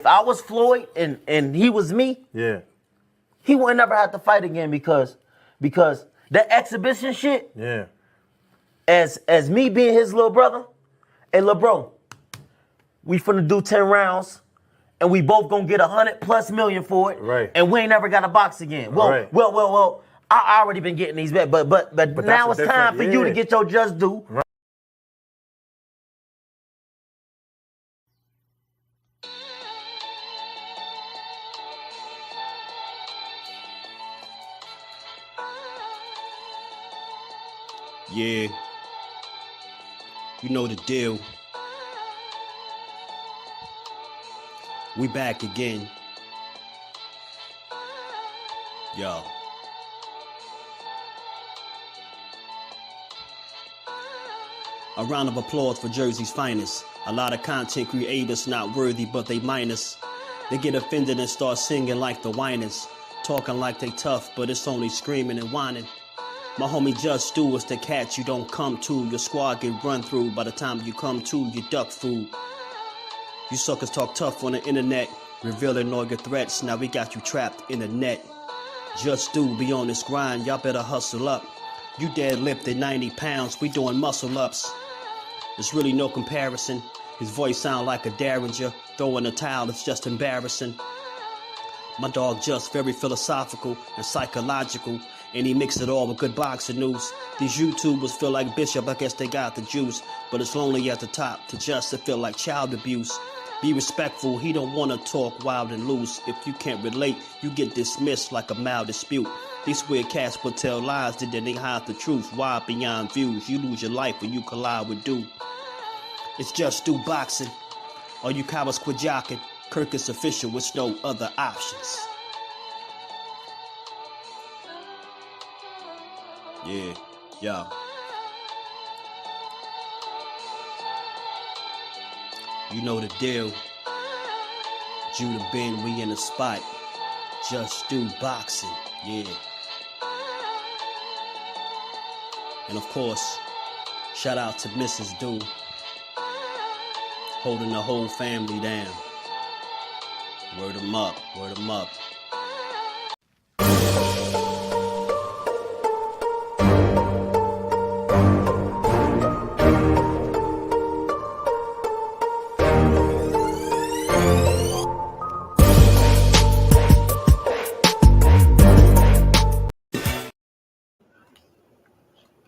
If I was Floyd and he was me, Yeah. he would never have to fight again because that exhibition shit, Yeah. as me being his little brother, hey, little bro, we finna do 10 rounds and we both gonna get 100+ million for it. Right. And we ain't never got to box again. Well, Right. well, I already been getting these bets, but now it's time for you to get your just due. Right. Yeah, you know the deal. We back again. Yo. A round of applause for Jersey's finest. A lot of content creators not worthy, but they minus. They get offended and start singing like the whiners. Talking like they tough, but it's only screaming and whining. My homie Just Do is the catch you don't come to. Your squad get run through. By the time you come to, you duck food. You suckers talk tough on the internet, revealing all your threats. Now we got you trapped in the net. Just Do be on this grind, y'all better hustle up. You deadlifted 90 pounds, we doing muscle ups. There's really no comparison. His voice sound like a derringer. Throwing a towel, it's just embarrassing. My dog Just very philosophical and psychological, and he mixed it all with good boxing news. These YouTubers feel like Bishop, I guess they got the juice, but it's lonely at the top to Just to feel like child abuse. Be respectful, he don't wanna talk wild and loose. If you can't relate, you get dismissed like a mild dispute. These weird cats will tell lies that they hide the truth. Wide beyond views, you lose your life when you collide with dude. It's Just Do Boxing. All you cowards quit jocking. Kirk is official with no other options. Yeah, yeah. You know the deal. Judah Ben, we in the spot. Just Do Boxing, yeah. And of course, shout out to Mrs. Do, holding the whole family down. Word 'em up, word 'em up.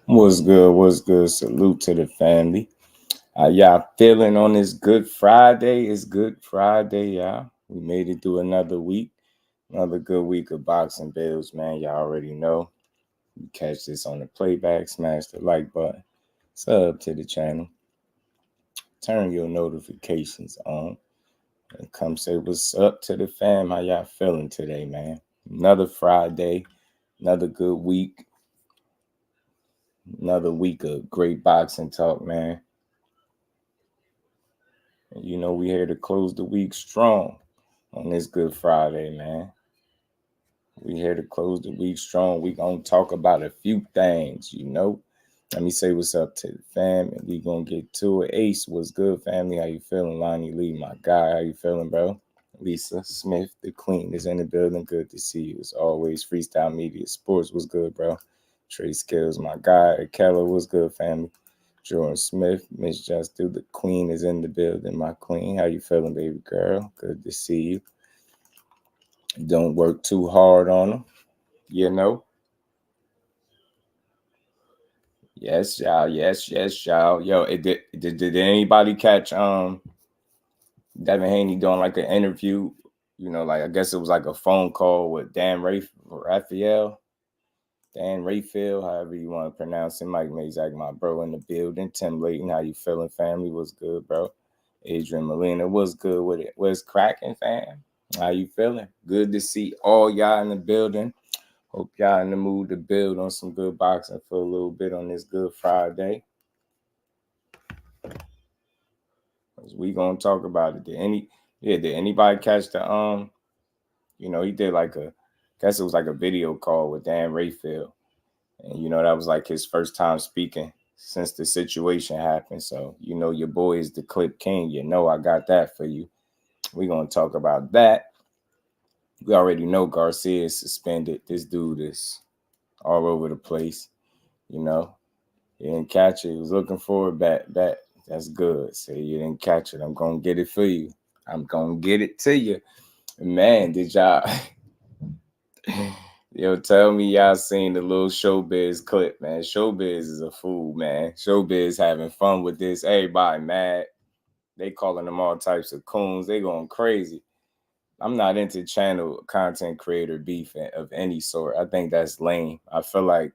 What's good? What's good? Salute to the family. Y'all feeling on this Good Friday? It's Good Friday, y'all. We made it through another week. Another good week of boxing builds, man. Y'all already know. You catch this on the playback. Smash the like button. Sub to the channel. Turn your notifications on. And come say what's up to the fam. How y'all feeling today, man? Another Friday. Another good week. Another week of great boxing talk, man. And you know, we here to close the week strong on this Good Friday, man. We here to close the week strong. We gonna talk about a few things, you know. Let me say what's up to the fam, and we gonna get to it. Ace, what's good, family? How you feeling? Lonnie Lee, my guy, how you feeling, bro? Lisa Smith, the queen, is in the building. Good to see you. As always, Freestyle Media Sports, what's good, bro? Trey Skills, my guy. Keller, what's good, family? Jordan Smith, Miss Just Do, the queen, is in the building. My queen, how you feeling, baby girl? Good to see you. Don't work too hard on them, you know. Yes, y'all. Yes, y'all. Yo, did anybody catch Devin Haney doing like an interview? You know, like I guess it was like a phone call with Dan Rafael. Dan Rafael, however you want to pronounce it. Mike Mazak, my bro, in the building. Tim Layton, how you feeling, family? What's good, bro? Adrian Molina, what's good with it? What's cracking, fam? How you feeling? Good to see all y'all in the building. Hope y'all in the mood to build on some good boxing for a little bit on this Good Friday. We gonna talk about it. Did anybody catch the you know, he did like I guess it was like a video call with Dan Rafael. And you know, that was like his first time speaking since the situation happened. So, you know, your boy is the clip king. You know, I got that for you. We're going to talk about that. We already know Garcia is suspended. This dude is all over the place. You know, he didn't catch it. He was looking for it back. That's good. Say you didn't catch it. I'm going to get it for you. I'm going to get it to you. Man, did y'all... Yo, tell me y'all seen the little Showbiz clip, man. Showbiz is a fool, man. Showbiz having fun with this. Everybody mad. They calling them all types of coons. They going crazy. I'm not into channel content creator beef of any sort. I think that's lame. I feel like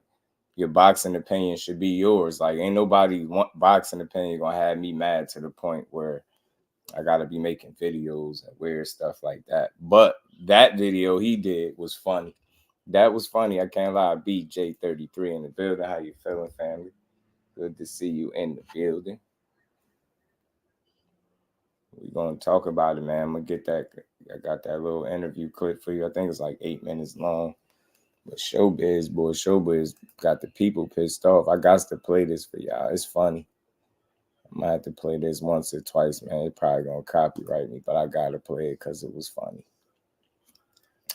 your boxing opinion should be yours. Like, ain't nobody boxing opinion gonna have me mad to the point where I gotta be making videos and weird stuff like that. But that video he did was funny. That was funny. I can't lie. BJ33 in the building. How you feeling, family? Good to see you in the building. We're going to talk about it, man. I'm going to get that. I got that little interview clip for you. I think it's like 8 minutes long. But Showbiz, boy, Showbiz got the people pissed off. I got to play this for y'all. It's funny. I might have to play this once or twice, man. They probably going to copyright me, but I got to play it because it was funny.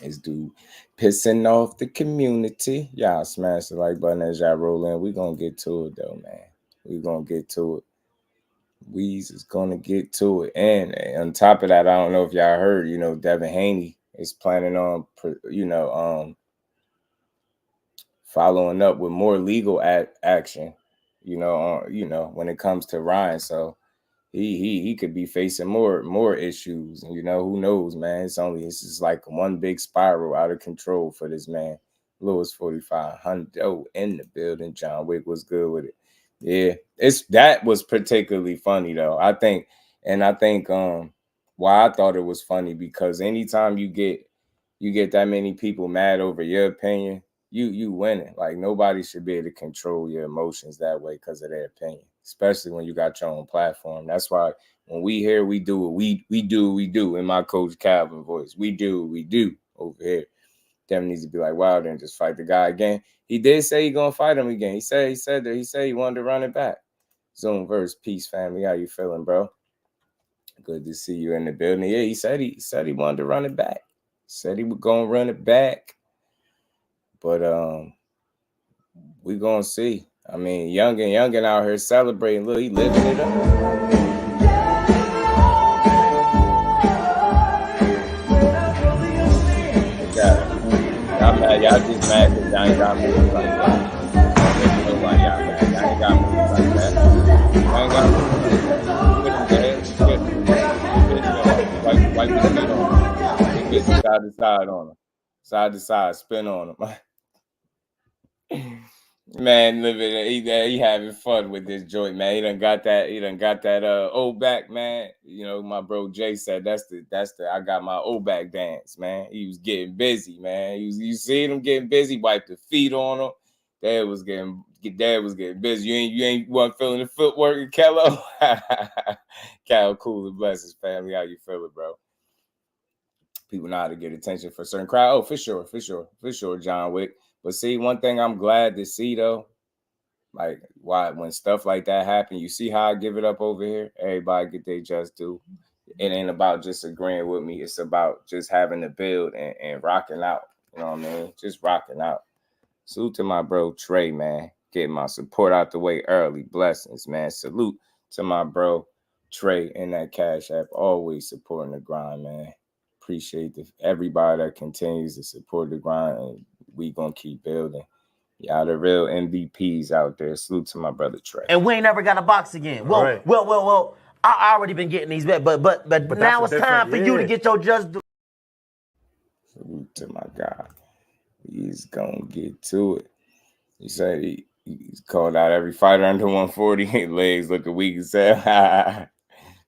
This dude pissing off the community. Y'all smash the like button as y'all roll in. We're going to get to it, though, man. We're going to get to it. Weez is going to get to it. And on top of that, I don't know if y'all heard, you know, Devin Haney is planning on, you know, following up with more legal action, you know, when it comes to Ryan. So he could be facing more issues, and you know, who knows, man. It's just like one big spiral out of control for this man. Lewis 4500 in the building. John Wick was good with it. Yeah, that was particularly funny though. I think why I thought it was funny, because anytime you get that many people mad over your opinion, you winning. Like, nobody should be able to control your emotions that way because of their opinion, especially when you got your own platform. That's why when we here, we do what we do in my Coach Calvin voice. We do what we do over here. Devin needs to be like, wow, then just fight the guy again. He did say he's gonna fight him again. He said he wanted to run it back. Zoom verse, peace, family. How you feeling, bro? Good to see you in the building. Yeah, he said he wanted to run it back. Said he was gonna run it back. But we gonna see. I mean, Youngin out here celebrating. Look, he living it up. Y'all just mad because y'all ain't got moves like that. You know why y'all mad. Y'all ain't got moves like that. Y'all ain't got moves. Put him dead. Wipe his feet on him. Get side to side on him. Side to side, spin on him. Man, he having fun with this joint, man. He done got that old back, man. You know, my bro Jay said that's the I got my old back dance, man. He was getting busy, man. You see him getting busy, wipe the feet on him. Dad was getting busy. You wasn't feeling the footwork, Kello. Cal, cool and bless his family. How you feeling, bro? People know how to get attention for certain crowd. Oh, for sure, John Wick. But see, one thing I'm glad to see, though, like, when stuff like that happen, you see how I give it up over here? Everybody get their just due. It ain't about just agreeing with me. It's about just having to build and rocking out. You know what I mean? Just rocking out. Salute to my bro Trey, man. Getting my support out the way early. Blessings, man. Salute to my bro Trey in that Cash App. Always supporting the grind, man. Appreciate everybody that continues to support the grind, and we gonna keep building. Y'all the real MVPs out there. Salute to my brother Trey. And we ain't never got a box again. Well, right. well. I already been getting these back, but now it's time for you to get your just due. Salute to my guy. He's gonna get to it. He said he's called out every fighter under 140. Legs looking weak as hell.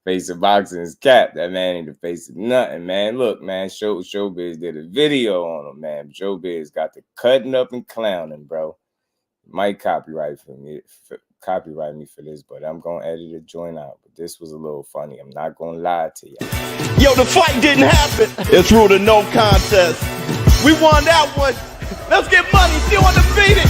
Face of boxing is capped. That man ain't the face of nothing, man. Look, man, Showbiz did a video on him, man. Showbiz got the cutting up and clowning, bro. Might copyright me for this, but I'm gonna edit the joint out. But this was a little funny. I'm not gonna lie to you. Yo, the fight didn't happen. It's ruled a no contest. We won that one. Let's get money. Still undefeated.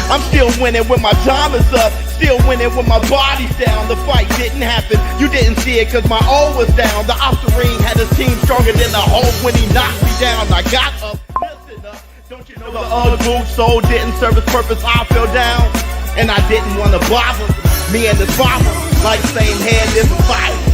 I'm still winning when my time is up. still winning when my body's down. The fight didn't happen, you didn't see it cause my O was down. The Octarine had his team stronger than the Hulk when he knocked me down. I got up, listen up, don't you know the boot soul didn't serve its purpose, I fell down. And I didn't want to bother me and his father, like same hand in the fight.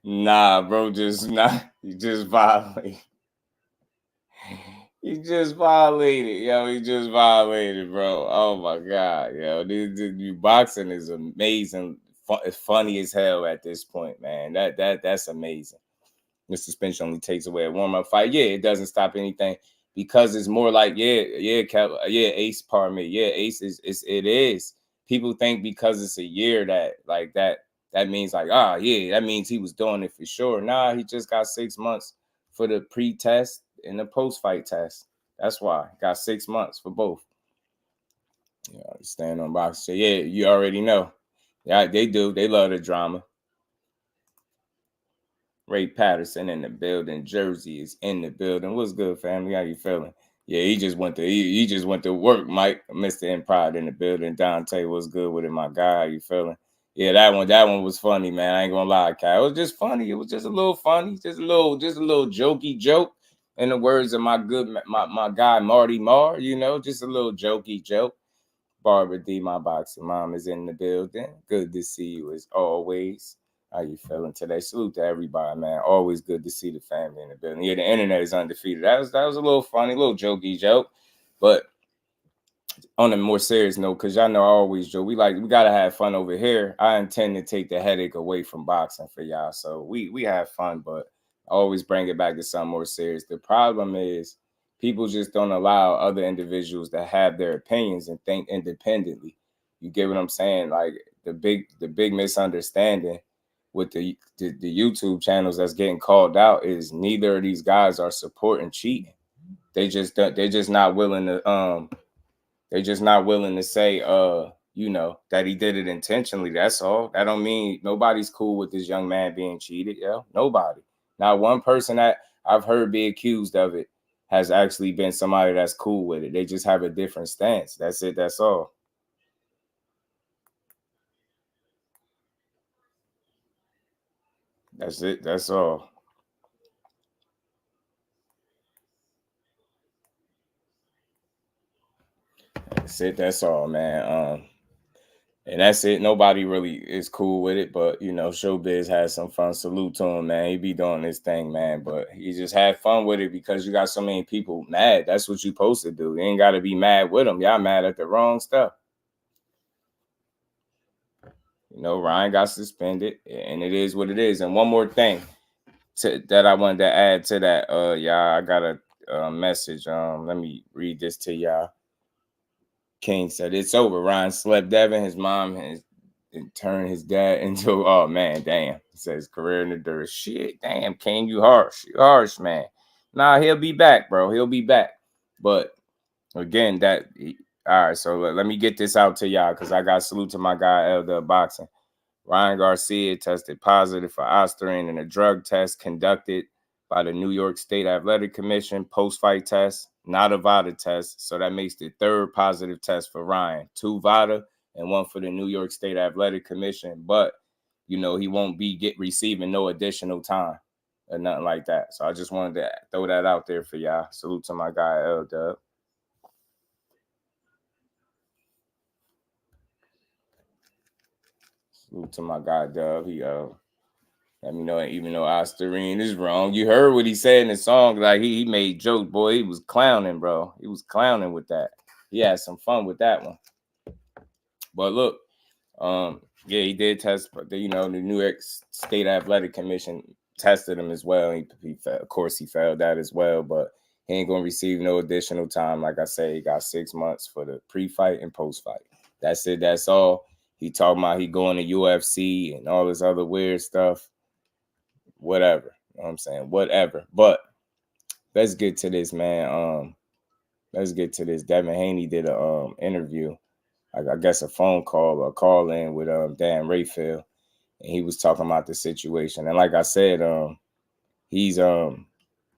Nah, bro, he just violated. He just violated, yo. He just violated, bro. Oh my God, yo. This boxing is amazing. It's funny as hell at this point, man. That's amazing. The suspension only takes away a warm-up fight. Yeah, it doesn't stop anything because it's more like, Ace, pardon me. Yeah, Ace it is. People think because it's a year that means like, that means he was doing it for sure. Nah, he just got 6 months for the pre-test and the post-fight test. That's why. Got 6 months for both. Yeah, stand on boxing. So yeah, you already know. Yeah, they do. They love the drama. Ray Patterson in the building. Jersey is in the building. What's good, family? How you feeling? Yeah, he just went to work, Mike. Mr. Empire in the building. Dante, what's good with it, my guy? How you feeling? Yeah, that one was funny, man. I ain't gonna lie, Kyle. It was just funny. It was just a little funny, just a little jokey joke. In the words of my guy Marty Marr, just a little jokey joke. Barbara D, my boxing mom, is in the building. Good to see you as always. How you feeling today? Salute to everybody, man. Always good to see the family in the building. Yeah, the internet is undefeated. That was a little funny, little jokey joke. But on a more serious note, because y'all know I always joke, we gotta have fun over here. I intend to take the headache away from boxing for y'all. So we have fun, but I always bring it back to something more serious. The problem is people just don't allow other individuals to have their opinions and think independently. You get what I'm saying? Like the big misunderstanding with the YouTube channels that's getting called out is neither of these guys are supporting cheating. They're just not willing to say that he did it intentionally. That's all. That don't mean nobody's cool with this young man being cheated, yo. Nobody. Not one person that I've heard be accused of it has actually been somebody that's cool with it. They just have a different stance. That's it. That's all. That's it. That's all. That's it. That's all, man. And that's it. Nobody really is cool with it, but Showbiz has some fun. Salute to him, man. He be doing this thing, man. But he just had fun with it because you got so many people mad. That's what you supposed to do. You ain't got to be mad with them. Y'all mad at the wrong stuff. Ryan got suspended, and it is what it is. And one more thing that I wanted to add to that, y'all, I got a message. Let me read this to y'all. King said, it's over. Ryan slept Devin. His mom has turned his dad into, oh, man, damn. He says, career in the dirt. Shit, damn, King, you harsh. You harsh, man. Nah, he'll be back, bro. He'll be back. But, again, all right, so let me get this out to y'all because I got salute to my guy, LetsBuild. Ryan Garcia tested positive for Ostarine in a drug test conducted by the New York State Athletic Commission, post-fight test, not a VADA test. So that makes the third positive test for Ryan. 2 VADA and 1 for the New York State Athletic Commission. But, he won't be receiving no additional time or nothing like that. So I just wanted to throw that out there for y'all. Salute to my guy, L-Dub. Salute to my guy, Dub. He let me know, even though Ostarine is wrong. You heard what he said in the song. Like, he made jokes, boy. He was clowning, bro. He was clowning with that. He had some fun with that one. But look, he did test, but the New York State Athletic Commission tested him as well. Of course, he failed that as well, but he ain't going to receive no additional time. Like I say, he got 6 months for the pre-fight and post-fight. That's it. That's all. He talking about he going to UFC and all this other weird stuff. Whatever. You know what I'm saying? Whatever. But let's get to this, man. Let's get to this. Devin Haney did a interview, I guess a phone call or call in with Dan Rafael, and he was talking about the situation. And like I said, he's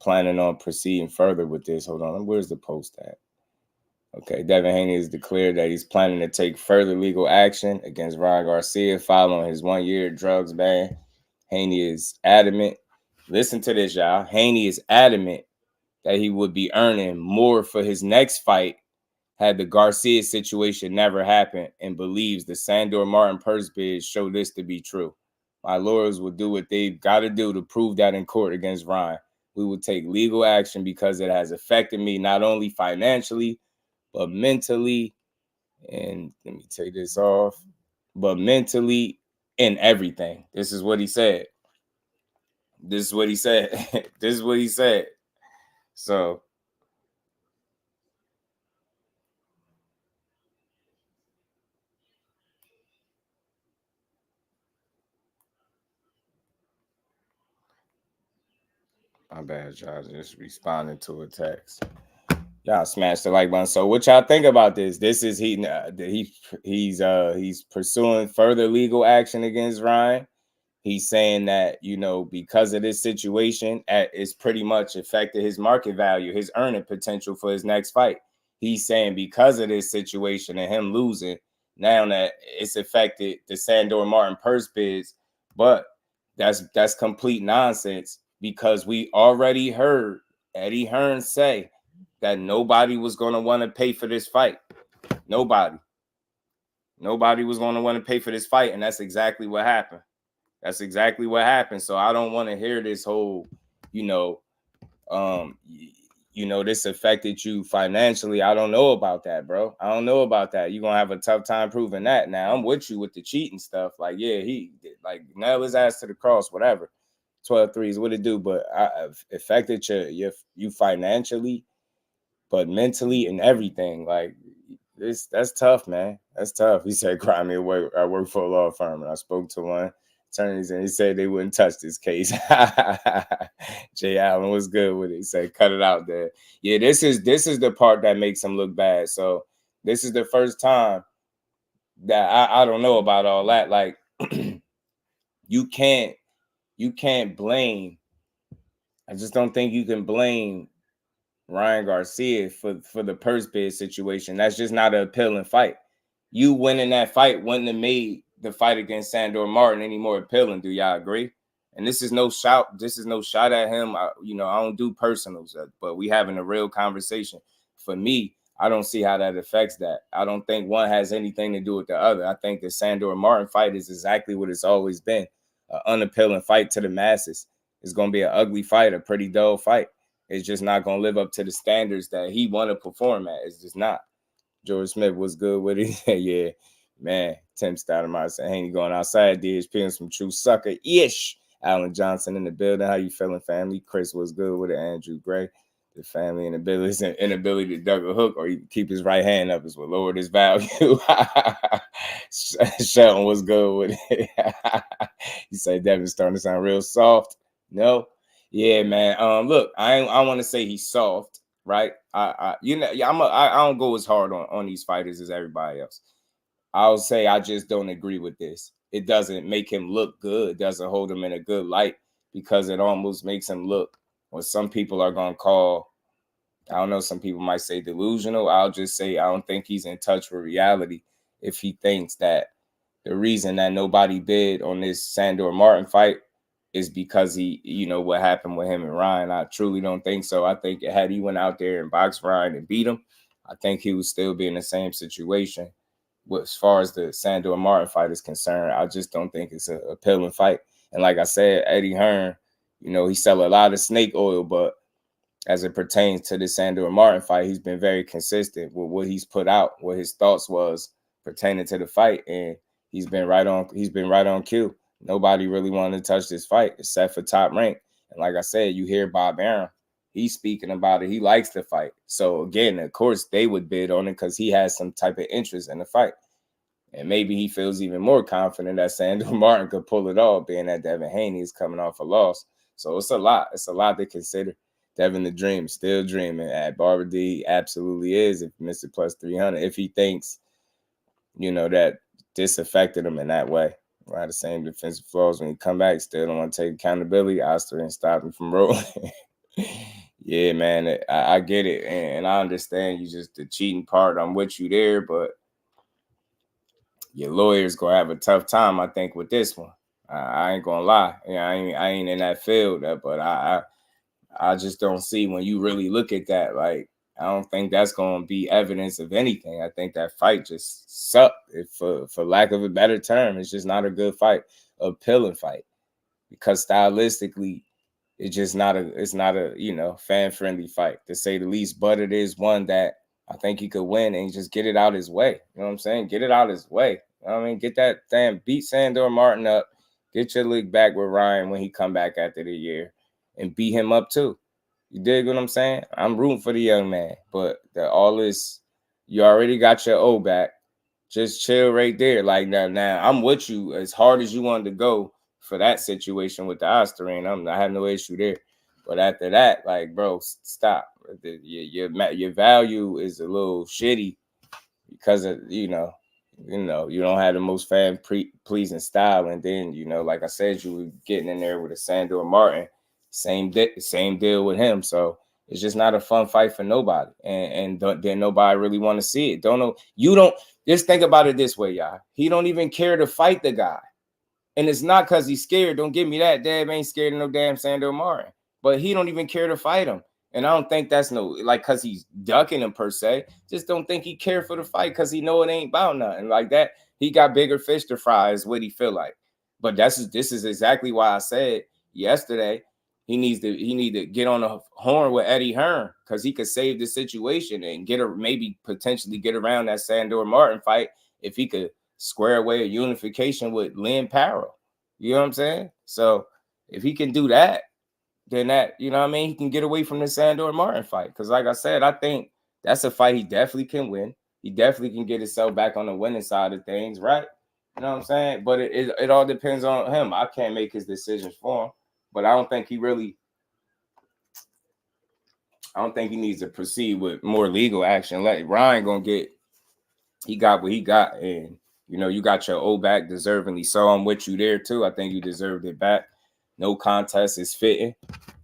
planning on proceeding further with this. Hold on, where's the post at? Okay, Devin Haney has declared that he's planning to take further legal action against Ryan Garcia following his 1-year drugs ban. Haney is adamant. Listen to this, y'all. Haney is adamant that he would be earning more for his next fight had the Garcia situation never happened, and believes the Sandor Martin purse bid show this to be true. My lawyers will do what they've got to do to prove that in court against Ryan. We will take legal action because it has affected me not only financially, but mentally, and let me take this off, but mentally and everything. This is what he said. This is what he said. This is what he said. So, my bad, y'all. Just responding to a text. Y'all smash the like button. So, what y'all think about this? This is he's pursuing further legal action against Ryan. He's saying that, you know, because of this situation, it's pretty much affected his market value, his earning potential for his next fight. He's saying because of this situation and him losing, now that it's affected the Sandor Martin purse bids. But that's complete nonsense, because we already heard Eddie Hearn say that nobody was going to want to pay for this fight. Nobody was going to want to pay for this fight, and that's exactly what happened. That's exactly what happened. So I don't want to hear this whole, this affected you financially. I don't know about that, bro. I don't know about that. You're going to have a tough time proving that. Now, I'm with you with the cheating stuff. Like, yeah, he nail his ass to the cross, whatever. 12 threes, what it do? But I've affected you financially, but mentally and everything. Like, that's tough, man. That's tough. He said, "Cry me away. I work for a law firm, and I spoke to one attorneys, and he said they wouldn't touch this case." Jay Allen was good with it. He said, "Cut it out there." Yeah, this is the part that makes him look bad. So this is the first time that I don't know about all that. Like, you can't blame. I just don't think you can blame Ryan Garcia for the purse bid situation. That's just not an appealing fight. You winning that fight wouldn't have made the fight against Sandor Martin any more appealing. Do y'all agree? And this is no shout. This is no shot at him. I don't do personals, but we having a real conversation. For me, I don't see how that affects that. I don't think one has anything to do with the other. I think the Sandor Martin fight is exactly what it's always been. An unappealing fight to the masses. It's going to be an ugly fight, a pretty dull fight. It's just not going to live up to the standards that he want to perform at. It's just not. George Smith was good with it. Yeah, man. Tim Stoudemire said, Haney going outside. DHP and some true sucker-ish. Alan Johnson in the building. How you feeling, family? Chris was good with it. Andrew Gray. The family inability to dug a hook or even keep his right hand up is what lowered his value. Shelton was good with it. He said Devin's starting to sound real soft. No. Yeah, man. Look, I want to say he's soft, right? I don't go as hard on these fighters as everybody else. I'll say I just don't agree with this. It doesn't make him look good. It doesn't hold him in a good light, because it almost makes him look what some people are going to call, I don't know, some people might say delusional. I'll just say I don't think he's in touch with reality if he thinks that the reason that nobody bid on this Sandor Martin fight is because what happened with him and Ryan. I truly don't think so. I think had he went out there and boxed Ryan and beat him, I think he would still be in the same situation. As far as the Sandor Martin fight is concerned, I just don't think it's an appealing fight. And like I said, Eddie Hearn, he sell a lot of snake oil, but as it pertains to the Sandor Martin fight, he's been very consistent with what he's put out, what his thoughts was pertaining to the fight, and he's been right on cue. Nobody really wanted to touch this fight except for Top Rank. And like I said, you hear Bob Arum, he's speaking about it. He likes the fight. So again, of course, they would bid on it because he has some type of interest in the fight. And maybe he feels even more confident that Sandor Martin could pull it off, being that Devin Haney is coming off a loss. So it's a lot. It's a lot to consider. Devin the Dream, still dreaming. At Barber D, absolutely is. If Mr. Plus 300, if he thinks, that this affected him in that way. Right, the same defensive flaws when he come back, still don't want to take accountability. Oster didn't stop him from rolling. Yeah, man, I get it, and I understand you just the cheating part. I'm with you there, but your lawyer's gonna have a tough time, I think, with this one. I ain't gonna lie. Yeah, I ain't in that field, but I just don't see when you really look at that. Like, I don't think that's gonna be evidence of anything. I think that fight just sucked. For lack of a better term, it's just not a good fight, a appealing fight, because stylistically, it's not a fan friendly fight, to say the least. But it is one that I think he could win and just get it out his way. You know what I'm saying? Get it out his way. You know what I mean? Get that damn, beat Sandor Martin up. Get your league back with Ryan when he come back after the year, and beat him up too. You dig what I'm saying? I'm rooting for the young man, but all this, you already got your O back. Just chill right there. Like, now I'm with you as hard as you wanted to go for that situation with the Osterine. I have no issue there. But after that, like, bro, stop. Your value is a little shitty because of, you don't have the most pleasing style. And then, like I said, you were getting in there with a Sandor Martin. Same deal with him. So it's just not a fun fight for nobody. And then nobody really want to see it. Just think about it this way, y'all. He don't even care to fight the guy. And it's not because he's scared. Don't give me that. Dad ain't scared of no damn Sandor Martin. But he don't even care to fight him. And I don't think that's because he's ducking him per se. Just don't think he care for the fight because he know it ain't about nothing like that. He got bigger fish to fry is what he feel like. But this is exactly why I said yesterday he need to get on the horn with Eddie Hearn, because he could save the situation and maybe potentially get around that Sandor Martin fight if he could square away a unification with Lynn Parrow. You know what I'm saying? So if he can do that, then that, you know what I mean, he can get away from the Sandor Martin fight. Because like I said, I think that's a fight he definitely can win. He definitely can get himself back on the winning side of things, right? You know what I'm saying? But it all depends on him. I can't make his decisions for him. But I don't think he needs to proceed with more legal action. Like, Ryan he got what he got. And, you got your O back deservingly. So I'm with you there too. I think you deserved it back. No contest is fitting.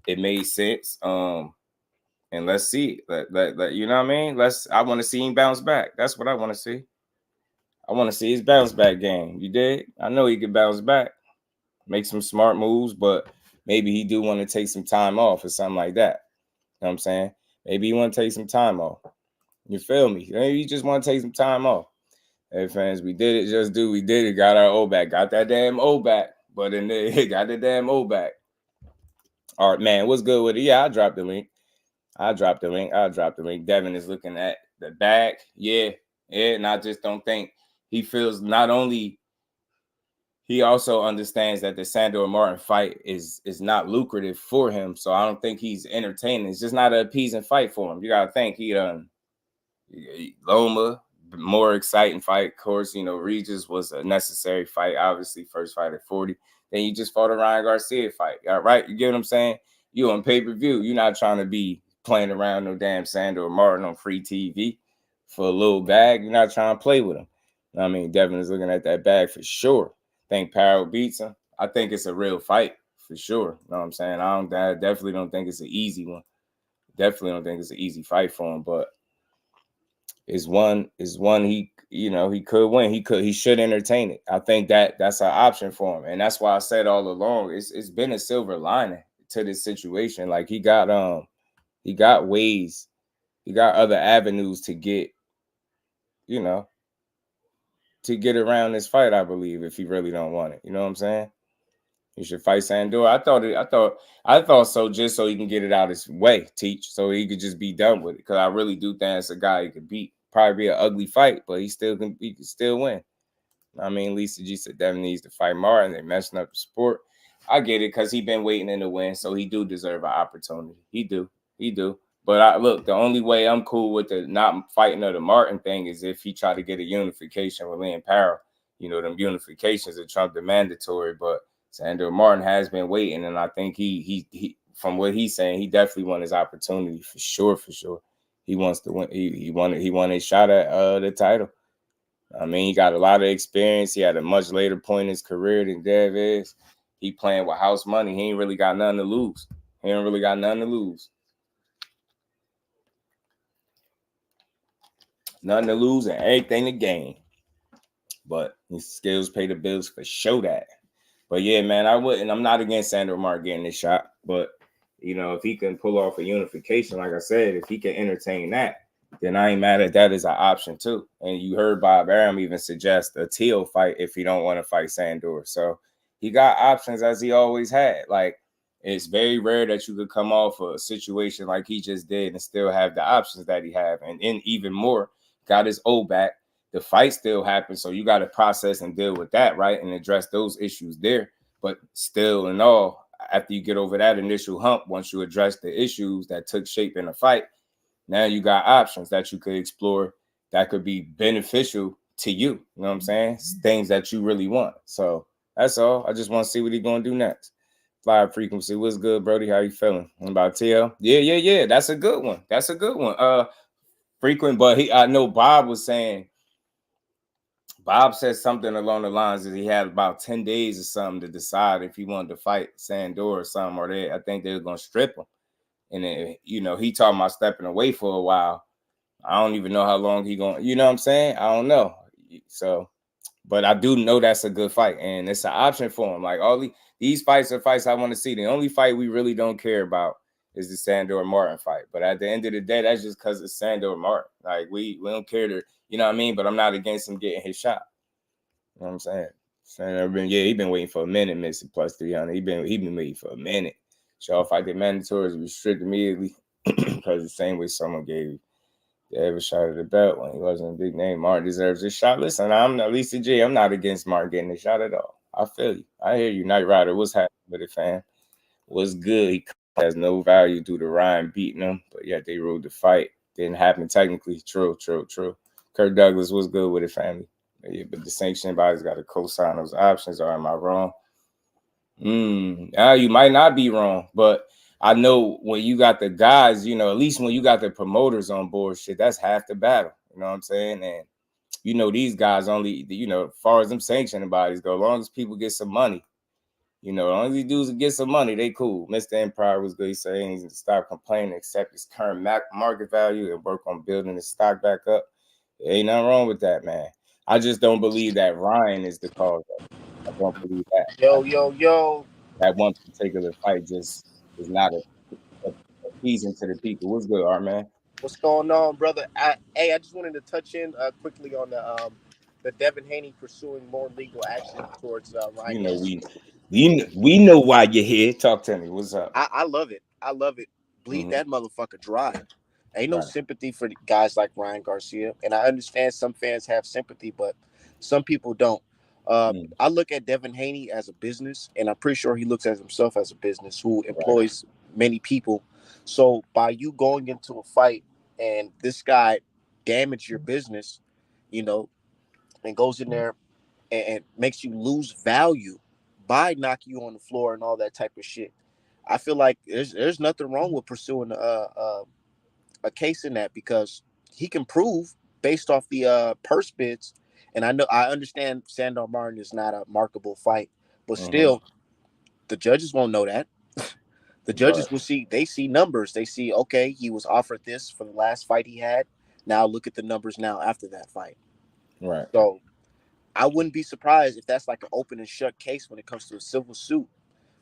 It made sense. And let's see. You know what I mean? I want to see him bounce back. That's what I want to see. I want to see his bounce back game. You did? I know he can bounce back. Make some smart moves, but maybe he do want to take some time off or something like that. You know what I'm saying? Maybe he want to take some time off. You feel me? Maybe you just want to take some time off. Hey, fans, we did it. We did it. Got our O back. Got that damn O back. But then they got the damn O back. All right, man. What's good with it? Yeah, I dropped the link. Devin is looking at the back. Yeah. And I just don't think he feels, not only, he also understands that the Sandor Martin fight is not lucrative for him. So I don't think he's entertaining. It's just not an appeasing fight for him. You got to think Loma, more exciting fight. Of course, Regis was a necessary fight. Obviously, first fight at 40. Then you just fought a Ryan Garcia fight. All right, you get what I'm saying? You on pay-per-view. You're not trying to be playing around no damn Sandor Martin on free TV for a little bag. You're not trying to play with him. I mean, Devin is looking at that bag for sure. I think Parrow beats him. I think it's a real fight for sure. You know what I'm saying? I definitely don't think it's an easy one. Definitely don't think it's an easy fight for him, but is one he could win. He should entertain it. I think that's an option for him. And that's why I said all along, it's been a silver lining to this situation. Like, he got ways, he got other avenues to get, to get around this fight, I believe, if he really don't want it. You know what I'm saying? He should fight Sandor. I thought so, just so he can get it out his way, so he could just be done with it. Because I really do think it's a guy he could beat. Probably be an ugly fight, but he can still win. I mean, Lisa G said Devin needs to fight Martin. They're messing up the sport. I get it, because he been waiting in the win, so he do deserve an opportunity. He do. But look, the only way I'm cool with the not fighting of the Martin thing is if he try to get a unification with Lynn Parrow. Them unifications are Trump the mandatory, but Sandor Martin has been waiting, and I think he from what he's saying, he definitely won his opportunity for sure. He wants to win. He won a shot at the title. I mean, he got a lot of experience. He had a much later point in his career than Dev is. He playing with house money. He ain't really got nothing to lose. He don't really got nothing to lose. Nothing to lose and everything to gain. But his skills pay the bills for sure that. But yeah, man, I'm not against Sandor Martin getting this shot. But, you know, if he can pull off a unification, like I said, if he can entertain that, then I ain't mad at that as an option too. And you heard Bob Arum even suggest a Teo fight if he don't want to fight Sandor. So he got options as he always had. Like, it's very rare that you could come off a situation like he just did and still have the options that he have. And then even more, got his O back. The fight still happens, so you got to process and deal with that, right? And address those issues there. But still in all, after you get over that initial hump, once you address the issues that took shape in the fight, now you got options that you could explore that could be beneficial to you. You know what I'm saying? Things that you really want. So that's all. I just want to see what he's going to do next. Fly frequency. What's good, Brody? How you feeling? About TL? Yeah. That's a good one. Frequent, but I know Bob was saying, Bob said something along the lines that he had about 10 days or something to decide if he wanted to fight Sandor or something, or I think they were going to strip him. And then, you know, he talking about stepping away for a while. I don't even know how long he going, you know what I'm saying? I don't know. So, but I do know that's a good fight, and it's an option for him. Like, all these fights are fights I want to see. The only fight we really don't care about is the Sandor Martin fight. But at the end of the day, that's just because it's Sandor Martin. Like, we don't care to, you know what I mean? But I'm not against him getting his shot. You know what I'm saying? He been waiting for a minute, missing plus 300. He been waiting for a minute. So if I get mandatory, it's restricted immediately because the same way someone gave Ever shot at the belt when he wasn't a big name. Martin deserves this shot. Listen, I'm not Lisa G. I'm not against Martin getting a shot at all. I feel you. I hear you. Knight Rider. What's happening with it, fam? What's good? He has no value due to Ryan beating him, but yet they ruled the fight. Didn't happen technically. True. Kirk Douglas, what's good with it, family? Yeah, but the sanctioning body's got to co-sign those options, or am I wrong? You might not be wrong, but I know when you got the guys, you know, at least when you got the promoters on board, shit, that's half the battle. You know what I'm saying? And, you know, these guys only, you know, as far as them sanctioning bodies go, as long as people get some money, you know, as long as these dudes get some money, they cool. Mr. Empire was good. He's saying he needs to stop complaining, accept his current market value, and work on building his stock back up. There ain't nothing wrong with that, man. I just don't believe that Ryan is the cause of it. I don't believe that. Yo. That one particular fight just is not appeasing to the people. What's good, Art, man? What's going on, brother? I just wanted to touch in quickly on the Devin Haney pursuing more legal action towards Ryan. You know, we know why you're here. Talk to me. What's up? I love it. Bleed that motherfucker dry. Ain't no Right. sympathy for guys like Ryan Garcia, and I understand some fans have sympathy, but some people don't. I look at Devin Haney as a business, and I'm pretty sure he looks at himself as a business who employs many people. So by you going into a fight and this guy damage your business, you know, and goes in there and makes you lose value by knocking you on the floor and all that type of shit, I feel like there's nothing wrong with pursuing a case in that, because he can prove based off the purse bids. And I understand Sandor Martin is not a marketable fight, but still, the judges won't know that. The judges will see, they see numbers. They see, okay, he was offered this for the last fight he had. Now look at the numbers now after that fight. Right. So I wouldn't be surprised if that's like an open and shut case when it comes to a civil suit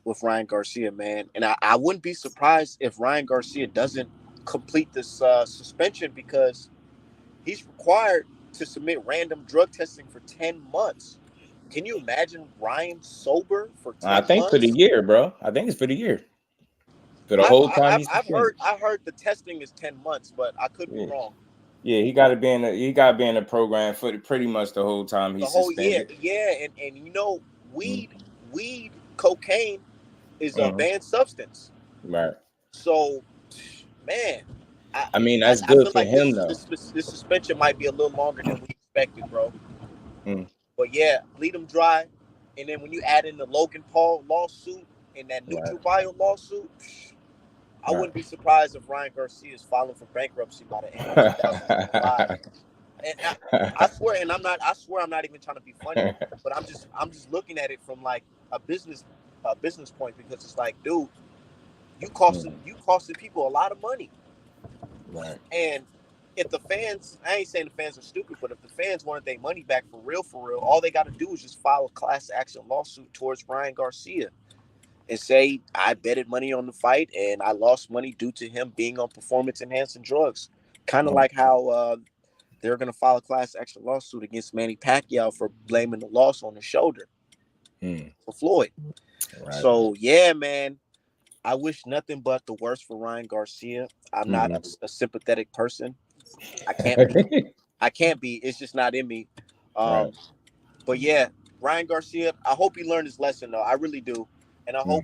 with Ryan Garcia, man. And I wouldn't be surprised if Ryan Garcia doesn't complete this suspension, because he's required to submit random drug testing for 10 months. Can you imagine Ryan sober for 10 months? I think for the year, bro. I think it's for the year. For the whole time I heard the testing is 10 months, but I could be wrong. Yeah, he got to be in a program for pretty much the whole time he's suspended. And you know, weed, cocaine is a banned substance. Right. So, man, I mean, that's good for like him, though. This suspension might be a little longer than we expected, bro. But yeah, bleed him dry. And then when you add in the Logan Paul lawsuit and that NutraBio lawsuit, I wouldn't be surprised if Ryan Garcia is filing for bankruptcy by the end of 2025. And I swear I'm not even trying to be funny, but I'm just looking at it from like a business point, because it's like, dude, You costing people a lot of money. Right. And if the fans, I ain't saying the fans are stupid, but if the fans wanted their money back for real, all they got to do is just file a class action lawsuit towards Ryan Garcia and say, I betted money on the fight and I lost money due to him being on performance enhancing drugs. Kind of like how they're going to file a class action lawsuit against Manny Pacquiao for blaming the loss on his shoulder for Floyd. Right. So, yeah, man, I wish nothing but the worst for Ryan Garcia. I'm not a sympathetic person. I can't be. It's just not in me. Right. But yeah, Ryan Garcia, I hope he learned his lesson, though. I really do. And I hope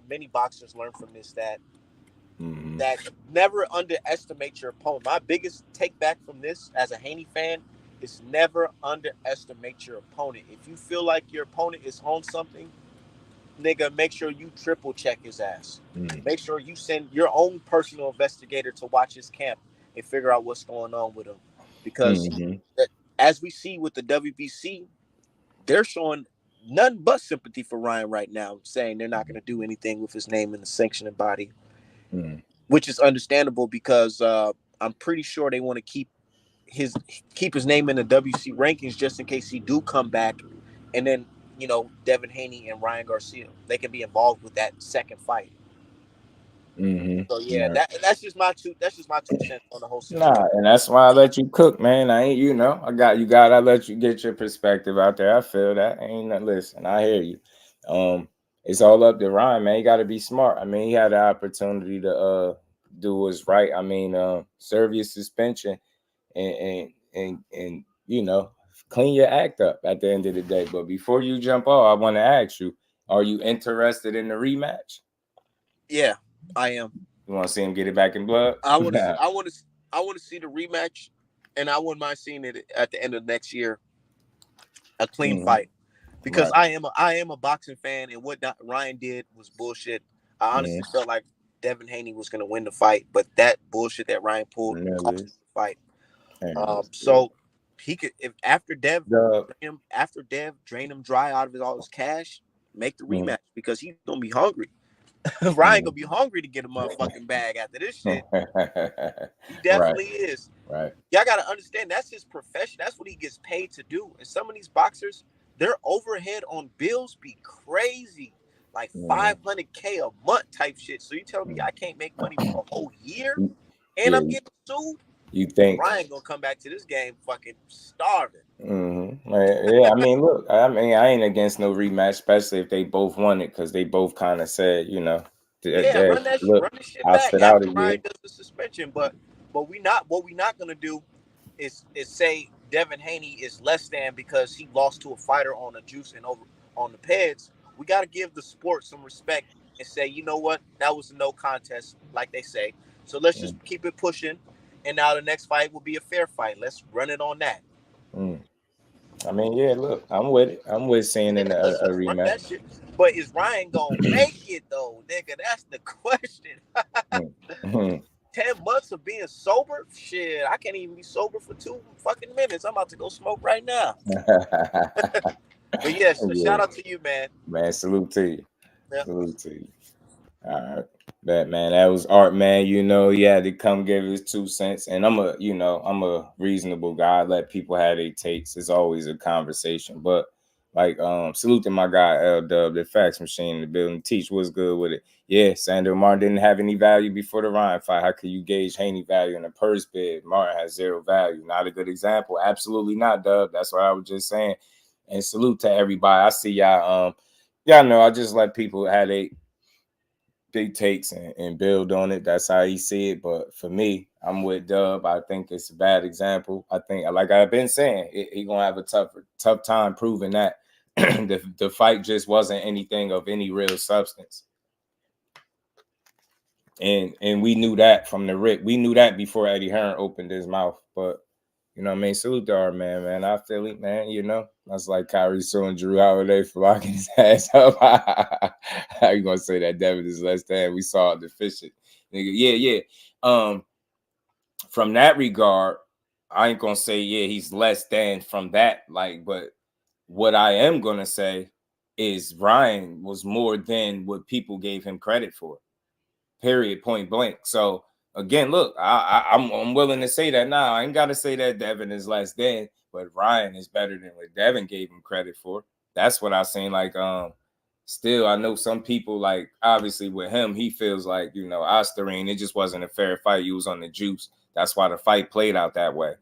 many boxers learn from this that never underestimate your opponent. My biggest take back from this as a Haney fan is never underestimate your opponent. If you feel like your opponent is on something, nigga, make sure you triple check his ass. Make sure you send your own personal investigator to watch his camp and figure out what's going on with him. Because as we see with the WBC, they're showing none but sympathy for Ryan right now, saying they're not going to do anything with his name in the sanctioning body, which is understandable because I'm pretty sure they want to keep his name in the WC rankings just in case he do come back, and then Devin Haney and Ryan Garcia, they can be involved with that second fight. So yeah, that's just my 2 cents on the whole situation. Nah, and that's why I let you cook, man. I ain't, I let you get your perspective out there. I feel that. Listen, I hear you. It's all up to Ryan, man. He got to be smart. I mean, he had the opportunity to do what's right. I mean, serve your suspension and clean your act up at the end of the day. But before you jump off, I want to ask you, are you interested in the rematch? Yeah, I am. You want to see him get it back in blood? I want to see the rematch, and I wouldn't mind seeing it at the end of next year, a clean fight, because I am a boxing fan, and what Ryan did was bullshit. I honestly felt like Devin Haney was going to win the fight, but that bullshit that Ryan pulled cost the fight. So he could, if after Dev drain him dry out of all his cash, make the rematch because he's gonna be hungry. Ryan gonna be hungry to get a motherfucking bag after this shit. He definitely is. Right. Y'all gotta understand that's his profession. That's what he gets paid to do. And some of these boxers, their overhead on bills be crazy, like $500K a month type shit. So you tell me I can't make money for a whole year, and I'm getting sued? You think Ryan gonna come back to this game fucking starving? Yeah, I mean, look, I ain't against no rematch, especially if they both won it, because they both kind of said, run this shit back after Ryan does the suspension. But what we not gonna do is say Devin Haney is less than because he lost to a fighter on a juice and over on the peds. We got to give the sport some respect and say, you know what, that was a no contest, like they say. So let's just keep it pushing. And now the next fight will be a fair fight. Let's run it on that. I mean, yeah, look, I'm with it. I'm with seeing in a rematch. But is Ryan gonna make it though, nigga? That's the question. 10 months of being sober? Shit, I can't even be sober for 2 fucking minutes. I'm about to go smoke right now. But yes, shout out to you, man. Man, salute to you. Yep. Salute to you. All right. Man, that was Art, man. He had to come give his 2 cents. And I'm a reasonable guy. I let people have their takes. It's always a conversation. But salute to my guy L-Dub, the fax machine in the building. Teach what's good with it. Yeah, Sandor Martin didn't have any value before the Ryan fight. How could you gauge Haney value in a purse bid? Martin has 0 value. Not a good example. Absolutely not, Dub. That's what I was just saying. And salute to everybody. I see y'all. Y'all know I just let people have their big takes and build on it. That's how he see it. But for me, I'm with Dub. I think it's a bad example. I think, like I've been saying, he gonna have a tough time proving that the fight just wasn't anything of any real substance. And we knew that from the rip. We knew that before Eddie Hearn opened his mouth. But salute to our man. I feel it, man. That's like Kyrie suing Drew Holiday for locking his ass up. How you gonna say that Devin is less than? We saw it deficient. Nigga, yeah. From that regard, I ain't gonna say he's less than from that. But what I am gonna say is Ryan was more than what people gave him credit for. period, point blank. So again, look, I'm willing to say that now. I ain't got to say that Devin is less than, but Ryan is better than what Devin gave him credit for. That's what I seen. Like, still, I know some people, like, obviously with him, he feels like, you know, Osterine, it just wasn't a fair fight. He was on the juice. That's why the fight played out that way.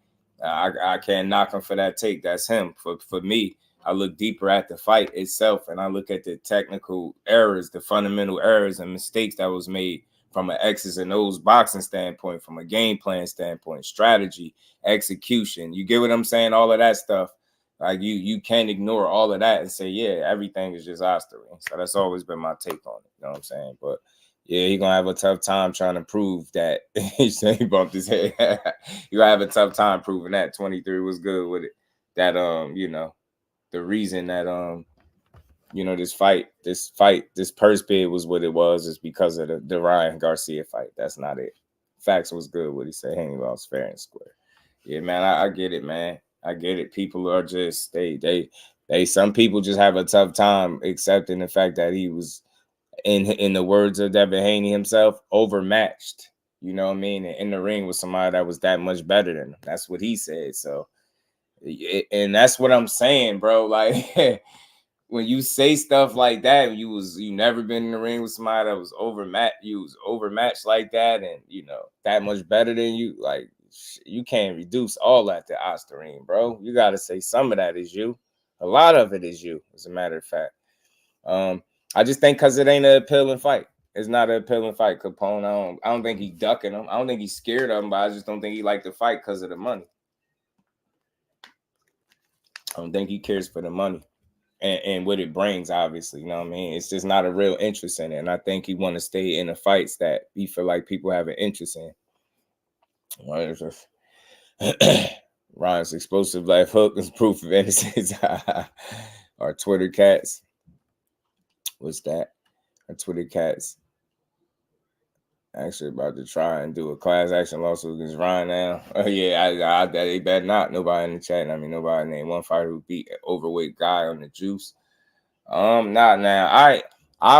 I can't knock him for that take. That's him. For me, I look deeper at the fight itself, and I look at the technical errors, the fundamental errors and mistakes that was made from an X's and O's boxing standpoint, from a game plan standpoint, strategy, execution. You get what I'm saying? All of that stuff. Like, you can't ignore all of that and say, yeah, everything is just Osterine. So that's always been my take on it. You know what I'm saying? But yeah, he's going to have a tough time trying to prove that. He bumped his head. You're going to have a tough time proving that 23 was good with it. That, you know, the reason that, you know, this purse bid was what it was is because of the Ryan Garcia fight. That's not it. Facts was good what he said. Haney lost fair and square. Yeah, man, I get it, man. I get it. People are just, some people just have a tough time accepting the fact that he was, in the words of Devin Haney himself, overmatched. You know what I mean? In the ring with somebody that was that much better than him. That's what he said. So, and that's what I'm saying, bro. Like, when you say stuff like that, you never been in the ring with somebody that was overmatched like that, and you know that much better than you. Like, you can't reduce all that to Osterine, bro. You got to say some of that is you. A lot of it is you, as a matter of fact. I just think because it ain't an appealing fight. It's not an appealing fight, Capone. I don't think he's ducking him. I don't think he's scared of him, but I just don't think he liked the fight because of the money. I don't think he cares for the money and what it brings, obviously. You know what I mean? It's just not a real interest in it. And I think he want to stay in the fights that he feel like people have an interest in. Ryan's explosive left hook is proof of innocence. Our Twitter cats. What's that? Our Twitter cats actually about to try and do a class action lawsuit against Ryan now. Oh yeah, they better not. Nobody in the chat. I mean, nobody named one fighter who beat an overweight guy on the juice. Not now. I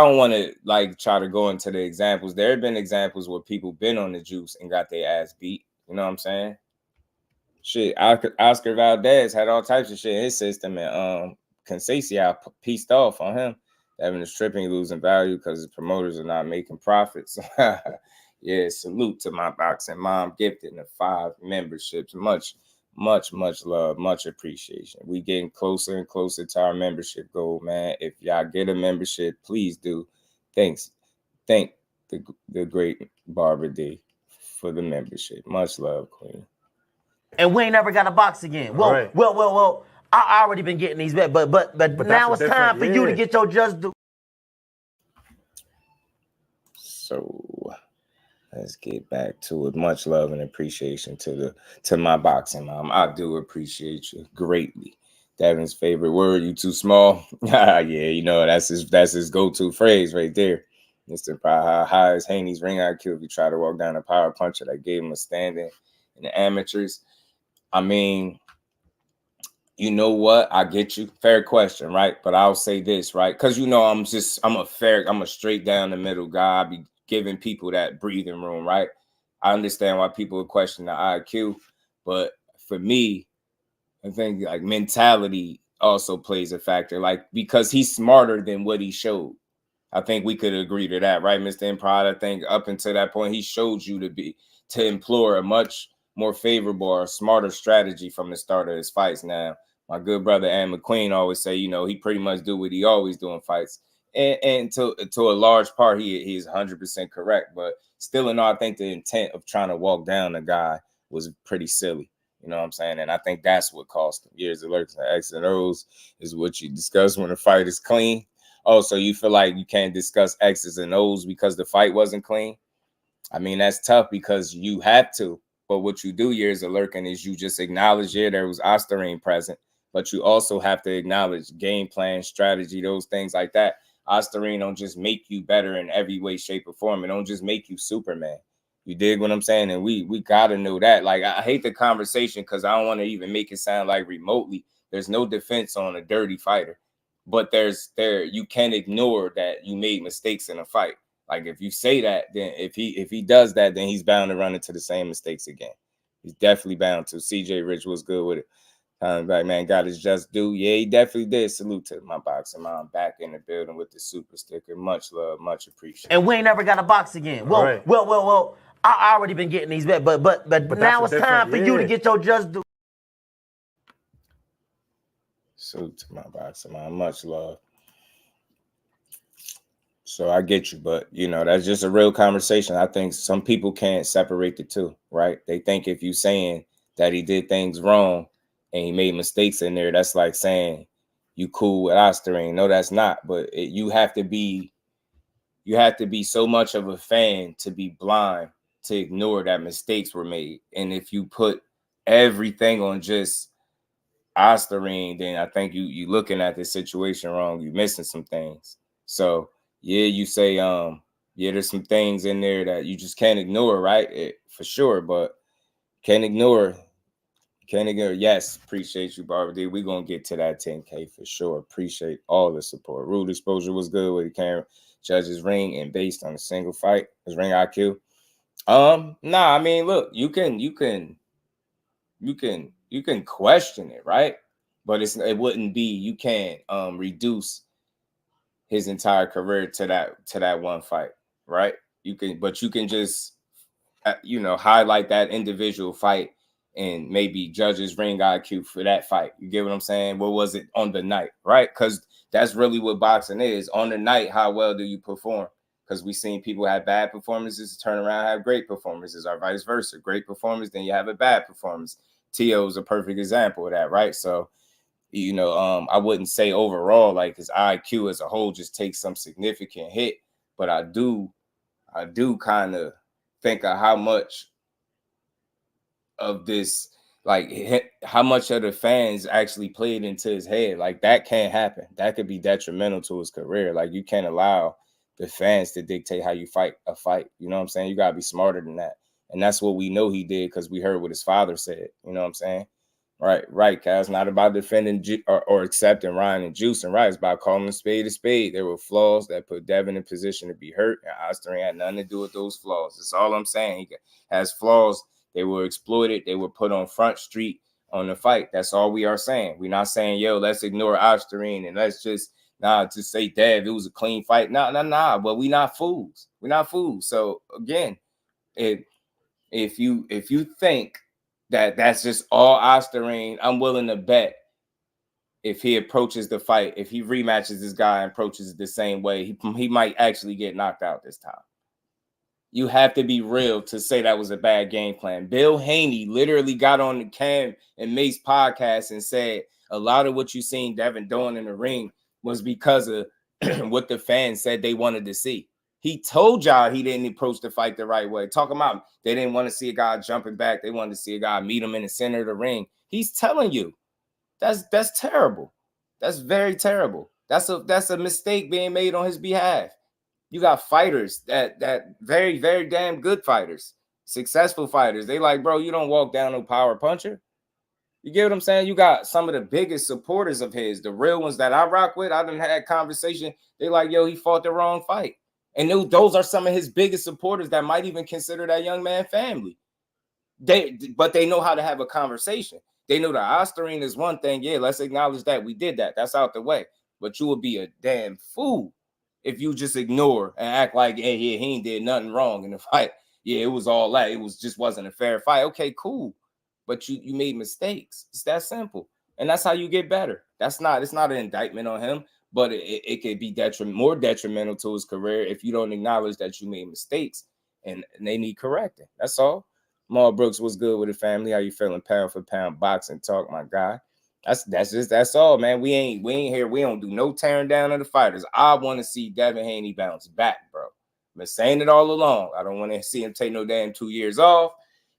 don't want to like try to go into the examples. There have been examples where people been on the juice and got their ass beat. You know what I'm saying? Shit, Oscar Valdez had all types of shit in his system, and Conceição pieced off on him. Devin is tripping, losing value because his promoters are not making profits. Yeah, salute to my boxing mom, gifted the 5 memberships. Much love, much appreciation. We getting closer and closer to our membership goal, man. If y'all get a membership, please do. Thanks. Thank the great Barbara D for the membership. Much love, Queen. And we ain't never got a box again. Well, Right. well. I already been getting these back, but now it's time for you to get your just due. So let's get back to it. Much love and appreciation to my boxing mom. I do appreciate you greatly. Devin's favorite word, you too small. Yeah, you know, that's his go-to phrase right there. Mr. How high is Haney's ring IQ if you try to walk down a power puncher that gave him a standing in the amateurs? I mean, you know what? I get you. Fair question, right? But I'll say this, right? Because you know, I'm a straight down the middle guy. I be giving people that breathing room, right? I understand why people would question the IQ, but for me, I think like mentality also plays a factor. Like, because he's smarter than what he showed. I think we could agree to that, right, Mr. Improd? I think up until that point, he showed you to employ a much more favorable or smarter strategy from the start of his fights. Now, my good brother Ann McQueen always say, you know, he pretty much do what he always do in fights. And to a large part, he is 100% correct. But still in all, I think the intent of trying to walk down the guy was pretty silly. You know what I'm saying? And I think that's what cost him. Years of lurks and X and O's is what you discuss when the fight is clean. Oh, so you feel like you can't discuss X's and O's because the fight wasn't clean? I mean, that's tough because you have to. But what you do, years of lurking, is you just acknowledge, yeah, there was Osterine present. But you also have to acknowledge game plan, strategy, those things like that. Osterine don't just make you better in every way, shape, or form. It don't just make you Superman. You dig what I'm saying? And we got to know that. Like, I hate the conversation because I don't want to even make it sound like remotely there's no defense on a dirty fighter. But you can't ignore that you made mistakes in a fight. Like if you say that, then if he does that, then he's bound to run into the same mistakes again. He's definitely bound to. CJ Rich was good with it. Back, man, got his just due. Yeah, he definitely did. Salute to my boxing mom back in the building with the super sticker. Much love, much appreciated. And we ain't never got to box again. Well, Right. well. I already been getting these back, but now it's time for you to get your just due. Salute to my boxing mom. Much love. So I get you, but you know, that's just a real conversation. I think some people can't separate the two, right? They think if you saying that he did things wrong and he made mistakes in there, that's like saying you cool with Osterine. No, that's not. But you have to be so much of a fan to be blind to ignore that mistakes were made. And if you put everything on just Osterine, then I think you looking at the situation wrong. You missing some things. So yeah, you say yeah, there's some things in there that you just can't ignore, right? For sure, but can't ignore. Yes, appreciate you, Barbara D. We're gonna get to that 10K for sure. Appreciate all the support. Rule exposure was good with the camera. Judge's ring and based on a single fight. His ring IQ. Nah, I mean, look, you can question it, right? But it wouldn't be, you can't reduce his entire career to that one fight, right? You can just highlight that individual fight and maybe judge's ring IQ for that fight. You get what I'm saying? What was it on the night, right? Because that's really what boxing is. On the night, how well do you perform? Because we've seen people have bad performances, turn around, have great performances, or vice versa. Great performance, then you have a bad performance. Tio is a perfect example of that, right? So, I wouldn't say overall like his IQ as a whole just takes some significant hit, but I do kind of think of how much of this, like how much of the fans actually played into his head. Like that can't happen. That could be detrimental to his career. Like you can't allow the fans to dictate how you fight a fight. You know what I'm saying? You got to be smarter than that. And that's what we know he did because we heard what his father said. You know what I'm saying? Right, Cal. It's not about defending or accepting Ryan and Juice and right. It's about calling a spade a spade. There were flaws that put Devin in position to be hurt, and Osterine had nothing to do with those flaws. That's all I'm saying. He has flaws. They were exploited. They were put on Front Street on the fight. That's all we are saying. We're not saying, yo, let's ignore Osterine and let's just say, Dev, it was a clean fight. Nah. But we not fools. We're not fools. So again, if you think that's just all Osterine, I'm willing to bet if he approaches the fight, if he rematches this guy and approaches it the same way, he might actually get knocked out this time. You have to be real to say that was a bad game plan. Bill Haney literally got on the Cam and Mace podcast and said a lot of what you seen Devin doing in the ring was because of what the fans said they wanted to see. He told y'all he didn't approach the fight the right way. Talking about they didn't want to see a guy jumping back. They wanted to see a guy meet him in the center of the ring. He's telling you that's terrible. That's very terrible. That's a mistake being made on his behalf. You got fighters that very, very damn good fighters, successful fighters. They like, bro, you don't walk down no power puncher. You get what I'm saying? You got some of the biggest supporters of his, the real ones that I rock with. I done had that conversation. They like, yo, he fought the wrong fight. And those are some of his biggest supporters that might even consider that young man family. But they know how to have a conversation. They know that Osterine is one thing. Yeah, let's acknowledge that. We did that. That's out the way. But you would be a damn fool if you just ignore and act like, hey, yeah, he ain't did nothing wrong in the fight. Yeah, it was all that. It just wasn't a fair fight. Okay, cool. But you made mistakes. It's that simple. And that's how you get better. It's not an indictment on him. But it could be more detrimental to his career if you don't acknowledge that you made mistakes and they need correcting. That's all. Maul Brooks, what's good with the family? How you feeling? Pound for pound boxing talk, my guy. That's all, man. We ain't here. We don't do no tearing down of the fighters. I want to see Devin Haney bounce back, bro. I've been saying it all along. I don't want to see him take no damn 2 years off.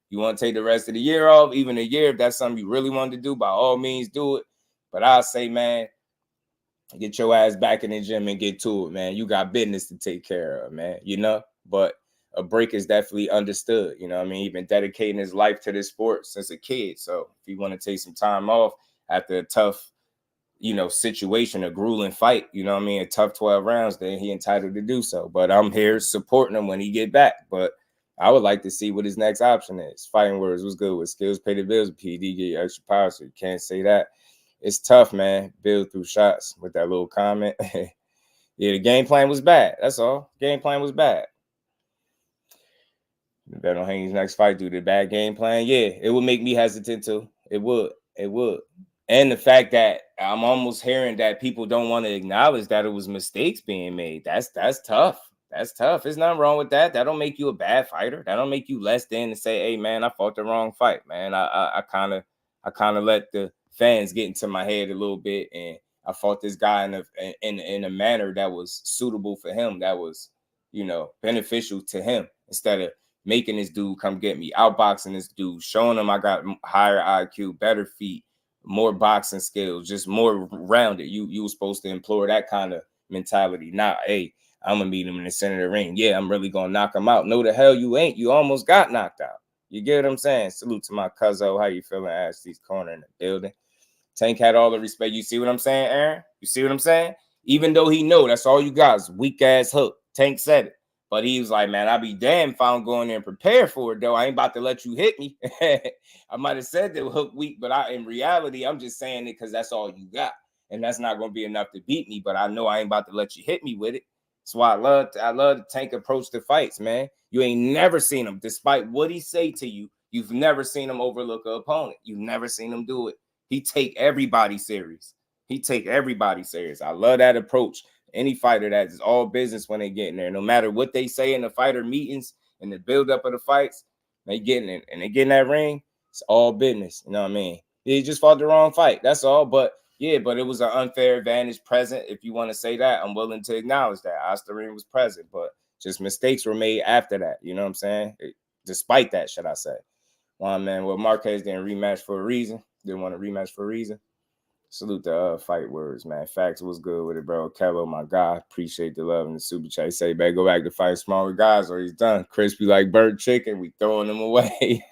You want to take the rest of the year off, even a year, if that's something you really wanted to do, by all means do it. But I'll say, man, get your ass back in the gym and get to it, man. You got business to take care of, man, But a break is definitely understood, I mean? He's been dedicating his life to this sport since a kid. So if you want to take some time off after a tough situation, a grueling fight, a tough 12 rounds, then he entitled to do so. But I'm here supporting him when he get back. But I would like to see what his next option is. Fighting words was good with skills, pay the bills, PD get you extra power, so you can't say that. It's tough, man. Build through shots with that little comment. Yeah, the game plan was bad. That's all. Game plan was bad. Bet on Haney's next fight due to bad game plan. Yeah, it would make me hesitant too. It would. It would. And the fact that I'm almost hearing that people don't want to acknowledge that it was mistakes being made. That's tough. That's tough. There's nothing wrong with that. That don't make you a bad fighter. That don't make you less than to say, hey, man, I fought the wrong fight, man. I kind of let the fans get into my head a little bit, and I fought this guy in a manner that was suitable for him, that was, beneficial to him, instead of making this dude come get me, outboxing this dude, showing him I got higher IQ, better feet, more boxing skills, just more rounded. You were supposed to employ that kind of mentality. Not, hey, I'm going to meet him in the center of the ring. Yeah, I'm really going to knock him out. No, the hell you ain't. You almost got knocked out. You get what I'm saying? Salute to my cousin. How you feeling? Ashley's corner in the building. Tank had all the respect. You see what I'm saying, Aaron? You see what I'm saying? Even though he know that's all you got is weak-ass hook. Tank said it. But he was like, man, I'll be damned if I don't go in there and prepare for it, though. I ain't about to let you hit me. I might have said the hook weak, but in reality, I'm just saying it because that's all you got. And that's not going to be enough to beat me, but I know I ain't about to let you hit me with it. That's why I love the Tank approach to fights, man. You ain't never seen him, despite what he say to you, you've never seen him overlook an opponent. You've never seen him do it. He take everybody serious. I love that approach. Any fighter that is all business when they get in there, no matter what they say in the fighter meetings and the build-up of the fights, they get in and they get in that ring, it's all business. You know what I mean? He just fought the wrong fight. That's all. But it was an unfair advantage present. If you want to say that, I'm willing to acknowledge that. Osterring was present, but just mistakes were made after that. You know what I'm saying? Despite that, should I say. Marquez didn't rematch for a reason. Didn't want to rematch for a reason. Salute the fight words, man. Facts was good with it, bro. Kello, my guy. Appreciate the love and the super chat. He say, better go back to fight smaller guys or he's done. Crispy like bird chicken. We throwing them away.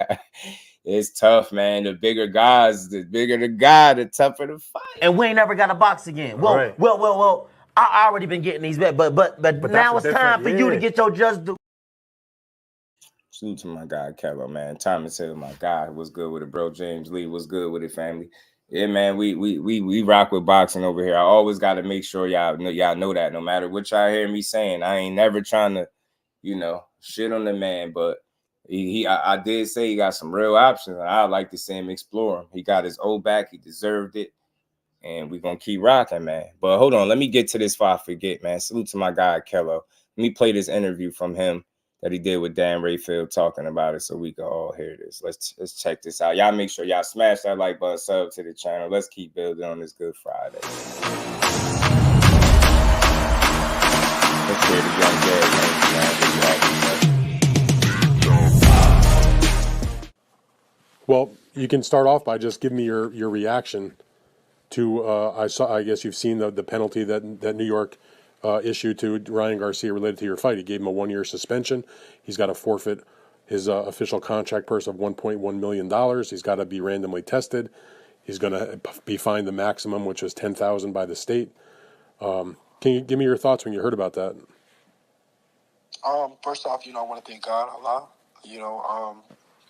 It's tough, man. The bigger guys, the bigger the guy, the tougher the fight. And we ain't never got to box again. Well, right. well. I already been getting these bet, but now it's time for you to get your just due. Salute to my guy, Kello, man. Thomas Hill, my guy. What's good with it, bro? James Lee, what's good with it, family? Yeah, man, we rock with boxing over here. I always got to make sure y'all know that. No matter what y'all hear me saying, I ain't never trying to, shit on the man. But I did say he got some real options, and I'd like to see him explore them. He got his old back. He deserved it. And we're going to keep rocking, man. But hold on. Let me get to this before I forget, man. Salute to my guy, Kello. Let me play this interview from him that he did with Dan Rafael talking about it so we can all hear this. Let's check this out. Y'all make sure y'all smash that like button, sub to the channel. Let's keep building on this Good Friday. Let's hear the young man. Well, you can start off by just giving me your reaction to I guess you've seen the penalty that New York issued to Ryan Garcia related to your fight. He gave him a 1-year suspension. He's got to forfeit his official contract purse of $1.1 million. He's got to be randomly tested. He's going to be fined the maximum, which is $10,000 by the state. Can you give me your thoughts when you heard about that? First off, I want to thank God, Allah,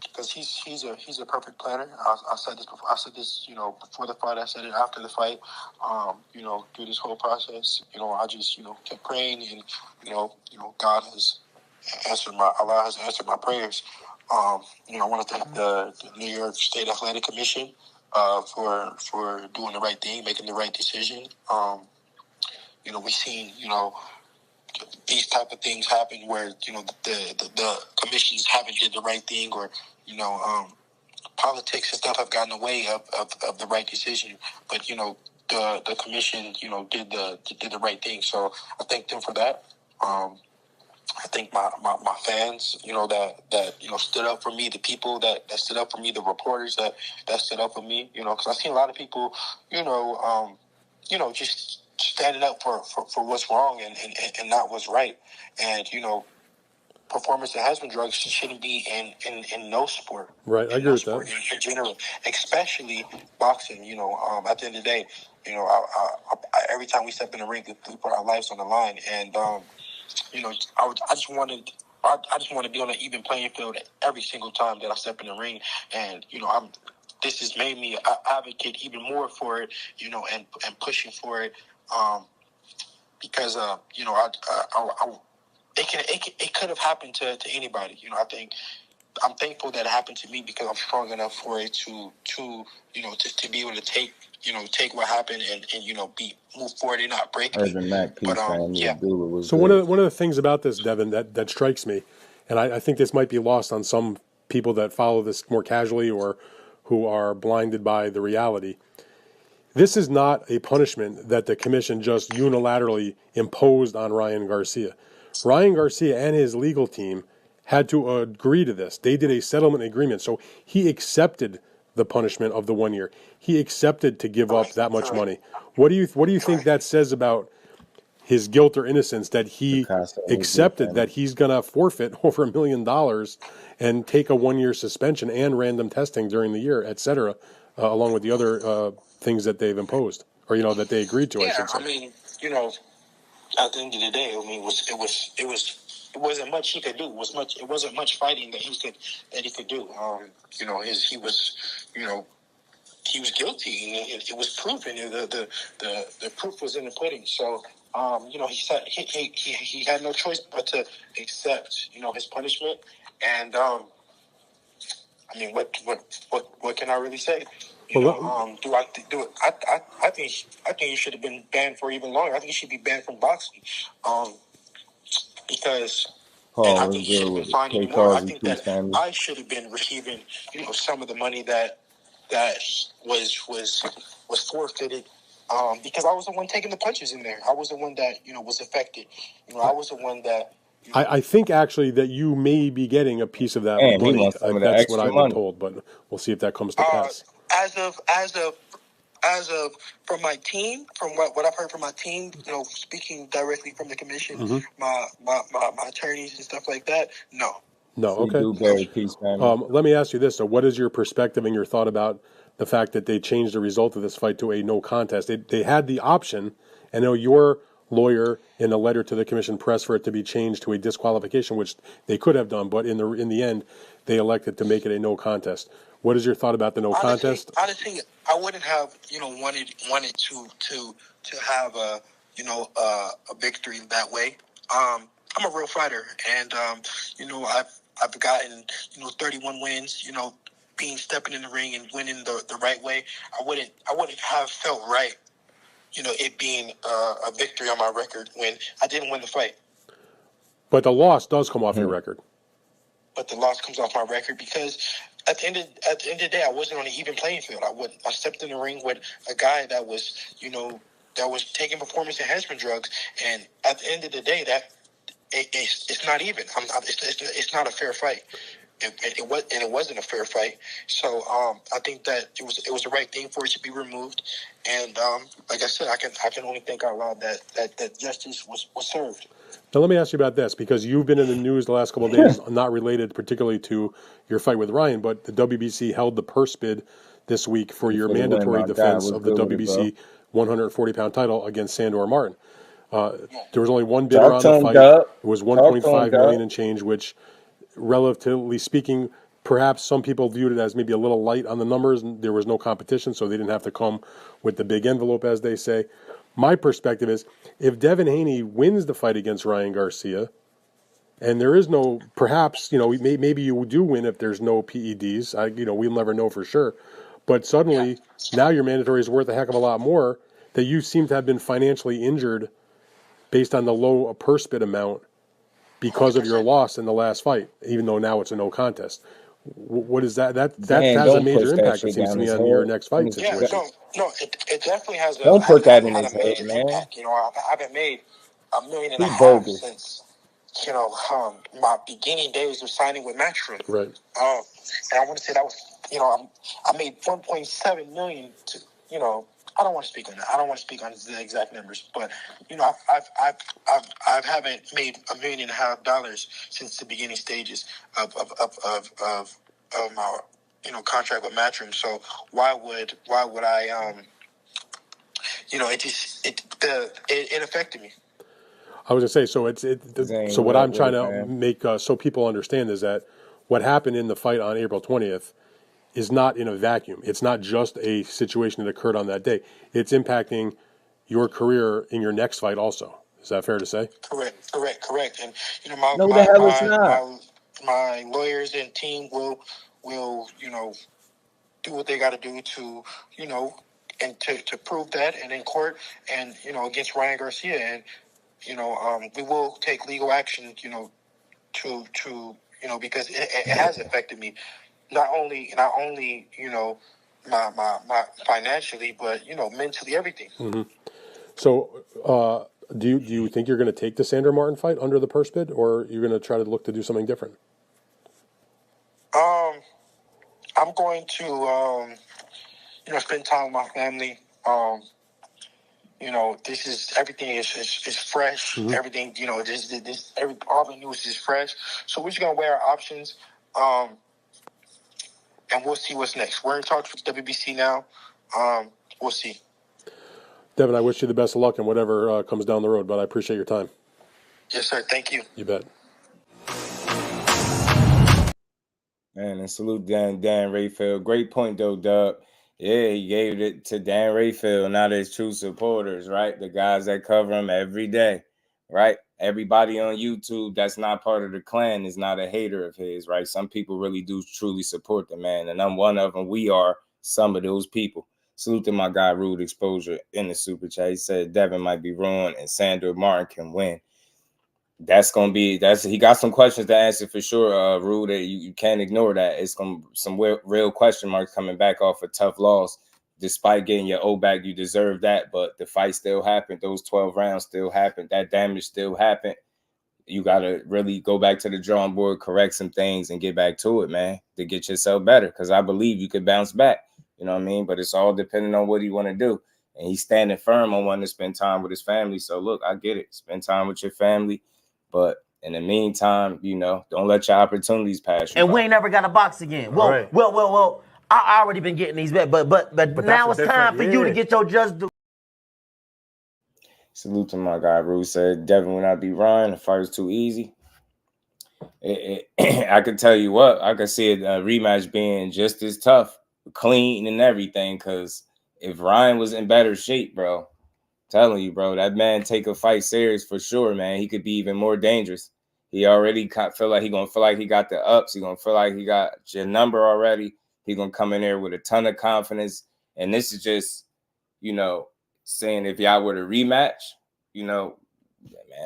because he's a perfect planner. I said this before. I said this, before the fight. I said it after the fight. Through this whole process, I just, kept praying, and God has answered Allah has answered my prayers. I want to thank the New York State Athletic Commission for doing the right thing, making the right decision. We've seen, these type of things happen where the commissions haven't did the right thing, or politics and stuff have gotten in the way of the right decision. But the commission did the right thing. So I thank them for that. I think my fans, that stood up for me, the people that stood up for me, the reporters that stood up for me, because I've seen a lot of people, just standing up for what's wrong and not what's right. And, performance enhancement drugs shouldn't be in no sport. Right, I agree with that. In general, especially boxing. At the end of the day, every time we step in the ring, we put our lives on the line, and I just wanted. I just want to be on an even playing field every single time that I step in the ring, and this has made me advocate even more for it, and pushing for it, because it could have happened to anybody. I think I'm thankful that it happened to me because I'm strong enough for it to be able to take what happened and move forward and not break me. So one of the things about this, Devin, that strikes me, and I think this might be lost on some people that follow this more casually or who are blinded by the reality. This is not a punishment that the commission just unilaterally imposed on Ryan Garcia. Ryan Garcia and his legal team had to agree to this. They did a settlement agreement. So he accepted the punishment of the 1 year. He accepted to give up that much money. What do you think that says about his guilt or innocence, that he accepted that he's going to forfeit over $1 million and take a 1 year suspension and random testing during the year, et cetera, along with the other things that they've imposed, or that they agreed to? Yeah, I should say. I mean, at the end of the day, it wasn't much he could do. It wasn't much fighting that he could do. He was guilty, and it was proven. The proof was in the pudding. So, he said he had no choice but to accept, his punishment. And I mean, what can I really say? Do I do it? I think he should have been banned for even longer. I think he should be banned from boxing, because. And I think he should have been fined anymore. I think that I should have been receiving, some of the money that was forfeited, because I was the one taking the punches in there. I was the one that was affected. I was the one that. I think actually that you may be getting a piece of that money. That's what I've been told, but we'll see if that comes to pass. As of from my team, from what I've heard from my team, speaking directly from the commission, my attorneys and stuff like that, no. Okay. Let me ask you this. So what is your perspective and your thought about the fact that they changed the result of this fight to a no contest? They had the option, and I know your lawyer in a letter to the commission pressed for it to be changed to a disqualification, which they could have done, but in the end, they elected to make it a no contest. What is your thought about the no contest? Honestly, I wouldn't have wanted to have a victory that way. I'm a real fighter, and I've gotten 31 wins. Stepping in the ring and winning the right way. I wouldn't have felt right. It being a victory on my record when I didn't win the fight. But the loss does come off your record. But the loss comes off my record because at the end of the day, I wasn't on an even playing field. I stepped in the ring with a guy that was taking performance enhancement drugs, and at the end of the day, it's not even. It's not a fair fight. It wasn't a fair fight. So I think that it was the right thing for it to be removed. And like I said, I can only think out loud that justice was served. Now let me ask you about this, because you've been in the news the last couple of days, not related particularly to your fight with Ryan, but the WBC held the purse bid this week for your mandatory defense of the WBC 140-pound title against Sandor Martin. There was only one bidder on the fight. It was $1.5 million and change, which, relatively speaking, perhaps some people viewed it as maybe a little light on the numbers. There was no competition, so they didn't have to come with the big envelope, as they say. My perspective is, if Devin Haney wins the fight against Ryan Garcia, and there is no, perhaps, maybe you do win if there's no PEDs. We'll never know for sure. But suddenly, now your mandatory is worth a heck of a lot more, that you seem to have been financially injured based on the low purse bid amount because of your loss in the last fight, even though now it's a no contest. What is that? That has a major impact, it seems to me, on your next fight situation. No, it definitely has. Don't put that in his head, man. Impact. I haven't made $1.5 million since my beginning days of signing with Matchroom. Right. And I want to say that was I made $1.7 million I don't want to speak on that. I don't want to speak on the exact numbers, but you know, I haven't made $1.5 million since the beginning stages of my contract with Matchroom. So why would I it affected me. I was gonna say, so so what I'm trying to make so people understand is that what happened in the fight on April 20th is not in a vacuum. It's not just a situation that occurred on that day. It's impacting your career in your next fight also. Is that fair to say? Correct. And my lawyers and team will do what they got to do to and to prove that, and in court and against Ryan Garcia, and we will take legal action to because it has affected me not only my financially, but mentally, everything. Mm-hmm. So do you think you're going to take the Sandor Martin fight under the purse bid, or you're going to try to look to do something different? I'm going to spend time with my family. This is everything is fresh. Mm-hmm. Everything, all the news is fresh. So we're just gonna weigh our options, and we'll see what's next. We're in talks with WBC now. We'll see. Devin, I wish you the best of luck in whatever comes down the road, but I appreciate your time. Yes, sir. Thank you. You bet. Man, and salute Dan Rafael. Great point, though, Doug. Yeah, he gave it to Dan Rafael, not his true supporters, right? The guys that cover him every day, right? Everybody on YouTube that's not part of the clan is not a hater of his, right? Some people really do truly support the man, and I'm one of them. We are some of those people. Salute to my guy, Rude Exposure, in the super chat. He said Devin might be ruined and Sandor Martin can win. He got some questions to answer for sure, Rude. You can't ignore that. It's some real question marks coming back off a tough loss. Despite getting your O back, you deserve that, but the fight still happened. Those 12 rounds still happened. That damage still happened. You got to really go back to the drawing board, correct some things, and get back to it, man, to get yourself better, because I believe you could bounce back. You know what I mean? But it's all depending on what you want to do. And he's standing firm on wanting to spend time with his family. So, look, I get it. Spend time with your family. But in the meantime, don't let your opportunities pass you. And we ain't never got a box again. Well, right. well. I already been getting these back, but now it's time for you to get your just due. Salute to my guy, Bruce said, Devin will not be Ryan. The fight was too easy. I can tell you what, I could see a rematch being just as tough, clean and everything, because if Ryan was in better shape, bro, telling you, bro, that man take a fight serious for sure, man. He could be even more dangerous. He already feel like he got the ups. He gonna feel like he got your number already. He gonna come in there with a ton of confidence. And this is just, saying if y'all were to rematch, man,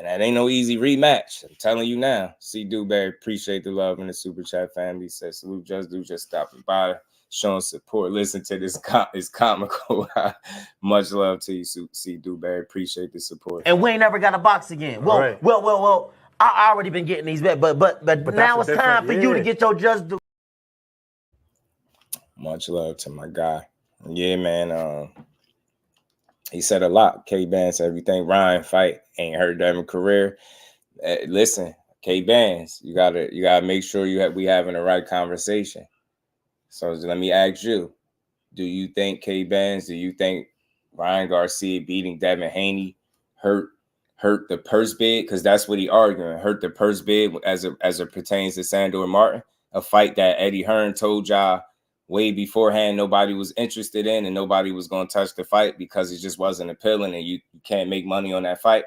that ain't no easy rematch. I'm telling you now. C. Dewberry, appreciate the love in the super chat family. Says salute, just stopping by, showing support. Listen to this. It's comical. Much love to you, C. Dewberry. Appreciate the support. And we ain't never got a box again. Well, right. well. I already been getting these back, but now it's time for you to get your just due. Much love to my guy. Yeah, man. He said a lot. K-Bands, everything. Ryan fight ain't hurt Devin career. Listen, K-Bands, you gotta make sure we having the right conversation. So let me ask you: do you think K-Bands? Do you think Ryan Garcia beating Devin Haney hurt the purse bid? Because that's what he arguing. Hurt the purse bid as it pertains to Sandor Martin, a fight that Eddie Hearn told y'all way beforehand nobody was interested in and nobody was going to touch the fight because it just wasn't appealing and you can't make money on that fight.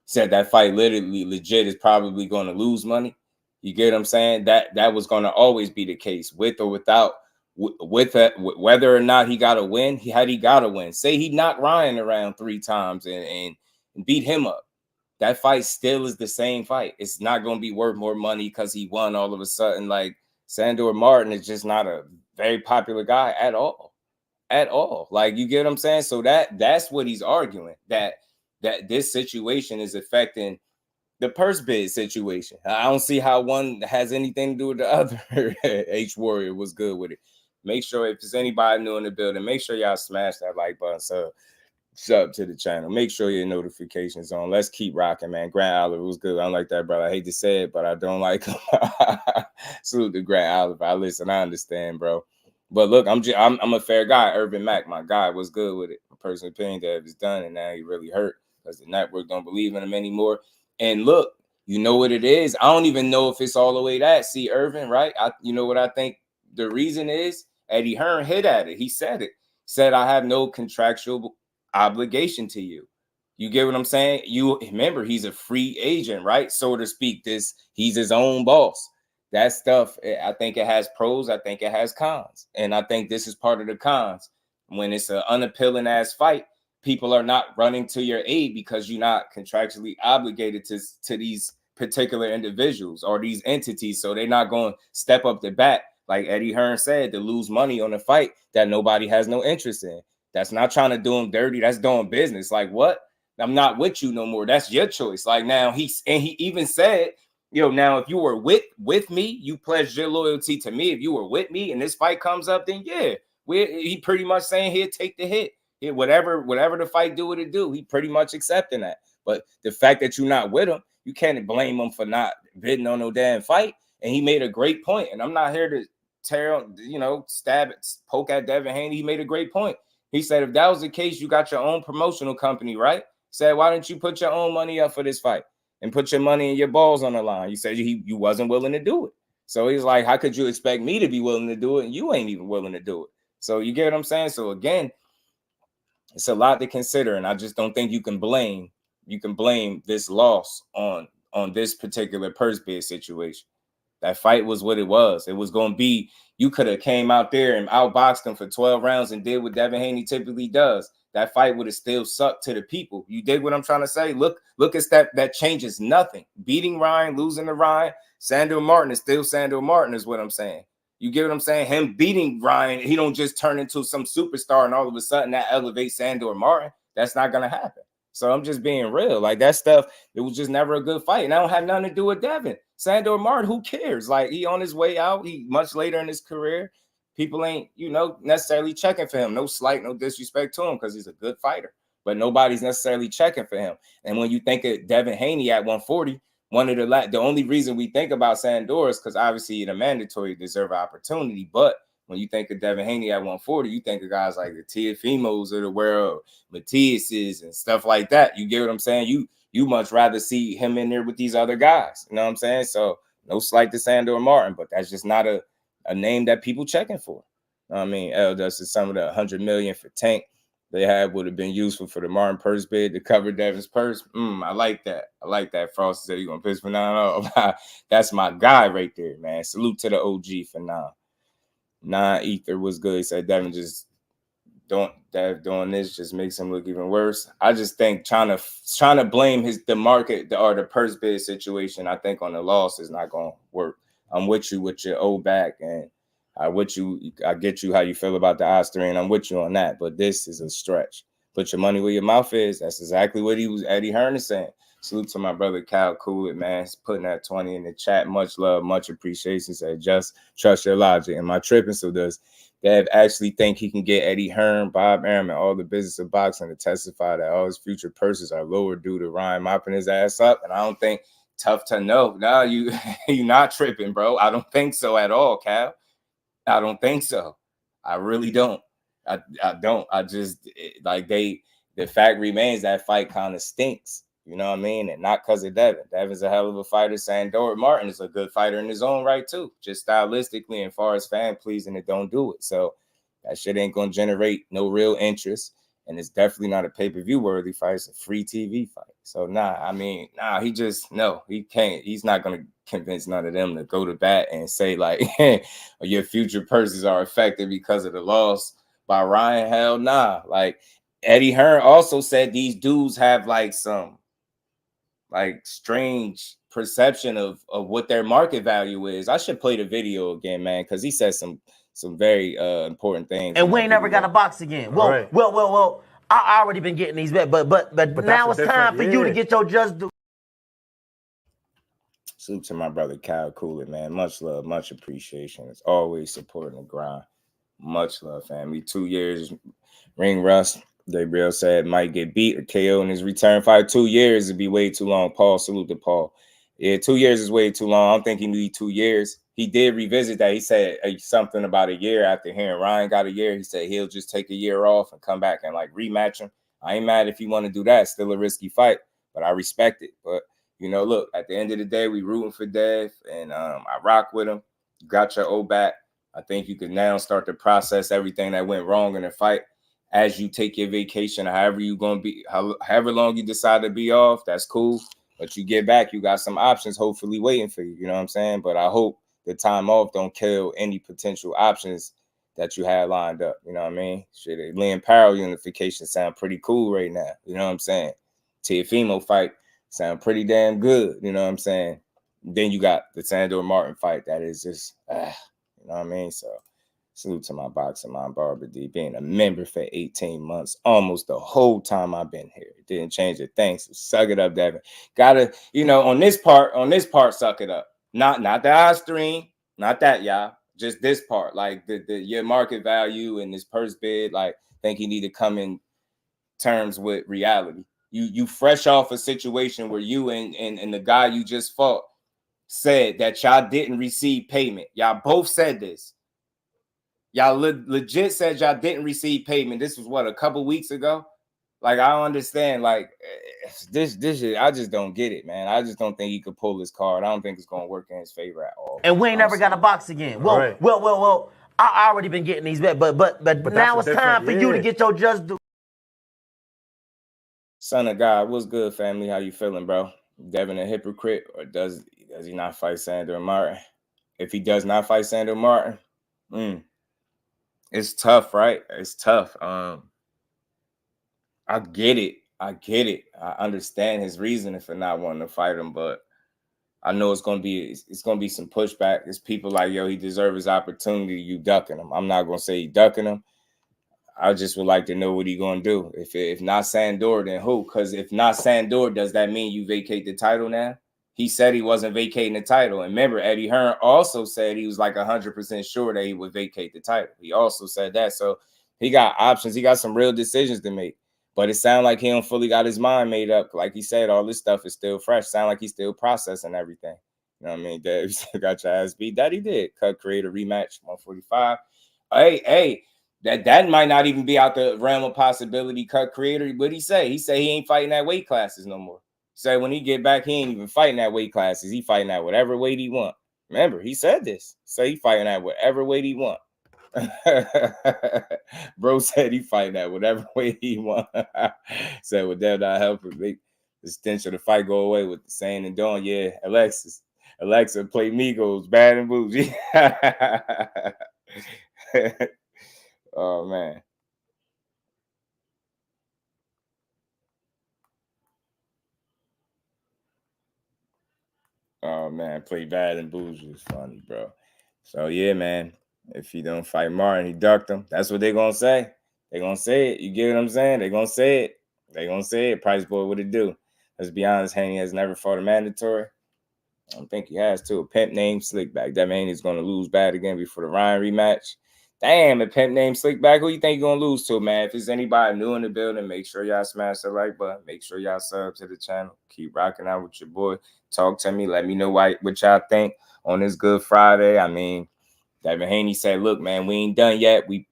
Said that fight literally legit is probably going to lose money. You get what I'm saying? That was going to always be the case, with or without, whether or not he got to win. He got to win. Say he knocked Ryan around 3 times and beat him up. That fight still is the same fight. It's not going to be worth more money because he won all of a sudden. Like, Sandor Martin is just not a very popular guy at all. Like, you get what I'm saying? So that's what he's arguing, that this situation is affecting the purse bid situation. I don't see how one has anything to do with the other. H Warrior was good with it. Make sure if there's anybody new in the building, make sure y'all smash that like button, sub to the channel. Make sure your notifications on. Let's keep rocking, man. Grant Oliver was good. I don't like that, brother. I hate to say it, but I don't like him. Salute to Grant Oliver. I understand, bro. But look, I'm a fair guy. Urban Mac, my guy, was good with it. My personal opinion that it's done, and now he really hurt because the network don't believe in him anymore. And look, you know what it is. I don't even know if it's all the way that. See, Irvin, right? You know what I think the reason is? Eddie Hearn hit at it. He said it. Said, I have no contractual obligation to you. You get what I'm saying? You remember he's a free agent, right? So to speak, he's his own boss. That stuff, I think it has pros. I think it has cons. And I think this is part of the cons. When it's an unappealing ass fight, people are not running to your aid because you're not contractually obligated to these particular individuals or these entities. So they're not going to step up the bat, like Eddie Hearn said, to lose money on a fight that nobody has no interest in. That's not trying to do him dirty. That's doing business. Like, what? I'm not with you no more. That's your choice. Like, now he even said, now if you were with me, you pledged your loyalty to me. If you were with me and this fight comes up, then yeah, he pretty much saying he'll take the hit. Whatever the fight do what it do, he pretty much accepting that. But the fact that you're not with him, you can't blame him for not bidding on no damn fight. And he made a great point. And I'm not here to poke at Devin Haney. He made a great point. He said, if that was the case, you got your own promotional company, right? Said, why didn't you put your own money up for this fight and put your money and your balls on the line? You said you wasn't willing to do it. So he's like, how could you expect me to be willing to do it? And you ain't even willing to do it. So you get what I'm saying? So again, it's a lot to consider. And I just don't think you can blame this loss on this particular purse bid situation. That fight was what it was. It was going to be, you could have came out there and outboxed him for 12 rounds and did what Devin Haney typically does. That fight would have still sucked to the people. You dig what I'm trying to say? Look at that changes nothing. Beating Ryan, losing to Ryan, Sandor Martin is still Sandor Martin is what I'm saying. You get what I'm saying? Him beating Ryan, he don't just turn into some superstar and all of a sudden that elevates Sandor Martin. That's not going to happen. So I'm just being real. Like, that stuff, it was just never a good fight. And I don't have nothing to do with Devin. Sandor Martin, who cares? Like, he on his way out. He much later in his career. People ain't, necessarily checking for him. No slight, no disrespect to him because he's a good fighter. But nobody's necessarily checking for him. And when you think of Devin Haney at 140, the only reason we think about Sandor is because obviously in a mandatory deserve an opportunity. But when you think of Devin Haney at 140, you think of guys like the Teofimos of the world, Matias's and stuff like that. You get what I'm saying? You much rather see him in there with these other guys. You know what I'm saying? So no slight to Sandor Martin, but that's just not a name that people checking for. I mean, that's some of the $100 million for Tank they had would have been useful for the Martin purse bid to cover Devin's purse. I like that. I like that. Frost said he's gonna piss for 9. That's my guy right there, man. Salute to the OG for 9. Ether was good. He said Devin just doing this just makes him look even worse. I just think trying to blame the market or the purse bid situation, I think on the loss is not gonna work. I'm with you with your old back, and I get you how you feel about the Oster, and I'm with you on that. But this is a stretch. Put your money where your mouth is. That's exactly what Eddie Hearn is saying. Salute to my brother Cal Coolett, man. He's putting that 20 in the chat. Much love, much appreciation. Said just trust your logic. Am I tripping? So does Dev actually think he can get Eddie Hearn, Bob Arum, and all the business of boxing to testify that all his future purses are lower due to Ryan mopping his ass up? And I don't think tough to know. No, you're not tripping, bro. I don't think so at all, Cal. I don't think so. I really don't. I don't. I just the fact remains that fight kind of stinks. You know what I mean? And not because of Devin. Devin's a hell of a fighter. Sandor Martin is a good fighter in his own right, too. Just stylistically and as far as fan pleasing, it don't do it. So that shit ain't going to generate no real interest. And it's definitely not a pay-per-view worthy fight. It's a free TV fight. So, he can't. He's not going to convince none of them to go to bat and say, like, your future purses are affected because of the loss by Ryan. Hell nah. Like, Eddie Hearn also said these dudes have, like, some strange perception of what their market value is. I should play the video again, man, because he said some very important things. And we ain't never got a box again. Well, right. well. I already been getting these bets, but now it's time for you to get your just due. Salute to my brother Kyle Coolett, man. Much love, much appreciation. It's always supporting the grind. Much love, family. 2 years, ring rust. Gabriel said might get beat or KO in his return fight. 2 years would be way too long. Paul, salute to Paul. Yeah, 2 years is way too long. I don't think he need 2 years. He did revisit that. He said something about a year after hearing Ryan got a year. He said he'll just take a year off and come back and like rematch him. I ain't mad if you want to do that. Still a risky fight, but I respect it. But, you know, look, at the end of the day, we rooting for Dev, and I rock with him. You got your O back. I think you can now start to process everything that went wrong in the fight as you take your vacation, however you're going to be, however long you decide to be off, that's cool. But you get back, you got some options hopefully waiting for you. You know what I'm saying? But I hope the time off don't kill any potential options that you had lined up. You know what I mean? Shit, Lynn Powell unification sound pretty cool right now. You know what I'm saying? Teofimo fight sound pretty damn good. You know what I'm saying? Then you got the Sandor Martin fight that is just, you know what I mean? So salute to my boxing mom, Barbara D, being a member for 18 months, almost the whole time I've been here. It didn't change a thing. So suck it up, Devin. Gotta, you know, on this part, suck it up. Not the eye stream, not that, y'all. Just this part, like the your market value and this purse bid, like think you need to come in terms with reality. You fresh off a situation where you and the guy you just fought said that y'all didn't receive payment. Y'all both said this. Y'all legit said y'all didn't receive payment. This was what, a couple weeks ago? Like, I don't understand. Like, this shit, I just don't get it, man. I just don't think he could pull this card. I don't think it's gonna work in his favor at all. And we ain't never got to box again. Well, Right. well. I already been getting these bets, but now it's time for you to get your just due. Son of God, what's good, family? How you feeling, bro? Devin a hypocrite, or does he not fight Sandor Martin? If he does not fight Sandor Martin, it's tough, right? It's tough. I get it. I understand his reasoning for not wanting to fight him, but I know it's gonna be some pushback. There's people like, yo, he deserves his opportunity. You ducking him. I'm not gonna say you ducking him. I just would like to know what he gonna do. If not Sandor, then who? Because if not Sandor, does that mean you vacate the title now? He said he wasn't vacating the title. And remember, Eddie Hearn also said he was like 100% sure that he would vacate the title. He also said that. So he got options. He got some real decisions to make. But it sounds like he don't fully got his mind made up. Like he said, all this stuff is still fresh. Sound like he's still processing everything. You know what I mean? Dave, you still got your ass beat. That he did. Cut creator rematch 145. Hey, that might not even be out the realm of possibility. Cut creator. What'd he say? He said he ain't fighting that weight classes no more. Say when he get back, he ain't even fighting that weight classes. He fighting at whatever weight he want. Remember, he said this. Say he fighting at whatever weight he want. Bro said he fighting at whatever weight he want. Said with that not helping make the stench of the fight go away with the saying and doing. Yeah, Alexa play Migos bad and bougie. Oh man. Oh man, play bad and bougie is funny, bro. So yeah, man. If he don't fight Martin, he ducked him. That's what they're gonna say. They're gonna say it. You get what I'm saying? They're gonna say it. They're gonna say it. Price boy, what it do? Let's be honest, Haney has never fought a mandatory. I don't think he has to. A pimp named Slickback. Devin Haney's gonna lose bad again before the Ryan rematch. Damn, a pimp named Slickback. Who you think you're gonna lose to, man? If there's anybody new in the building, make sure y'all smash the like button. Make sure y'all sub to the channel. Keep rocking out with your boy. Talk to me. Let me know what y'all think on this Good Friday. I mean, Devin Haney said, "Look, man, we ain't done yet. We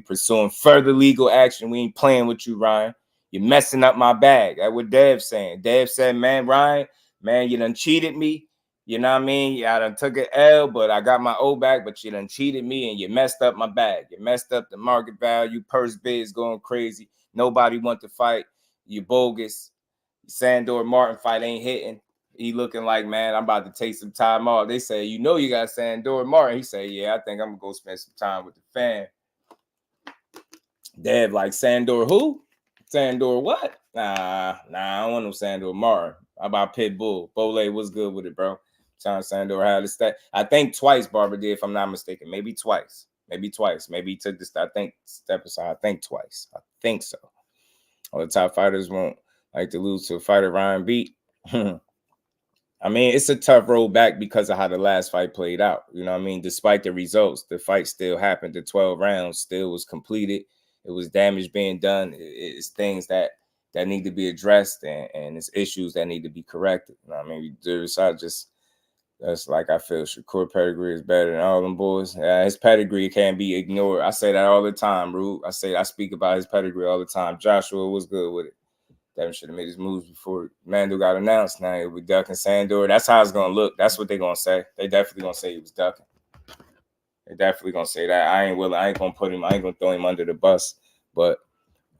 pursuing further legal action. We ain't playing with you, Ryan. You're messing up my bag." That's what Dev saying. Dev said, "Man, Ryan, man, you done cheated me. You know what I mean? Yeah, I done took an L, but I got my O back. But you done cheated me, and you messed up my bag. You messed up the market value. Purse bids going crazy. Nobody want to fight. You bogus. Sandor Martin fight ain't hitting." He looking like, man, I'm about to take some time off. They say, you know, you got Sandor Martin. He say, yeah, I think I'm going to go spend some time with the fam. Dev like, Sandor who? Sandor what? Nah, I don't want no Sandor Martin. How about Pitbull? Bole, what's good with it, bro? John Sandor had a stat. I think twice Barber did, if I'm not mistaken. Maybe twice. Maybe he took this, I think, step aside. I think twice. I think so. All the top fighters won't like to lose to a fighter Ryan beat. I mean, it's a tough road back because of how the last fight played out. You know what I mean? Despite the results, the fight still happened. The 12 rounds still was completed. It was damage being done. It's things that need to be addressed, and it's issues that need to be corrected. You know what I mean? That's like I feel Shakur pedigree is better than all them boys. His pedigree can't be ignored. I say that all the time, Rube. I speak about his pedigree all the time. Joshua was good with it. Devin should have made his moves before Mando got announced. Now it was ducking Sandor. That's how it's gonna look. That's what they're gonna say. They definitely gonna say he was ducking. They definitely gonna say that. I ain't gonna throw him under the bus. But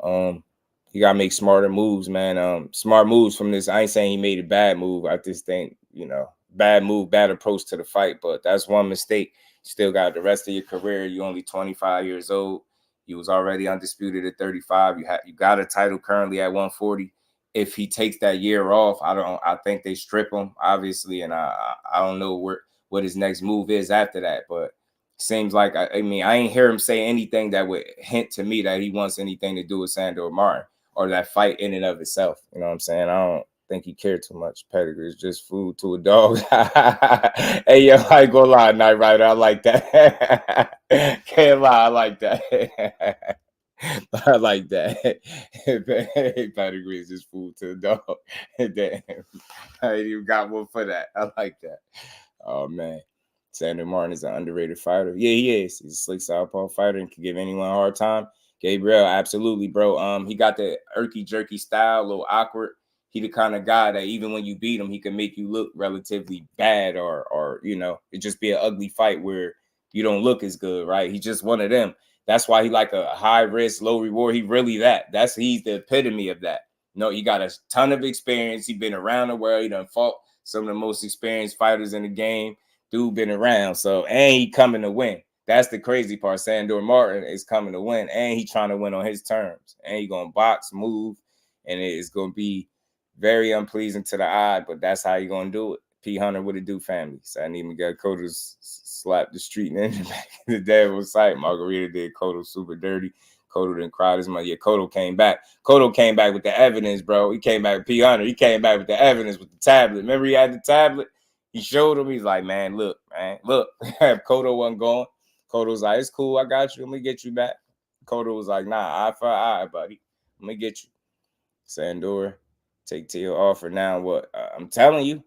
you gotta make smarter moves, man. Smart moves from this. I ain't saying he made a bad move. I just think, bad move, bad approach to the fight. But that's one mistake. You still got the rest of your career. You're only 25 years old. He was already undisputed at 35. You got a title currently at 140. If he takes that year off, I think they strip him, obviously, and I don't know what his next move is after that. But seems like I ain't hear him say anything that would hint to me that he wants anything to do with Sandor Martin or that fight in and of itself. You know what I'm saying? I don't think he cared too much. Pedigree is just food to a dog. Hey, yo, I ain't gonna lie, Night Rider. I like that. Can't lie, I like that. I like that. Pedigree is just food to a dog. Damn. I ain't even got one for that. I like that. Oh, man. Sandor Martin is an underrated fighter. Yeah, he is. He's a slick southpaw fighter and can give anyone a hard time. Gabriel, absolutely, bro. He got the irky-jerky style, a little awkward. He the kind of guy that even when you beat him, he can make you look relatively bad or it just be an ugly fight where you don't look as good, right? He's just one of them. That's why he like a high risk, low reward. He really he's the epitome of that. He got a ton of experience. He been around the world. He done fought some of the most experienced fighters in the game. Dude been around. So, and he coming to win. That's the crazy part. Sandor Martin is coming to win, and he trying to win on his terms. And he going to box, move, and it is going to be very unpleasing to the eye, but that's how you going to do it. P. Hunter with a do family. So I need to get Cotto slap the street and back in the day was sight. Margarita did Cotto super dirty. Cotto didn't cry this month. Yeah, Cotto came back. Cotto came back with the evidence, bro. He came back with P. Hunter. He came back with the evidence with the tablet. Remember he had the tablet? He showed him. He's like, man, look. Cotto wasn't going. Cotto was like, it's cool. I got you. Let me get you back. Cotto was like, nah, eye for eye, buddy. Let me get you. Sandor, take Teo off for now. What? I'm telling you.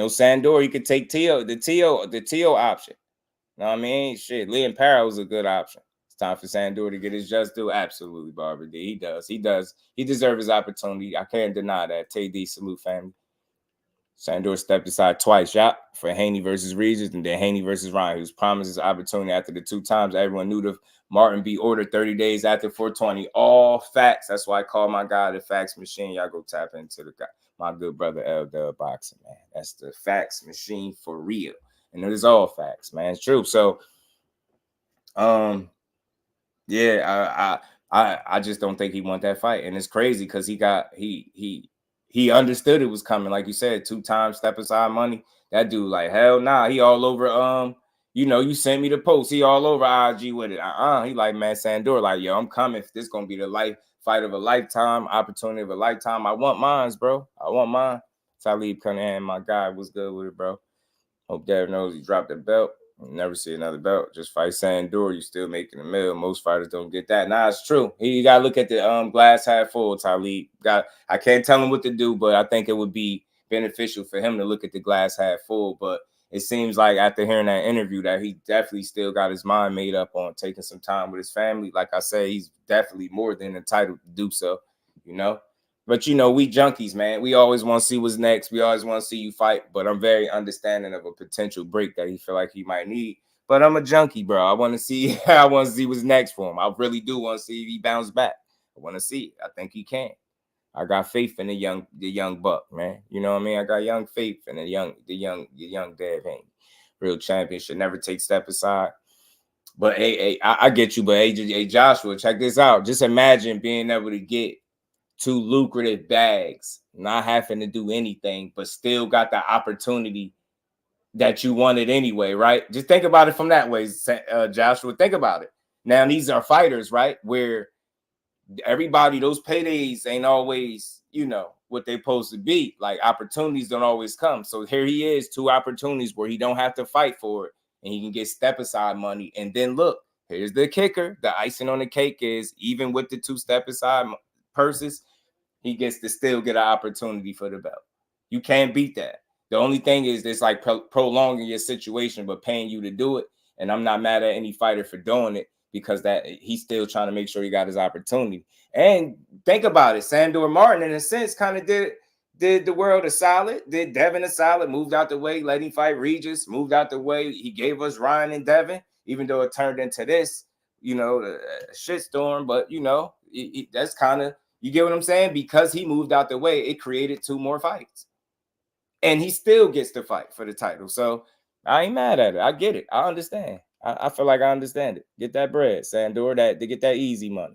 Sandor, you could take the Teo option. You know what I mean? Shit, Liam Parra was a good option. It's time for Sandor to get his just due. Absolutely, Barbara D. He does. He deserves his opportunity. I can't deny that. TD, salute family. Sandor stepped aside twice, for Haney versus Regis and then Haney versus Ryan. He was promised his opportunity after the 2 times. Everyone knew the Martin be ordered 30 days after 420. All facts. That's why I call my guy the fax machine. Y'all go tap into the guy. My good brother LetsBuild, man. That's the fax machine for real. And it is all facts, man. It's true. So, yeah, I just don't think he won that fight. And it's crazy because he understood it was coming. Like you said, 2 times step aside money. That dude, like, hell nah. He all over, you sent me the post. He all over IG with it. He like, man, Sandor, like, yo, I'm coming. If this gonna be the fight of a lifetime, opportunity of a lifetime, I want mines, bro. I want mine. Talib Cunningham, my guy, was good with it, bro. Hope Devin knows he dropped the belt. You'll never see another belt. Just fight Sandor, you still making a mill. Most fighters don't get that. Nah, it's true. You got to look at the glass half full, Talib. I can't tell him what to do, but I think it would be beneficial for him to look at the glass half full. But it seems like after hearing that interview that he definitely still got his mind made up on taking some time with his family. Like I say, he's definitely more than entitled to do so, But, we junkies, man. We always want to see what's next. We always want to see you fight. But I'm very understanding of a potential break that he feel like he might need. But I'm a junkie, bro. I want to see what's next for him. I really do want to see if he bounce back. I want to see it. I think he can. I got faith in the young buck, man. You know what I mean? I got young faith in the young Devin Haney. Real champion should never take step aside. But I get you. But hey, Joshua, check this out. Just imagine being able to get 2 lucrative bags, not having to do anything, but still got the opportunity that you wanted anyway, right? Just think about it from that way, Joshua. Think about it. Now, these are fighters, right, where everybody, those paydays ain't always, you know, what they supposed to be. Like, opportunities don't always come. So here he is, 2 opportunities where he don't have to fight for it, and he can get step aside money. And then look, here's the kicker. The icing on the cake is, even with the 2 step aside purses, he gets to still get an opportunity for the belt. You can't beat that. The only thing is, it's like prolonging your situation, but paying you to do it. And I'm not mad at any fighter for doing it, because that he's still trying to make sure he got his opportunity. And think about it, Sandor Martin, in a sense, kind of did the world a solid, did Devin a solid, moved out the way, let him fight Regis, moved out the way. He gave us Ryan and Devin, even though it turned into this, you know, a shitstorm. But, you know, that's kind of, you get what I'm saying? Because he moved out the way, it created 2 more fights. And he still gets to fight for the title. So I ain't mad at it. I get it. I understand. I feel like I understand it. Get that bread, Sandor, to get that easy money.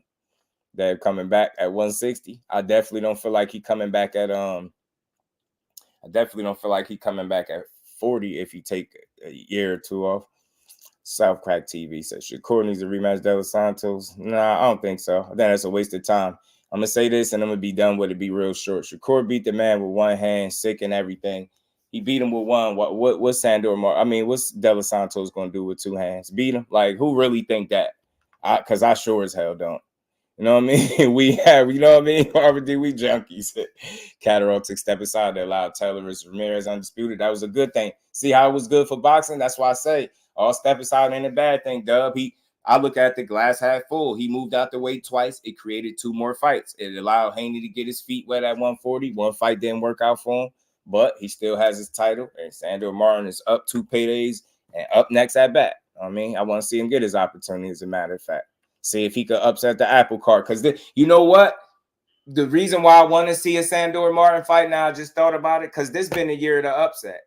They're coming back at 160. I definitely don't feel like he coming back at I definitely don't feel like he coming back at 40 if he take a year or 2 off. South Crack TV says Shakur needs to rematch De Los Santos. Nah, I don't think so. I think that's a waste of time. I'm gonna say this and I'm gonna be done with it. Be real short. Shakur beat the man with 1 hand, sick and everything. He beat him with 1. What's Sandor Martin? I mean, what's De Los Santos gonna do with 2 hands? Beat him? Like, who really think that? Because I sure as hell don't. You know what I mean? We have, you know what I mean? Harvard D, we junkies. Catterall took step aside to allow Taylor versus Ramirez undisputed. That was a good thing. See how it was good for boxing? That's why I say all step aside ain't a bad thing, Dub. I look at the glass half full. He moved out the way twice. It created 2 more fights. It allowed Haney to get his feet wet at 140. 1 fight didn't work out for him, but he still has his title. And Sandor Martin is up 2 paydays and up next at bat. I mean, I want to see him get his opportunity, as a matter of fact. See if he could upset the apple cart. Because you know what? The reason why I want to see a Sandor Martin fight now, I just thought about it, because this been a year of the upset.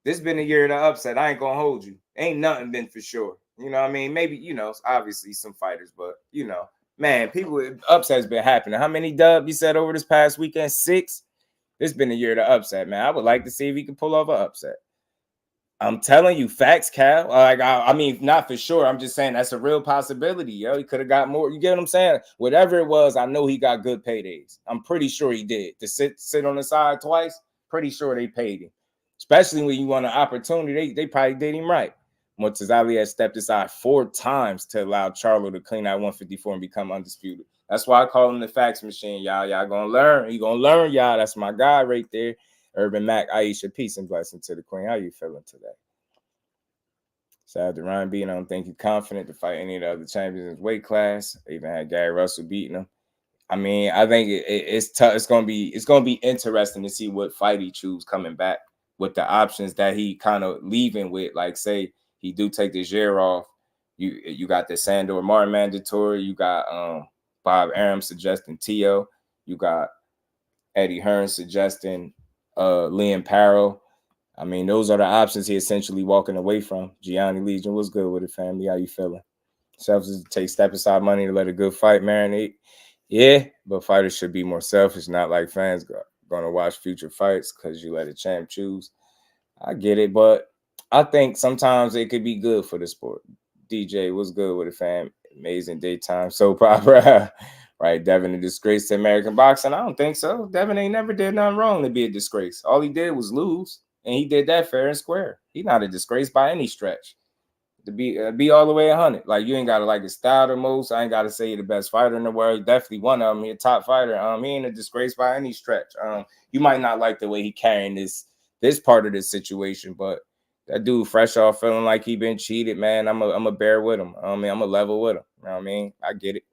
This been a year of the upset. I ain't going to hold you. Ain't nothing been for sure. You know what I mean? Maybe, you know, obviously some fighters, but, you know, man, upsets been happening. How many dubs you said over this past weekend? 6? This been a year of the upset, man. I would like to see if he can pull off an upset. I'm telling you, facts, Cal. Like, I mean, not for sure. I'm just saying that's a real possibility, yo. He could have got more. You get what I'm saying? Whatever it was, I know he got good paydays. I'm pretty sure he did. To sit on the side twice, pretty sure they paid him. Especially when you want an opportunity, they probably did him right. Murtazali has stepped aside 4 times to allow Charlo to clean out 154 and become undisputed. That's why I call him the fax machine, y'all. Y'all gonna learn. You gonna learn, y'all. That's my guy right there. Urban Mac, Aisha, peace and blessing to the queen. How you feeling today? Shout out to Ryan B. I don't think he's confident to fight any of the other champions in his weight class. They even had Gary Russell beating him. I mean, I think it's tough. It's gonna be interesting to see what fight he chooses coming back with the options that he kind of leaving with. Like, say he do take this year off. You got the Sandor Martin mandatory. You got Bob Arum suggesting Tio. You got Eddie Hearn suggesting Liam Parrow. I mean, those are the options he essentially walking away from. Gianni Legion, what's good with it, family? How you feeling? Selfish to take step aside money to let a good fight marinate. Yeah, but fighters should be more selfish, not like fans going to watch future fights because you let a champ choose. I get it, but I think sometimes it could be good for the sport. DJ, what's good with it, fam? Amazing daytime soap opera. Right, Devin a disgrace to American boxing? I don't think so. Devin ain't never did nothing wrong to be a disgrace. All he did was lose, and he did that fair and square. He's not a disgrace by any stretch. To be all the way 100. Like, you ain't got to like his style the most. I ain't got to say you're the best fighter in the world. Definitely one of them. He's a top fighter. He ain't a disgrace by any stretch. You might not like the way he carrying this part of this situation, but that dude fresh off feeling like he been cheated, man. I'm a bear with him. I'm a level with him. You know what I mean? I get it.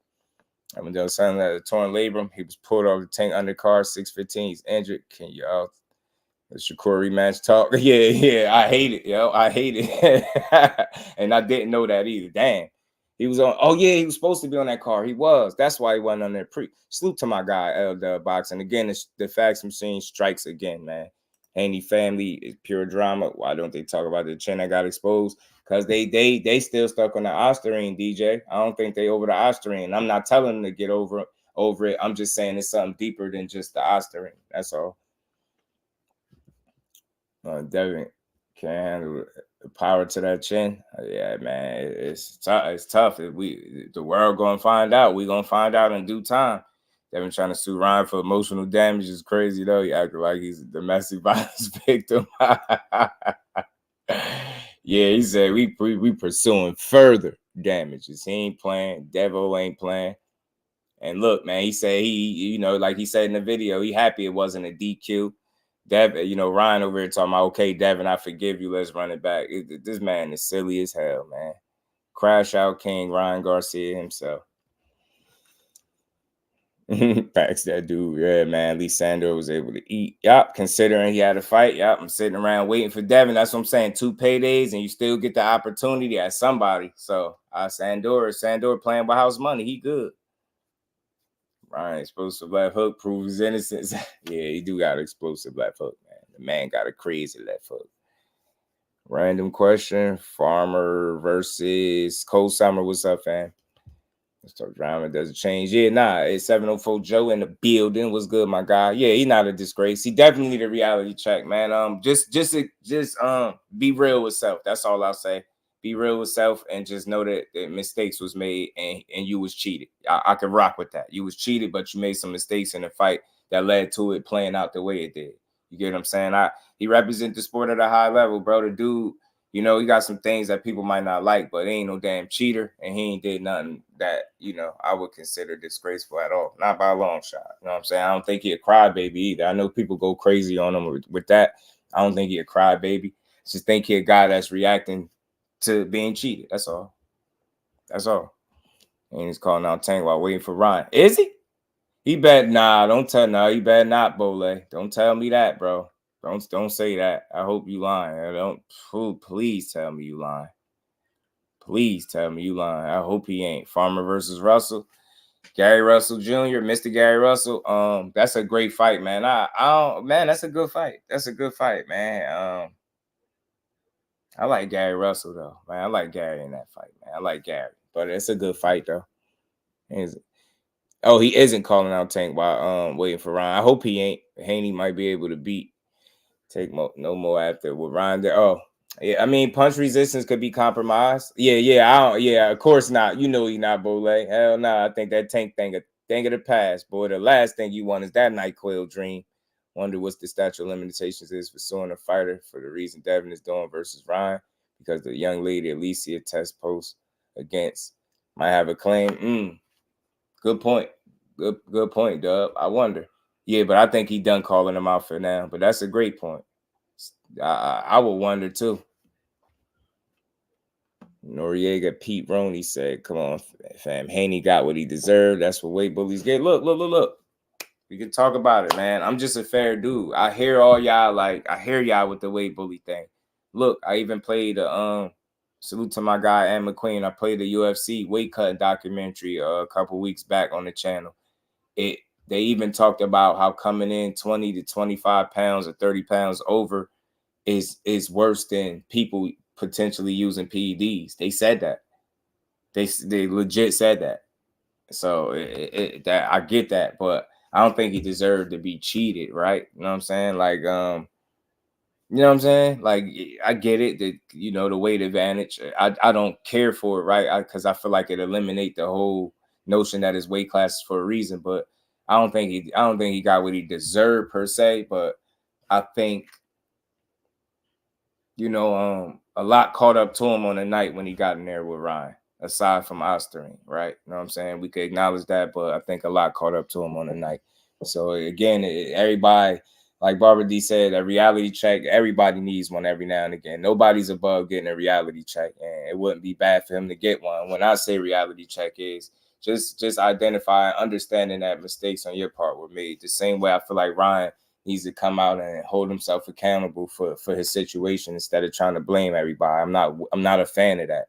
I mean, there was something that a torn labrum. He was pulled off the tank undercard, 615. He's injured. Can y'all the Shakur rematch talk? Yeah. I hate it, yo. I hate it. And I didn't know that either. Damn. He was on. Oh, yeah, he was supposed to be on that card. He was. That's why he wasn't on there. Salute to my guy, LetsBuild. Again, the fax machine strikes again, man. Haney family is pure drama. Why don't they talk about the chin that got exposed? Because they still stuck on the Osterine, DJ. I don't think they over the Osterine. I'm not telling them to get over it. I'm just saying it's something deeper than just the Osterine. That's all. Devin can't handle Power to that chin. Yeah, man, it's tough. It's tough. The world gonna find out. We gonna find out in due time. They've been trying to sue Ryan for emotional damage. Is crazy though. He acted like he's a domestic violence victim. Yeah, he said we pursuing further damages. He ain't playing. Devo ain't playing. And look, man, he said he like he said in the video, he happy it wasn't a DQ. Devin, Ryan over here talking about, okay, Devin, I forgive you. Let's run it back. This man is silly as hell, man. Crash out king Ryan Garcia himself. Packs that dude. Yeah, man. At least Sandor was able to eat. Yup. Considering he had a fight. Yup. I'm sitting around waiting for Devin. That's what I'm saying. 2 paydays and you still get the opportunity at somebody. So Sandor playing by house money. He good. Ryan explosive left hook proves his innocence. Yeah, he do got an explosive left hook, man. The man got a crazy left hook. Random question. Farmer versus Cold Summer. What's up, fam? Let's talk drama. Doesn't change. Yeah, nah. It's 704 Joe in the building. What's good, my guy? Yeah, he not a disgrace. He definitely need a reality check, man. Just be real with self. That's all I'll say. Be real with self and just know that mistakes was made and you was cheated. I could rock with that. You was cheated, but you made some mistakes in the fight that led to it playing out the way it did. You get what I'm saying? He represents the sport at a high level, bro. The dude, he got some things that people might not like, but he ain't no damn cheater, and he ain't did nothing that, I would consider disgraceful at all. Not by a long shot. You know what I'm saying? I don't think he a crybaby either. I know people go crazy on him with that. I don't think he a crybaby. Just think he a guy that's reacting to being cheated. That's all. That's all. And he's calling out Tank while waiting for Ryan. Is he? He bet don't tell he better not, Bole. Don't tell me that, bro. Don't say that. I hope you lying. Please tell me you lying. Please tell me you lying. I hope he ain't. Farmer versus Russell. Gary Russell Jr., Mr. Gary Russell. That's a great fight, man. Man, that's a good fight. That's a good fight, man. I like Gary Russell, though. Man, I like Gary in that fight, man. I like Gary. But it's a good fight, though. He isn't calling out Tank while waiting for Ryan. I hope he ain't. Haney might be able to beat Take no more after with Ryan there. Oh, yeah. I mean, punch resistance could be compromised. Yeah. Of course not. He not Bole. Hell no. I think that Tank thing of the past, boy. The last thing you want is that NyQuil dream. Wonder what's the statute of limitations is for suing a fighter for the reason Devin is doing versus Ryan, because the young lady Alicia test post against might have a claim. Good point. Good point, Dub. I wonder. Yeah, but I think he done calling him out for now. But that's a great point. I would wonder too. Noriega Pete Roney said, "Come on, fam. Haney got what he deserved. That's what weight bullies get. Look. We can talk about it, man. I'm just a fair dude. I hear all y'all I hear y'all with the weight bully thing. Look, I even played salute to my guy Ann McQueen. I played the UFC weight cutting documentary a couple weeks back on the channel. They even talked about how coming in 20 to 25 pounds or 30 pounds over is worse than people potentially using PEDs. They said that. They legit said that. So that I get that, but I don't think he deserved to be cheated, right? You know what I'm saying? You know what I'm saying? I get it that, the weight advantage. I don't care for it, right? Because I feel like it eliminates the whole notion that his weight class is for a reason. But I don't think he got what he deserved per se. But I think, a lot caught up to him on the night when he got in there with Ryan, aside from Osterine, right? You know what I'm saying? We could acknowledge that, but I think a lot caught up to him on the night. So again, everybody, like Barbara D said, a reality check, everybody needs one every now and again. Nobody's above getting a reality check, and it wouldn't be bad for him to get one. When I say reality check is just identify, understanding that mistakes on your part were made. The same way I feel like Ryan needs to come out and hold himself accountable for his situation instead of trying to blame everybody. I'm not a fan of that.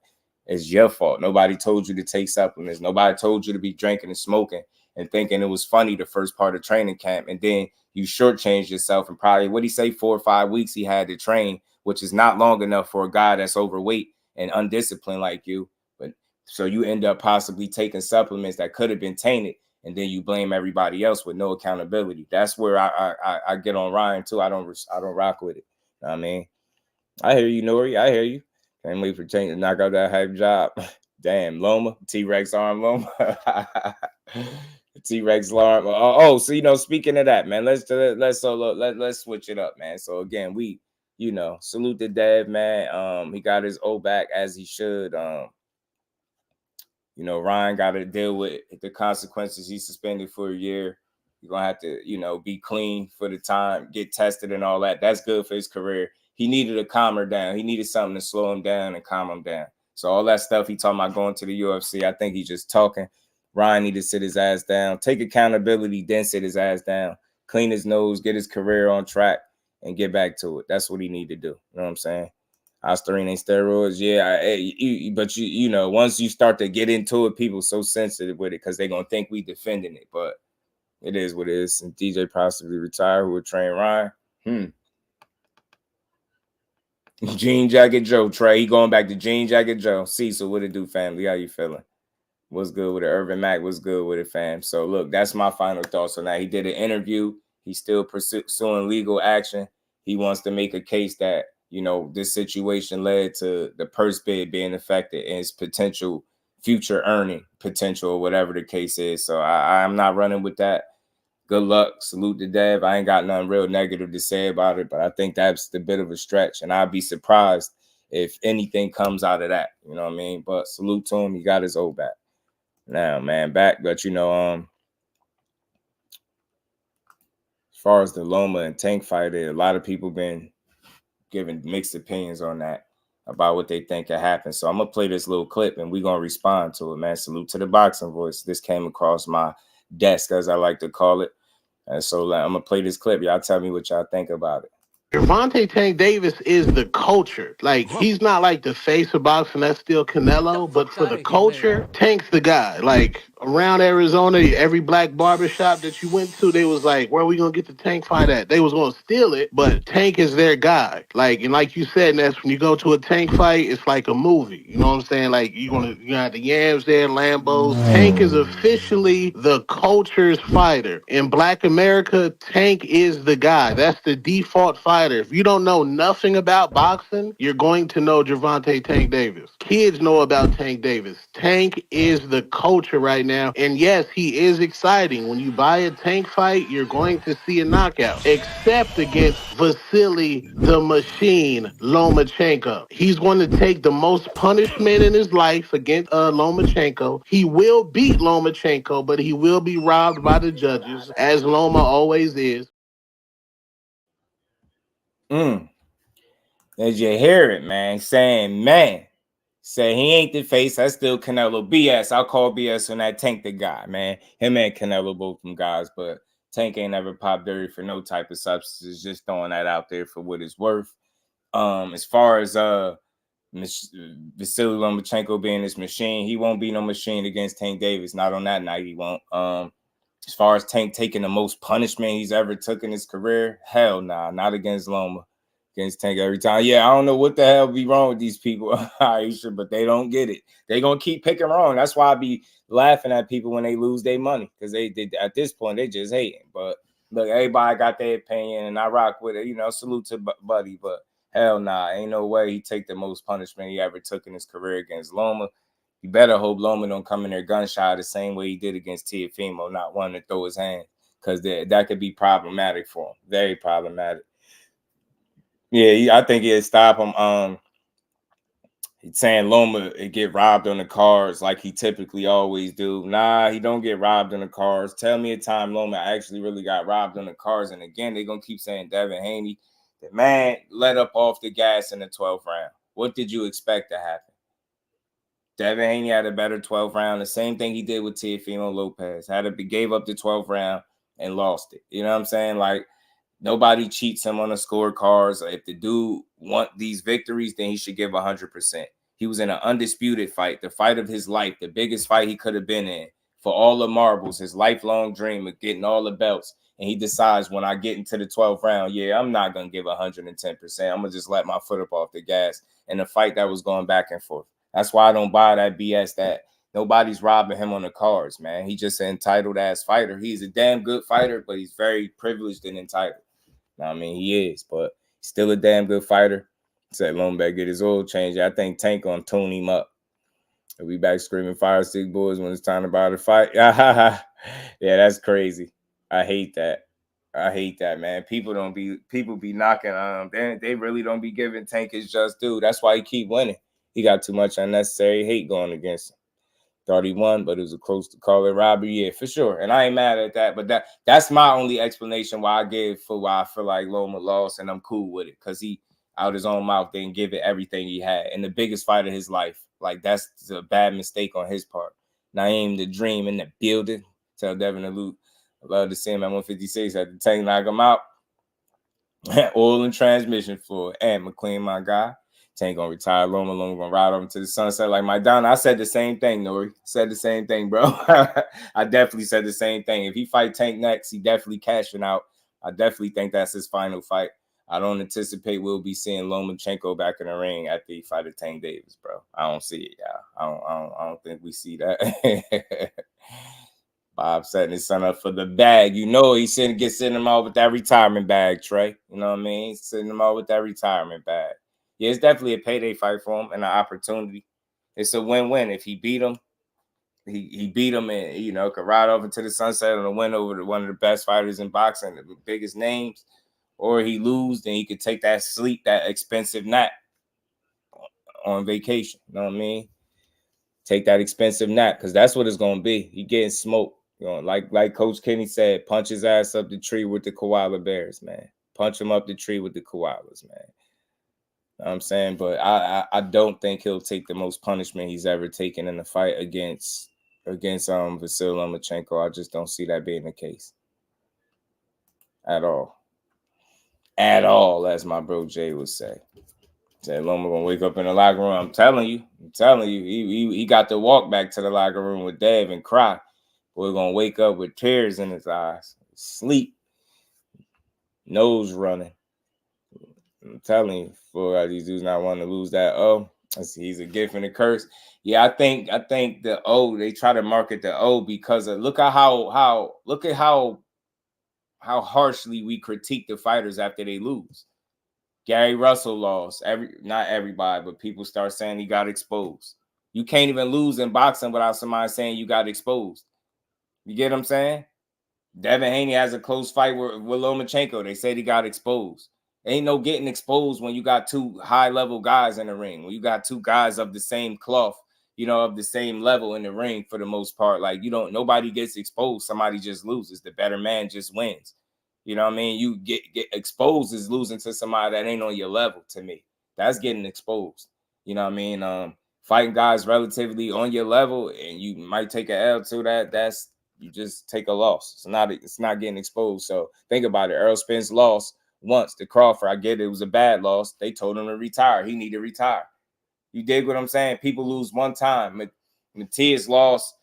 It's your fault. Nobody told you to take supplements. Nobody told you to be drinking and smoking and thinking it was funny the first part of training camp. And then you shortchanged yourself, and probably, what he say, 4 or 5 weeks he had to train, which is not long enough for a guy that's overweight and undisciplined like you. But so you end up possibly taking supplements that could have been tainted, and then you blame everybody else with no accountability. That's where I get on Ryan too. I don't rock with it. You know what I mean? I hear you, Nori. I hear you. Can't wait for Tank to knock out that hype job. Damn, Loma, T-Rex arm Loma. T-Rex arm. Oh, so speaking of that, man, let's switch it up, man. So again, we salute the Dev, man. He got his O back as he should. Ryan got to deal with the consequences. He's suspended for a year. You're gonna have to, be clean for the time, get tested and all that. That's good for his career. He needed a calmer down. He needed something to slow him down and calm him down. So all that stuff he talking about going to the UFC, I think he's just talking. Ryan need to sit his ass down, take accountability, then sit his ass down, clean his nose, get his career on track, and get back to it. That's what he need to do. You know what I'm saying? Ostarine ain't steroids, yeah. But once you start to get into it, people so sensitive with it because they're gonna think we defending it. But it is what it is. And DJ possibly retired, who would train Ryan. Jean Jacket Joe, Trey. He going back to Jean Jacket Joe. Cecil, what it do, family? How you feeling? What's good with it? Irvin Mack, what's good with it, fam? So look, that's my final thoughts on that. He did an interview. He's still pursuing legal action. He wants to make a case that this situation led to the purse bid being affected and his potential future earning potential or whatever the case is. So I'm not running with that. Good luck. Salute to Dev. I ain't got nothing real negative to say about it, but I think that's the bit of a stretch. And I'd be surprised if anything comes out of that. You know what I mean? But salute to him. He got his old back. Now, man, back. But, as far as the Loma and Tank fight, a lot of people been giving mixed opinions on that about what they think could happen. So I'm going to play this little clip and we're going to respond to it, man. Salute to the boxing voice. This came across my desk, as I like to call it. And so I'm going to play this clip. Y'all tell me what y'all think about it. Gervonta Tank Davis is the culture. Like, he's not like the face of boxing, that's still Canelo, but for the culture, Tank's the guy. Like, around Arizona, every black barbershop that you went to, they was like, where are we going to get the Tank fight at? They was going to steal it, but Tank is their guy. Like, and like you said, Ness, when you go to a Tank fight, it's like a movie. You know what I'm saying? Like, you got the Yams there, Lambos. Tank is officially the culture's fighter. In Black America, Tank is the guy. That's the default fighter. If you don't know nothing about boxing, you're going to know Gervonta Tank Davis. Kids know about Tank Davis. Tank is the culture right now. And yes, he is exciting. When you buy a Tank fight, you're going to see a knockout. Except against Vasyl the Machine Lomachenko. He's going to take the most punishment in his life against Lomachenko. He will beat Lomachenko, but he will be robbed by the judges, as Loma always is. As you hear it, man, say he ain't the face. That's still Canelo. BS. I'll call BS on that. Tank the guy, man. Him and Canelo, both them guys, but Tank ain't ever popped dirty for no type of substances. Just throwing that out there for what it's worth. As far as Vasyl Lomachenko being this machine, he won't be no machine against Tank Davis. Not on that night, he won't. As far as Tank taking the most punishment he's ever took in his career, hell nah, not against Loma. Against Tank every time. Yeah, I don't know what the hell be wrong with these people, Aisha, but they don't get it. They gonna keep picking wrong. That's why I be laughing at people when they lose their money, because they at this point they just hating. But look, everybody got their opinion, and I rock with it. Salute to Buddy, but hell nah, ain't no way he take the most punishment he ever took in his career against Loma. You better hope Loma don't come in there gunshot the same way he did against Teofimo, not wanting to throw his hand, because that could be problematic for him. Very problematic. Yeah, I think it'd stop him. He's saying Loma get robbed on the cards like he typically always do. Nah, he don't get robbed on the cards. Tell me a time Loma actually really got robbed on the cards. And again, they're going to keep saying Devin Haney. The man let up off the gas in the 12th round. What did you expect to happen? Devin Haney had a better 12th round. The same thing he did with Teofimo Lopez. Gave up the 12th round and lost it. You know what I'm saying? Like, nobody cheats him on the scorecards. If the dude want these victories, then he should give 100%. He was in an undisputed fight, the fight of his life, the biggest fight he could have been in for all the marbles, his lifelong dream of getting all the belts. And he decides, when I get into the 12th round, yeah, I'm not going to give 110%. I'm going to just let my foot up off the gas in a fight that was going back and forth. That's why I don't buy that BS that nobody's robbing him on the cards, man. He's just an entitled-ass fighter. He's a damn good fighter, but he's very privileged and entitled. I mean, he is, but still a damn good fighter. Said Loma better get his oil changed. I think Tank gonna tune him up. He'll be back screaming fire stick boys when it's time to buy the fight. Yeah, that's crazy. I hate that. I hate that, man. People be knocking they really don't be giving Tank his just due. That's why he keep winning. He got too much unnecessary hate going against him. Thought he won, but it was a close to call it robbery. Yeah, for sure. And I ain't mad at that. But that's my only explanation why I give for why I feel like Loma lost, and I'm cool with it. Because he out his own mouth didn't give it everything he had in the biggest fight of his life. Like, that's a bad mistake on his part. Naeem the Dream in the building. Tell Devin to Luke. I love to see him at 156. Had the tank knock him out. Oil and transmission fluid. And McLean, my guy. Tank gonna retire. Loma gonna ride over to the sunset like my Don. I said the same thing, Nori. Said the same thing, bro. I definitely said the same thing. If he fight Tank next, he definitely cashing out. I definitely think that's his final fight. I don't anticipate we'll be seeing Lomachenko back in the ring after he fight at Tank Davis, bro. I don't see it, y'all. I don't think we see that. Bob setting his son up for the bag. You know he's sitting him out with that retirement bag, Trey. You know what I mean? He's sitting him out with that retirement bag. Yeah, it's definitely a payday fight for him and an opportunity. It's a win-win. If he beat him, he beat him and, you know, could ride off into the sunset on a win over one of the best fighters in boxing, the biggest names. Or he lose, then he could take that expensive nap on vacation. You know what I mean? Take that expensive nap, because that's what it's going to be. He getting smoked. You know, like Coach Kenny said, punch his ass up the tree with the koala bears, man. Punch him up the tree with the koalas, man. You know what I'm saying? But I don't think he'll take the most punishment he's ever taken in a fight against Vasyl Lomachenko. I just don't see that being the case. At all. At all, as my bro Jay would say. Said Loma gonna wake up in the locker room. I'm telling you, he got to walk back to the locker room with Dev and cry. We're gonna wake up with tears in his eyes, sleep, nose running. I'm telling you, for these dudes not want to lose that O. He's a gift and a curse. Yeah, I think the O, they try to market the O because of look at how harshly we critique the fighters after they lose. Gary Russell lost. Not everybody, but people start saying he got exposed. You can't even lose in boxing without somebody saying you got exposed. You get what I'm saying? Devin Haney has a close fight with Lomachenko. They said he got exposed. Ain't no getting exposed when you got two high-level guys in the ring. When you got two guys of the same cloth, you know, of the same level in the ring for the most part. Like, nobody gets exposed. Somebody just loses. The better man just wins. You know what I mean? You get exposed is losing to somebody that ain't on your level, to me. That's getting exposed. You know what I mean? Fighting guys relatively on your level and you might take an L to that's you just take a loss. It's not getting exposed. So think about it. Errol Spence lost once to Crawford. I get it was a bad loss. They told him to retire. He needed to retire. You dig what I'm saying? People lose one time. Matias lost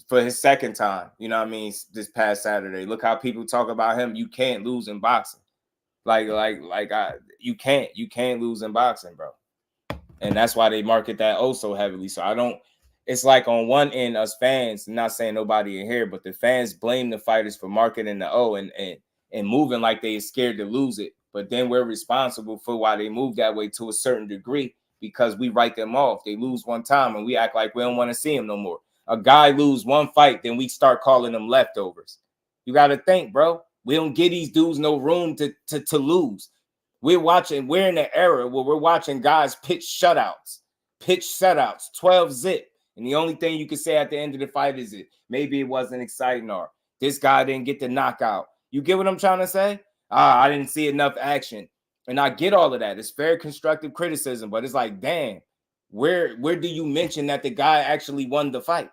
for his second time, you know what I mean, this past Saturday. Look how people talk about him. You can't lose in boxing. You can't lose in boxing, bro. And that's why they market that oh so heavily. So it's like on one end, us fans, not saying nobody in here, but the fans blame the fighters for marketing the O and moving like they scared to lose it. But then we're responsible for why they move that way to a certain degree because we write them off. They lose one time and we act like we don't want to see them no more. A guy lose one fight, then we start calling them leftovers. You got to think, bro. We don't give these dudes no room to lose. We're in an era where we're watching guys pitch shutouts, 12 zip. And the only thing you can say at the end of the fight is maybe it wasn't exciting or this guy didn't get the knockout. You get what I'm trying to say? I didn't see enough action. And I get all of that. It's very constructive criticism, but it's like, damn, where do you mention that the guy actually won the fight?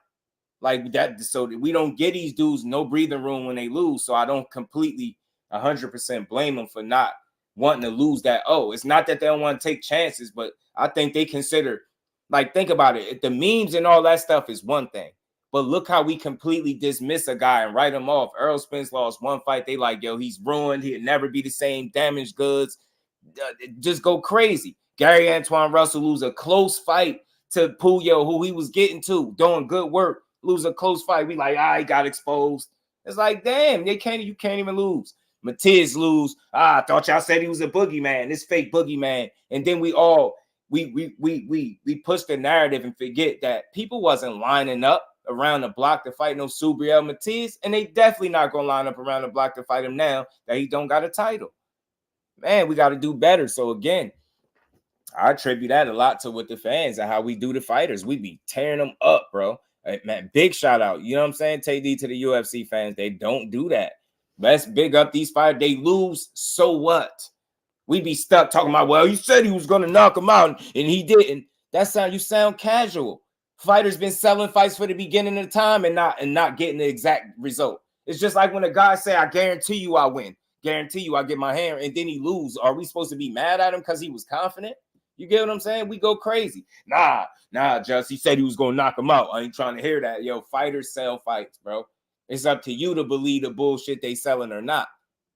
Like that, so we don't get these dudes no breathing room when they lose. So I don't completely 100% blame them for not wanting to lose that. Oh, it's not that they don't want to take chances, but I think they consider, like, think about it. The memes and all that stuff is one thing, but look how we completely dismiss a guy and write him off. Errol Spence lost one fight. They like, yo, he's ruined. He'll never be the same. Damaged goods. Just go crazy. Gary Antoine Russell lose a close fight to Puyo, who he was getting to, doing good work. Lose a close fight. We like, he got exposed. It's like, damn, you can't even lose. Matiz lose. I thought y'all said he was a boogeyman, this fake boogeyman. And then we push the narrative and forget that people wasn't lining up around the block to fight no Subriel Matiz, and they definitely not gonna line up around the block to fight him now that he don't got a title. Man, we got to do better. So again, I attribute that a lot to with the fans and how we do the fighters. We be tearing them up, bro. Man, big shout out. You know what I'm saying? Take D to the UFC fans. They don't do that. Let's big up these fighters. They lose, so what? We be stuck talking about, well, you said he was going to knock him out, and he didn't. You sound casual. Fighters been selling fights for the beginning of the time and not getting the exact result. It's just like when a guy say, I guarantee you I win. Guarantee you I get my hand, and then he lose. Are we supposed to be mad at him because he was confident? You get what I'm saying? We go crazy. Nah, Just, he said he was going to knock him out. I ain't trying to hear that. Yo, fighters sell fights, bro. It's up to you to believe the bullshit they selling or not.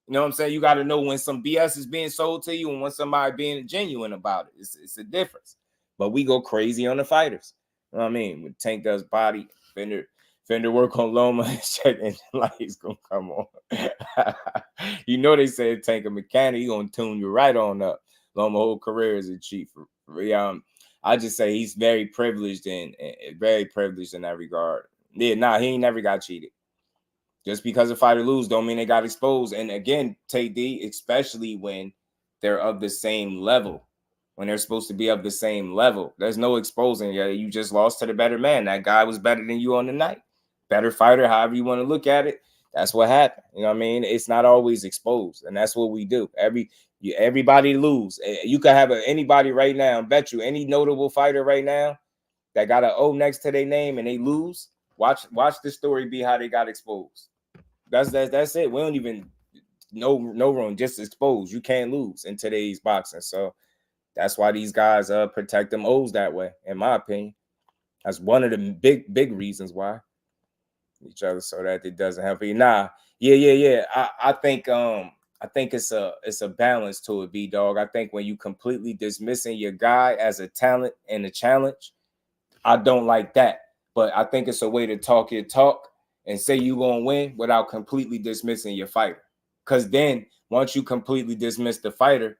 You know what I'm saying? You got to know when some BS is being sold to you and when somebody being genuine about it. It's a difference. But we go crazy on the fighters. You know what I mean? When Tank does body, Fender work on Loma, and the light's going to come on. You know they say Tank a mechanic, he going to tune you right on up. Loma whole career is a cheat. I just say he's very privileged and very privileged in that regard. Yeah, he ain't never got cheated. Just because a fighter lose don't mean they got exposed. And again, Tay D, especially when they're of the same level, when they're supposed to be of the same level, there's no exposing. Yeah, you just lost to the better man. That guy was better than you on the night. Better fighter, however you want to look at it. That's what happened. You know what I mean? It's not always exposed, and that's what we do. Everybody lose. You could have anybody right now. Bet you any notable fighter right now that got an O next to their name and they lose. Watch the story be how they got exposed. That's it. We don't even no room, just exposed. You can't lose in today's boxing. So that's why these guys protect them O's that way, in my opinion. That's one of the big reasons why. Each other so that it doesn't help you. Yeah. I think it's a balance to it, B-Dog. I think when you completely dismissing your guy as a talent and a challenge, I don't like that. But I think it's a way to talk your talk and say you're going to win without completely dismissing your fighter. Because then once you completely dismiss the fighter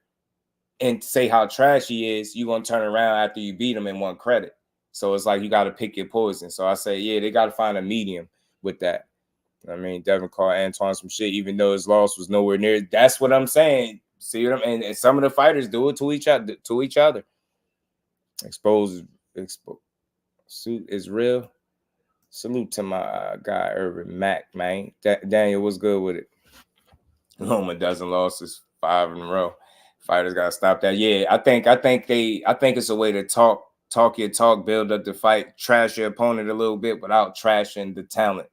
and say how trash he is, you're going to turn around after you beat him and want credit. So it's like you got to pick your poison. So I say, yeah, they got to find a medium with that. I mean, Devin called Antoine some shit, even though his loss was nowhere near. That's what I'm saying. See what I'm and some of the fighters do it to each other. Expose suit is real. Salute to my guy Irvin Mack, man. Daniel, what's good with it? Loma doesn't losses 5 in a row. Fighters gotta stop that. Yeah, I think it's a way to talk your talk, build up the fight, trash your opponent a little bit without trashing the talent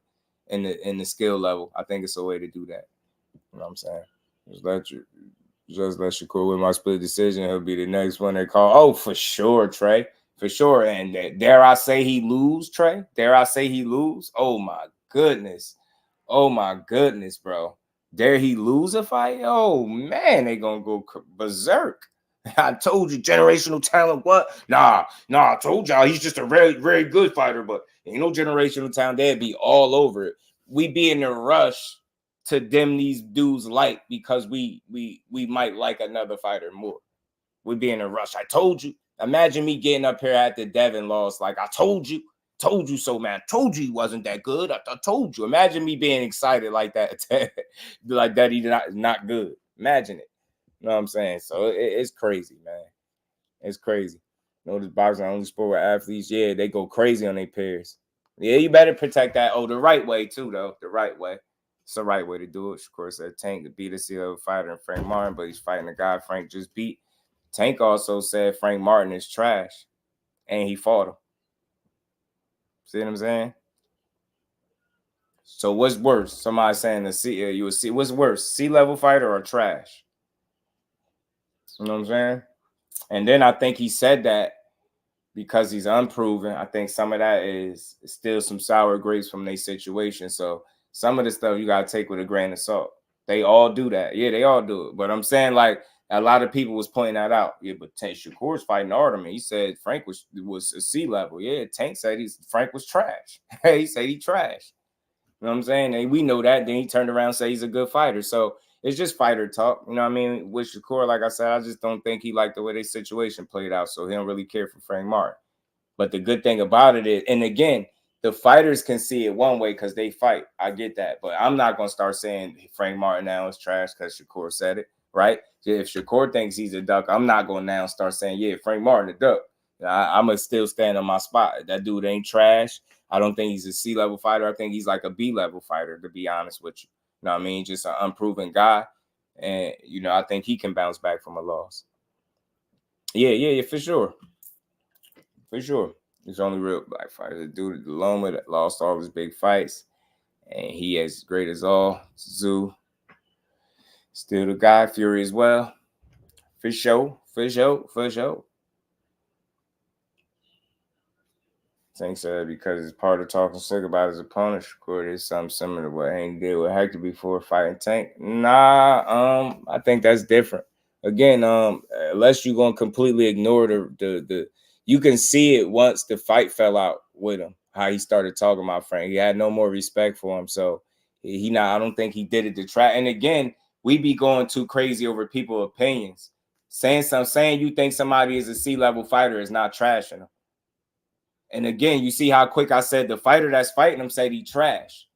in the skill level. I think it's a way to do that. You know what I'm saying? Just let Shakur win my split decision. He'll be the next one they call. Oh, for sure, Trey. For sure. And dare I say he lose, Trey? Dare I say he lose? Oh my goodness. Bro. Dare he lose a fight? Oh man, they gonna go berserk. I told you, generational talent. What? Nah. I told y'all he's just a very, very good fighter, but ain't no generational talent. They'd be all over it. We be in a rush to dim these dudes light because we might like another fighter more. We be in a rush. I told you. Imagine me getting up here at the Devin loss, like I told you so, man. I told you he wasn't that good. I told you. Imagine me being excited like that, like that. He's not good. Imagine it. You know what I'm saying? So it's crazy, man. It's crazy. You know, this boxing only sport where athletes, yeah, they go crazy on their peers. Yeah, you better protect that. Oh, the right way too, though. The right way. It's the right way to do it. Of course, that Tank to beat a CL fighter and Frank Martin, but he's fighting a guy Frank just beat. Tank also said Frank Martin is trash, and he fought him. See what I'm saying? So what's worse? Somebody saying what's worse, C-level fighter or trash? You know what I'm saying? And then I think he said that because he's unproven. I think some of that is still some sour grapes from their situation. So some of the stuff you got to take with a grain of salt. They all do that. Yeah, they all do it. But I'm saying, like, a lot of people was pointing that out. Yeah, but Shakur's fighting Artem. He said Frank was a C-level. Yeah, Tank said Frank was trash. He said he trash. You know what I'm saying? And we know that. Then he turned around and said he's a good fighter. So it's just fighter talk. You know what I mean? With Shakur, like I said, I just don't think he liked the way their situation played out, so he don't really care for Frank Martin. But the good thing about it is, and again, the fighters can see it one way because they fight. I get that. But I'm not going to start saying Frank Martin now is trash because Shakur said it, right? If Shakur thinks he's a duck, I'm not going to now start saying, yeah, Frank Martin a duck. I'm going to still stand on my spot. That dude ain't trash. I don't think he's a C-level fighter. I think he's like a B-level fighter, to be honest with you. You know what I mean? Just an unproven guy. And, you know, I think he can bounce back from a loss. Yeah, for sure. For sure. He's only real black fighter. The dude at the Loma that lost all his big fights. And he as great as all. Zoo. Still the guy. Fury as well. For sure. Tank said because it's part of talking slick about his opponent, Shakur is something similar to what Haney did with Hector before fighting Tank. Nah, I think that's different. Again, unless you're gonna completely ignore the you can see it once the fight fell out with him, how he started talking about Frank. He had no more respect for him. So I don't think he did it to try. And again, we be going too crazy over people's opinions. Saying you think somebody is a C-level fighter is not trashing him. And again, you see how quick I said the fighter that's fighting him said he trash.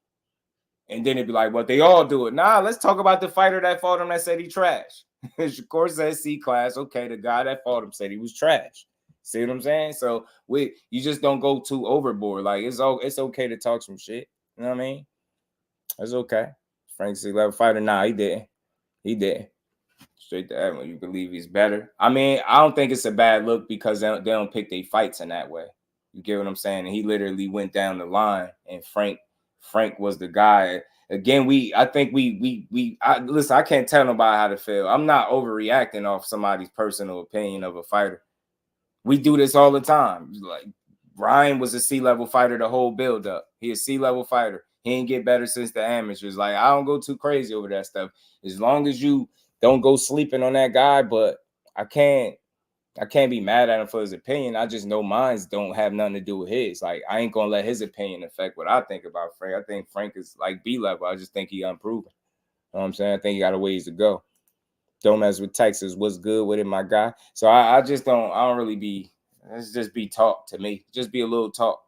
And then it'd be like, well, they all do it. Nah, let's talk about the fighter that fought him that said he trash. Shakur said C class. Okay, the guy that fought him said he was trash. See what I'm saying? So you just don't go too overboard. Like it's okay to talk some shit. You know what I mean? That's okay. Frank's C-level fighter. Nah, he didn't. Straight to that one. You believe he's better. I mean, I don't think it's a bad look because they don't pick their fights in that way. You get what I'm saying? And he literally went down the line, and Frank was the guy. Again, listen, I can't tell nobody how to feel. I'm not overreacting off somebody's personal opinion of a fighter. We do this all the time. Like Ryan was a C-level fighter the whole build up. He a C-level fighter. He ain't get better since the amateurs. Like I don't go too crazy over that stuff. As long as you don't go sleeping on that guy, but I can't be mad at him for his opinion. I just know mine don't have nothing to do with his. Like, I ain't going to let his opinion affect what I think about Frank. I think Frank is like B-level. I just think he unproven. You know what I'm saying? I think he got a ways to go. Don't mess with Texas. What's good with it, my guy? So I don't really be, let's just be talk to me. Just be a little talk.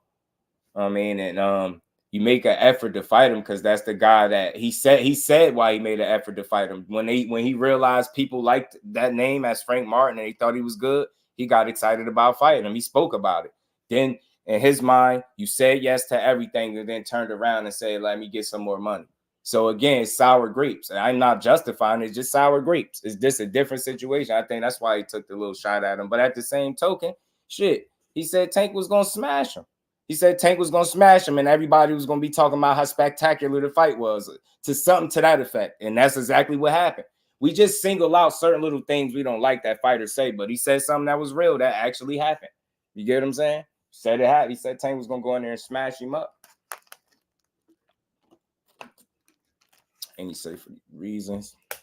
You know what I mean? And you make an effort to fight him because that's the guy that he said why he made an effort to fight him. When he realized people liked that name as Frank Martin and he thought he was good, he got excited about fighting him. He spoke about it. Then in his mind, you said yes to everything and then turned around and said, let me get some more money. So again, it's sour grapes. And I'm not justifying it, it's just sour grapes. It's just a different situation. I think that's why he took the little shot at him. But at the same token, shit, he said Tank was going to smash him. He said Tank was going to smash him and everybody was going to be talking about how spectacular the fight was, to something to that effect. And that's exactly what happened. We just single out certain little things we don't like that fighters say, but he said something that was real that actually happened. You get what I'm saying? Said it happened. He said Tank was going to go in there and smash him up. Any safe reasons. You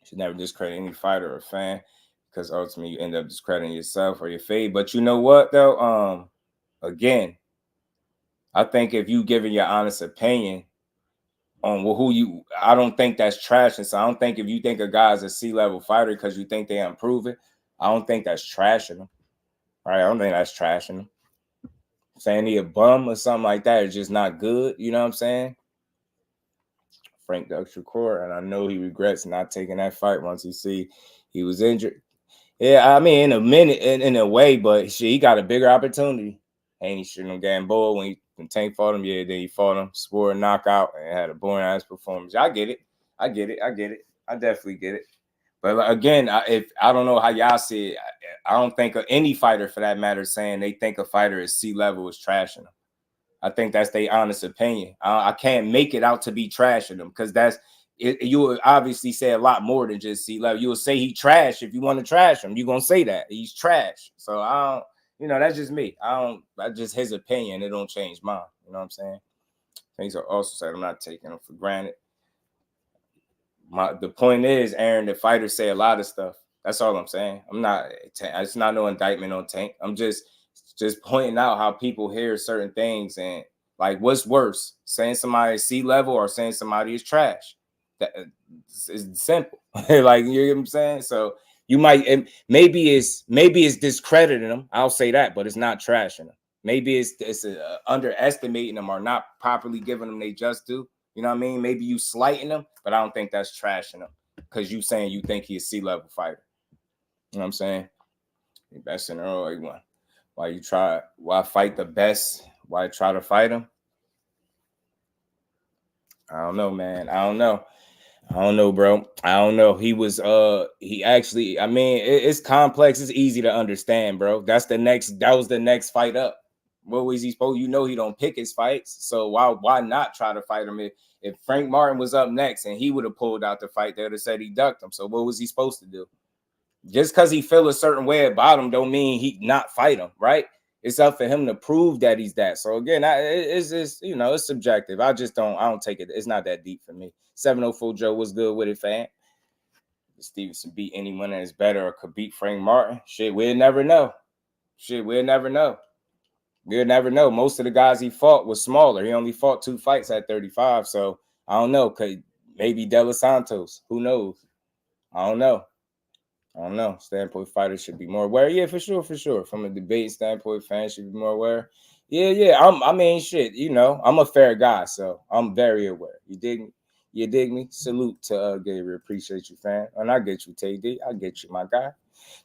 should never discredit any fighter or fan because ultimately you end up discrediting yourself or your fade. But you know what, though? Again, I think if you giving your honest opinion on I don't think that's trash. And so I don't think if you think a guy's a C-level fighter because you think they unproven, I don't think that's trashing them. All right, I don't think that's trashing them. Saying he a bum or something like that is just not good. You know what I'm saying? Frank Duck Shakur, and I know he regrets not taking that fight once he see he was injured. Yeah, I mean, in a way, but shit, he got a bigger opportunity. Haney shouldn't have gotten bored when Tank fought him. Yeah, then he fought him, scored a knockout, and had a boring ass performance. I get it. I definitely get it. But again, I don't know how y'all see it. I don't think of any fighter, for that matter, saying they think a fighter is C-level is trashing them. I think that's their honest opinion. I can't make it out to be trashing them because that's it. You will obviously say a lot more than just C-level. You will say he trash if you want to trash him. You're gonna say that he's trash. So I don't. That's just me. That's just his opinion. It don't change mine. You know what I'm saying? Things are also said. I'm not taking them for granted. The point is, Aaron, the fighters say a lot of stuff. That's all I'm saying. It's not no indictment on Tank. I'm just pointing out how people hear certain things and like what's worse, saying somebody is C-level or saying somebody is trash. It's simple. Like, you know what I'm saying? So you might, maybe it's discrediting them. I'll say that, but it's not trashing them. Maybe it's underestimating them or not properly giving them they just due. You know what I mean? Maybe you slighting them, but I don't think that's trashing them because you saying you think he's a C-level fighter. You know what I'm saying? The best in the world, one. Why fight the best? Why try to fight him? I don't know, man. I don't know, bro. I don't know. He was he actually, I mean, it's complex. It's easy to understand, bro. That was the next fight up. What was he supposed? You know, he don't pick his fights. So why not try to fight him? If Frank Martin was up next and he would have pulled out the fight, they would have said he ducked him. So what was he supposed to do? Just because he feel a certain way about him don't mean he not fight him, right? It's up for him to prove that he's that. So again, it's just, you know, it's subjective. I don't take it. It's not that deep for me. 704 Joe was good with it, fam. If Stevenson beat anyone that is better or could beat Frank Martin, shit, we'll never know. We'll never know. Most of the guys he fought was smaller. He only fought 2 fights at 35. So I don't know. Maybe De Los Santos. Who knows? I don't know. Standpoint fighters should be more aware. Yeah, for sure. From a debate standpoint, fans should be more aware. Yeah. I mean, shit, you know, I'm a fair guy, so I'm very aware. You dig me? Salute to Gabriel. Appreciate you, fam. And I get you, TD. I get you, my guy.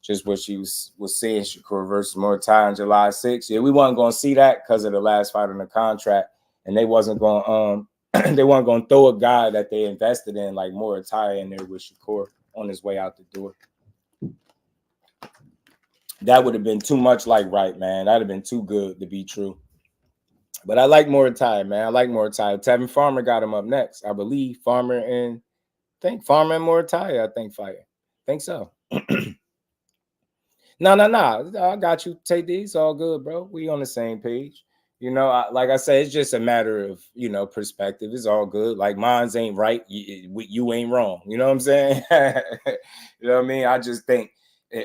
Just what she was saying, Shakur versus Mortai on July 6th. Yeah, we wasn't gonna see that because of the last fight on the contract, and they wasn't gonna throw a guy that they invested in like Mortai in there with Shakur on his way out the door. That would have been too much like right, man. That'd have been too good to be true. But I like Mortai, man. Tevin Farmer got him up next. I believe Farmer and Mortai, fighting. Think so. No. I got you. Take these. All good, bro. We on the same page. You know, like I said, it's just a matter of, you know, perspective. It's all good. Like, mine's ain't right. You ain't wrong. You know what I'm saying? You know what I mean? I just think,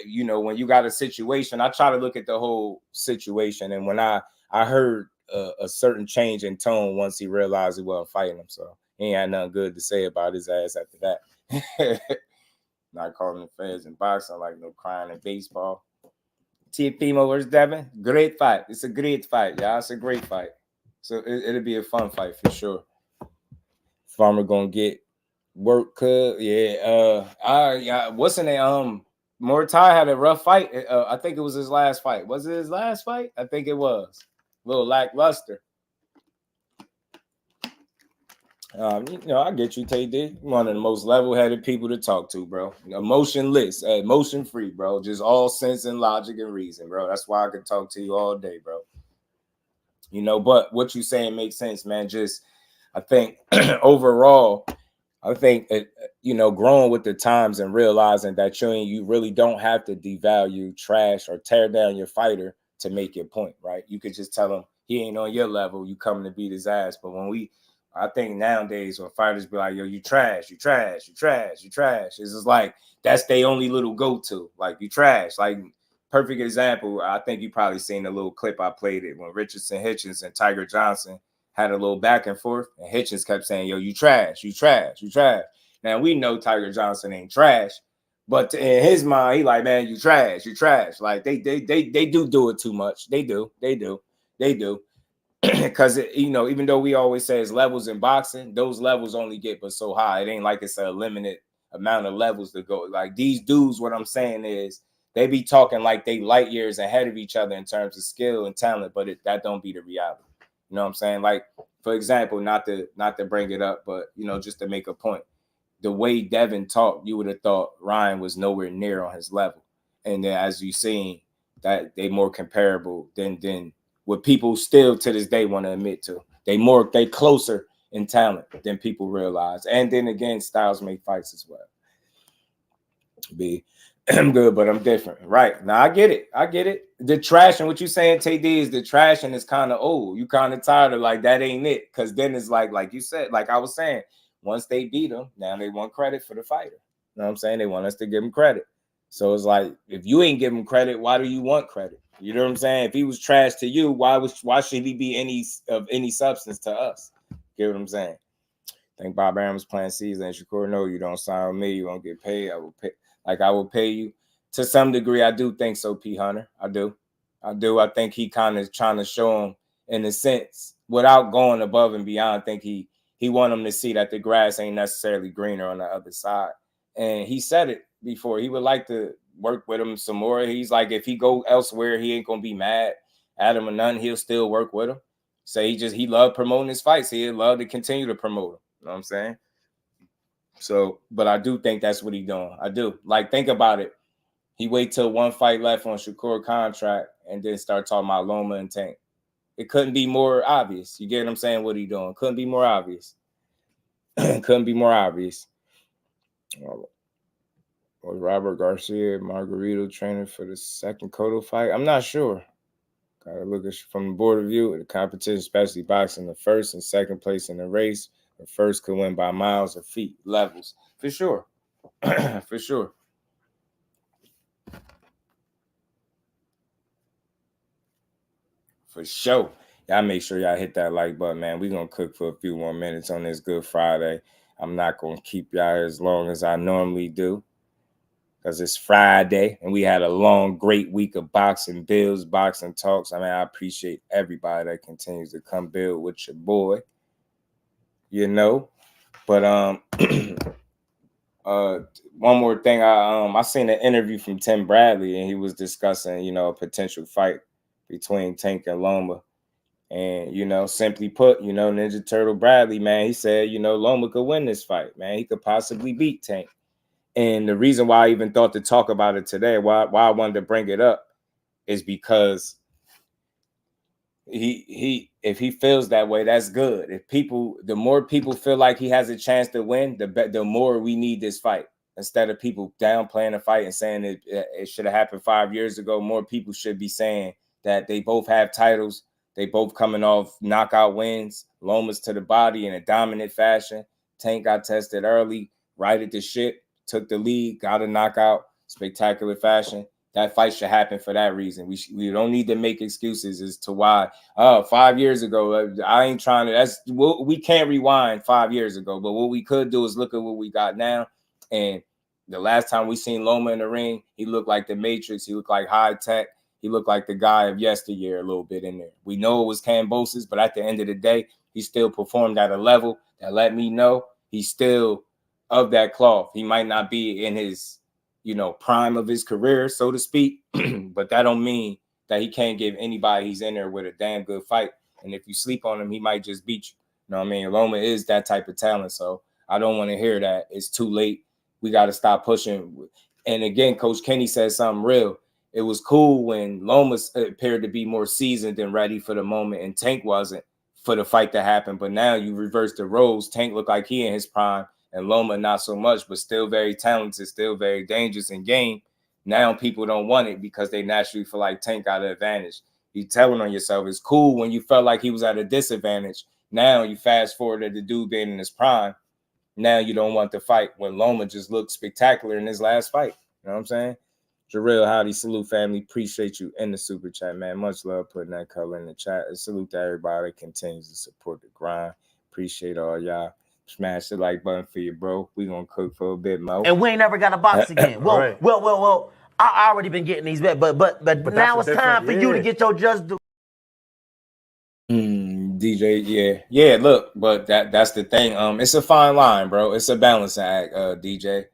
you know, when you got a situation, I try to look at the whole situation. And when I heard a certain change in tone once he realized he wasn't fighting him. So he ain't had nothing good to say about his ass after that. Not calling the fans in boxing like no crying in baseball. Teofimo versus Devin, great fight. It's a great fight, y'all. It's a great fight. So it'll be a fun fight for sure. Farmer gonna get work, yeah. What's in it? Mortai had a rough fight. I think it was his last fight. Was it his last fight? I think it was. A little lackluster. You know, I get you, TD. One of the most level-headed people to talk to, bro. Emotionless, emotion-free, bro. Just all sense and logic and reason, bro. That's why I could talk to you all day, bro. You know, but what you saying makes sense, man. Just, I think overall, you know, growing with the times and realizing that you really don't have to devalue, trash, or tear down your fighter to make your point, right? You could just tell him he ain't on your level. You coming to beat his ass. But I think nowadays when fighters be like, yo, you trash. It's just like, that's their only little go-to. Like, you trash. Like, perfect example, I think you probably seen the little clip I played it when Richardson, Hitchens, and Tiger Johnson had a little back and forth, and Hitchens kept saying, yo, you trash. Now, we know Tiger Johnson ain't trash, but in his mind, he like, man, you trash. Like, they do it too much. They do. Because, you know, even though we always say it's levels in boxing, those levels only get but so high. It ain't like it's a limited amount of levels to go. Like, these dudes, what I'm saying is, they be talking like they light years ahead of each other in terms of skill and talent, but that don't be the reality. You know what I'm saying? Like, for example, not to bring it up, but, you know, just to make a point, the way Devin talked, you would have thought Ryan was nowhere near on his level. And then as you seen, that they more comparable than what people still to this day want to admit to. They closer in talent than people realize. And then again, styles make fights as well. I'm good, but I'm different. Right. Now I get it. The trash and what you saying, TD, is the trash and it's kind of old. You kind of tired of like, that ain't it. Because then it's like you said, like I was saying, once they beat them, now they want credit for the fighter. You know what I'm saying? They want us to give them credit. So it's like, if you ain't giving credit, why do you want credit? You know what I'm saying? If he was trash to you, why should he be any substance to us? Get what I'm saying? I think Bob Arum was playing season. And Shakur, no, you don't sign with me. You won't get paid. I will pay you. To some degree, I do think so, P. Hunter. I do. I think he kind of trying to show him, in a sense, without going above and beyond. I think he want him to see that the grass ain't necessarily greener on the other side. And he said it before. He would like to work with him some more. He's like, if he go elsewhere, he ain't going to be mad at him or nothing. He'll still work with him. So he loved promoting his fights. He'd love to continue to promote him. You know what I'm saying? So, but I do think that's what he's doing. I do. Like, think about it. He wait till one fight left on Shakur contract and then start talking about Loma and Tank. It couldn't be more obvious. You get what I'm saying? What he doing? Couldn't be more obvious. Couldn't be more obvious. Was Robert Garcia Margarito training for the second Cotto fight? I'm not sure. Gotta look at from the board of view. The competition, especially boxing, the first and second place in the race. The first could win by miles or feet levels. For sure. For sure. For sure. Y'all make sure y'all hit that like button, man. We're going to cook for a few more minutes on this Good Friday. I'm not going to keep y'all as long as I normally do because it's Friday and we had a long, great week of boxing builds, boxing talks. I mean, I appreciate everybody that continues to come build with your boy, you know. But one more thing, I seen an interview from Tim Bradley and he was discussing, you know, a potential fight between Tank and Loma. And, you know, simply put, you know, Ninja Turtle Bradley, man, he said, you know, Loma could win this fight, man. He could possibly beat Tank. And the reason why I even thought to talk about it today, why I wanted to bring it up, is because if he feels that way, that's good. The more people feel like he has a chance to win, the more we need this fight. Instead of people downplaying the fight and saying it should have happened 5 years ago, more people should be saying that they both have titles. They both coming off knockout wins. Loma's to the body in a dominant fashion. Tank got tested early, righted the ship, took the lead, got a knockout, spectacular fashion. That fight should happen for that reason. We don't need to make excuses as to why. 5 years ago, I ain't trying to. We can't rewind 5 years ago, but what we could do is look at what we got now. And the last time we seen Loma in the ring, he looked like the Matrix. He looked like high tech. He looked like the guy of yesteryear a little bit in there. We know it was Cambosis, but at the end of the day, he still performed at a level that let me know he's still of that cloth. He might not be in his, you know, prime of his career, so to speak, but that don't mean that he can't give anybody he's in there with a damn good fight. And if you sleep on him, he might just beat you. You know what I mean? Loma is that type of talent, so I don't want to hear that. It's too late. We got to stop pushing. And again, Coach Kenny said something real. It was cool when Loma appeared to be more seasoned and ready for the moment, and Tank wasn't for the fight to happen. But now you reverse the roles. Tank looked like he in his prime, and Loma not so much, but still very talented, still very dangerous in game. Now people don't want it because they naturally feel like Tank got an advantage. You telling on yourself. It's cool when you felt like he was at a disadvantage. Now you fast forward to the dude being in his prime. Now you don't want the fight when Loma just looked spectacular in his last fight. You know what I'm saying? Jarrell, howdy, salute family. Appreciate you in the super chat, man. Much love putting that color in the chat. And salute to everybody that continues to support the grind. Appreciate all y'all. Smash the like button for you, bro. We gonna cook for a bit more. And we ain't never got a box again. Well. I already been getting these bets, but now it's time for you to get your just due. DJ, yeah. Look, but that's the thing. It's a fine line, bro. It's a balancing act, DJ.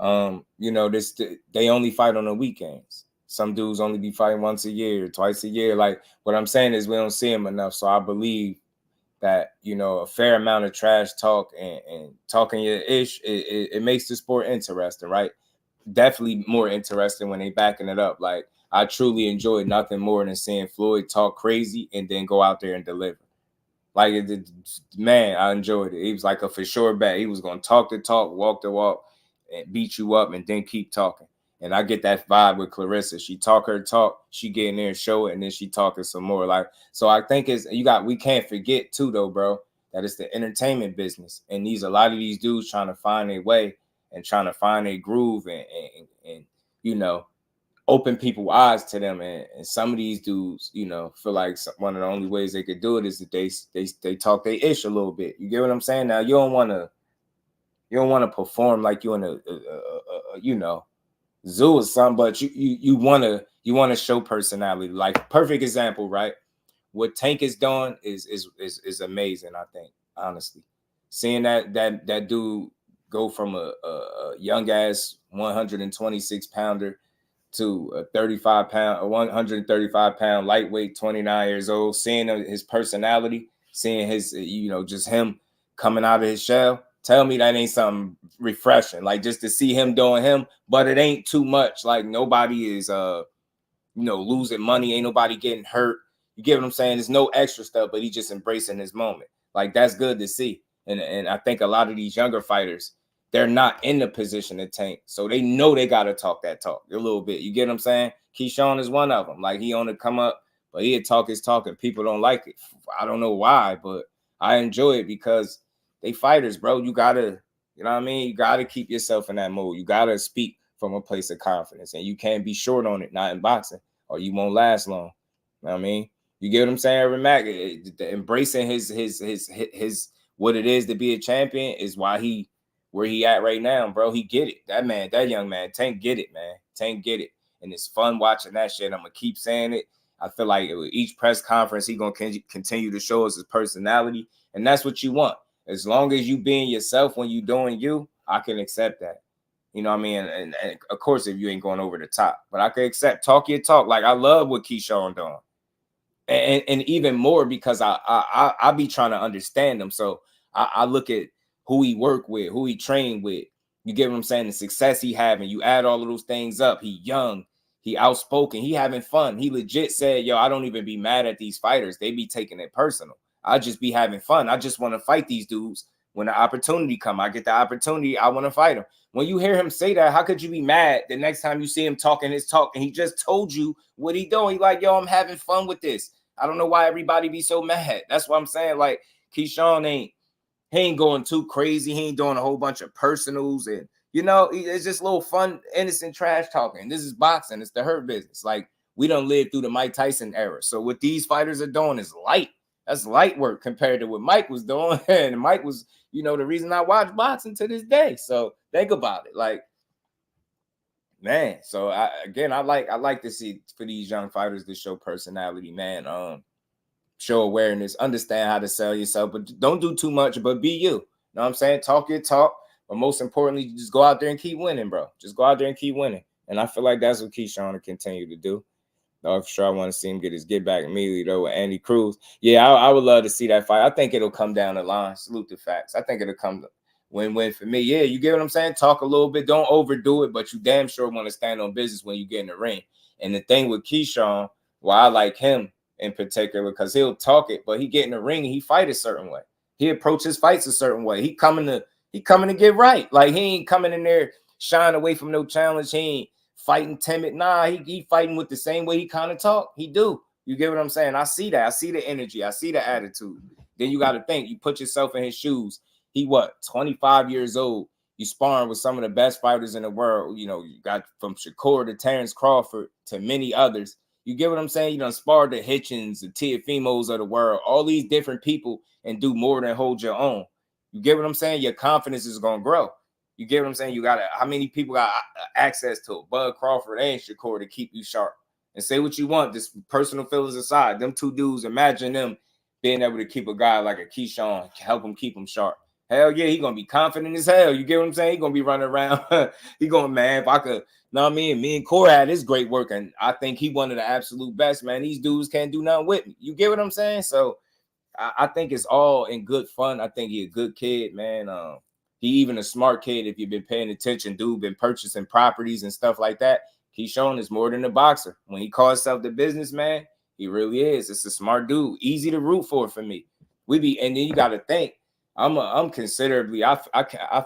You know, they only fight on the weekends. Some dudes only be fighting once a year, twice a year. Like, what I'm saying is we don't see them enough. So I believe that, you know, a fair amount of trash talk and talking your ish, it makes the sport interesting, right? Definitely more interesting when they backing it up. Like, I truly enjoyed nothing more than seeing Floyd talk crazy and then go out there and deliver. Like, man, I enjoyed it. He was like a for sure bet. He was going to talk the talk, walk the walk, and beat you up and then keep talking. And I get that vibe with Clarissa. She talk her talk, she get in there and show it, and then she talking some more. Like, so I think we can't forget too, though, bro, that it's the entertainment business. And a lot of these dudes trying to find their way and trying to find a groove and you know, open people's eyes to them. And some of these dudes, you know, feel like one of the only ways they could do it is that they talk their ish a little bit. You get what I'm saying? Now you don't want to perform like you in a you know, zoo or something, but you want to show personality. Like, perfect example, right? What Tank is doing is amazing. I think, honestly, seeing that dude go from a young ass 126 pounder to a 135 pound lightweight, 29 years old, seeing his personality, seeing his, you know, just him coming out of his shell. Tell me that ain't something refreshing. Like, just to see him doing him, but it ain't too much. Like, nobody is you know, losing money, ain't nobody getting hurt. You get what I'm saying? There's no extra stuff, but he just embracing his moment. Like, that's good to see. And I think a lot of these younger fighters, they're not in the position to tank. So they know they got to talk that talk a little bit. You get what I'm saying? Keyshawn is one of them. Like, he on the come up, but he'll talk his talk and people don't like it. I don't know why, but I enjoy it because they fighters, bro. You got to, you know what I mean? You got to keep yourself in that mode. You got to speak from a place of confidence, and you can't be short on it, not in boxing, or you won't last long. You know what I mean? You get what I'm saying, Mac? Embracing his what it is to be a champion is why he where he at right now, bro. He get it. That young man, Tank get it, man. Tank get it. And it's fun watching that shit. I'm gonna keep saying it. I feel like with each press conference, he gonna continue to show us his personality. And that's what you want. As long as you being yourself when you doing you, I can accept that. You know what I mean? And of course, if you ain't going over the top, but I can accept talk your talk. Like, I love what Keyshawn doing. And even more because I be trying to understand him. So I look at who he worked with, who he trained with. You get what I'm saying? The success he having. You add all of those things up. He young. He outspoken. He having fun. He legit said, yo, I don't even be mad at these fighters. They be taking it personal. I just be having fun. I just want to fight these dudes. When the opportunity come, I get the opportunity. I want to fight him. When you hear him say that, how could you be mad the next time you see him talking his talk and he just told you what he doing? He like, yo, I'm having fun with this. I don't know why everybody be so mad. That's what I'm saying. Like, Keyshawn he ain't going too crazy. He ain't doing a whole bunch of personals. And, you know, it's just a little fun, innocent trash talking. This is boxing. It's the hurt business. Like, we don't live through the Mike Tyson era. So what these fighters are doing is light. That's light work compared to what Mike was doing. And Mike was, you know, the reason I watch boxing to this day. So think about it. Like, man, so I like to see for these young fighters to show personality, man. Show awareness, understand how to sell yourself, but don't do too much, but be you. You know what I'm saying? Talk your talk, but most importantly, just go out there and keep winning, bro. Just go out there and keep winning. And I feel like that's what Keyshawn will continue to do. For sure, I want to see him get his get back immediately, though, with Andy Cruz. Yeah, I would love to see that fight. I think it'll come down the line. Salute the facts. I think it'll come win-win for me. Yeah, you get what I'm saying? Talk a little bit. Don't overdo it, but you damn sure want to stand on business when you get in the ring. And the thing with Keyshawn, why I like him in particular, because he'll talk it, but he get in the ring and he fight a certain way. He approaches fights a certain way. He coming to get right. Like, he ain't coming in there shying away from no challenge. He ain't fighting timid. Nah, he fighting with the same way he kind of talk. He do. You get what I'm saying? I see that. I see the energy. I see the attitude. Then you got to think. You put yourself in his shoes. He 25 years old. You sparring with some of the best fighters in the world. You know, you got from Shakur to Terrence Crawford to many others. You get what I'm saying? You done sparred the Hitchens, the Teofimos of the world, all these different people, and do more than hold your own. You get what I'm saying? Your confidence is going to grow. You get what I'm saying? You got how many people got access to Bud Crawford and Shakur to keep you sharp? And say what you want, this personal feelings aside, them two dudes, imagine them being able to keep a guy like a Keyshawn, help him keep him sharp. Hell yeah, he going to be confident as hell. You get what I'm saying? He going to be running around. He going, man, if I could, know what I mean? Me and Corey had this great work, and I think he one of the absolute best, man. These dudes can't do nothing with me. You get what I'm saying? So I think it's all in good fun. I think he a good kid, man. He even a smart kid if you've been paying attention. Dude been purchasing properties and stuff like that. Keyshawn is more than a boxer. When he calls himself the businessman, he really is. It's a smart dude. Easy to root for me. And then you got to think. I'm considerably. I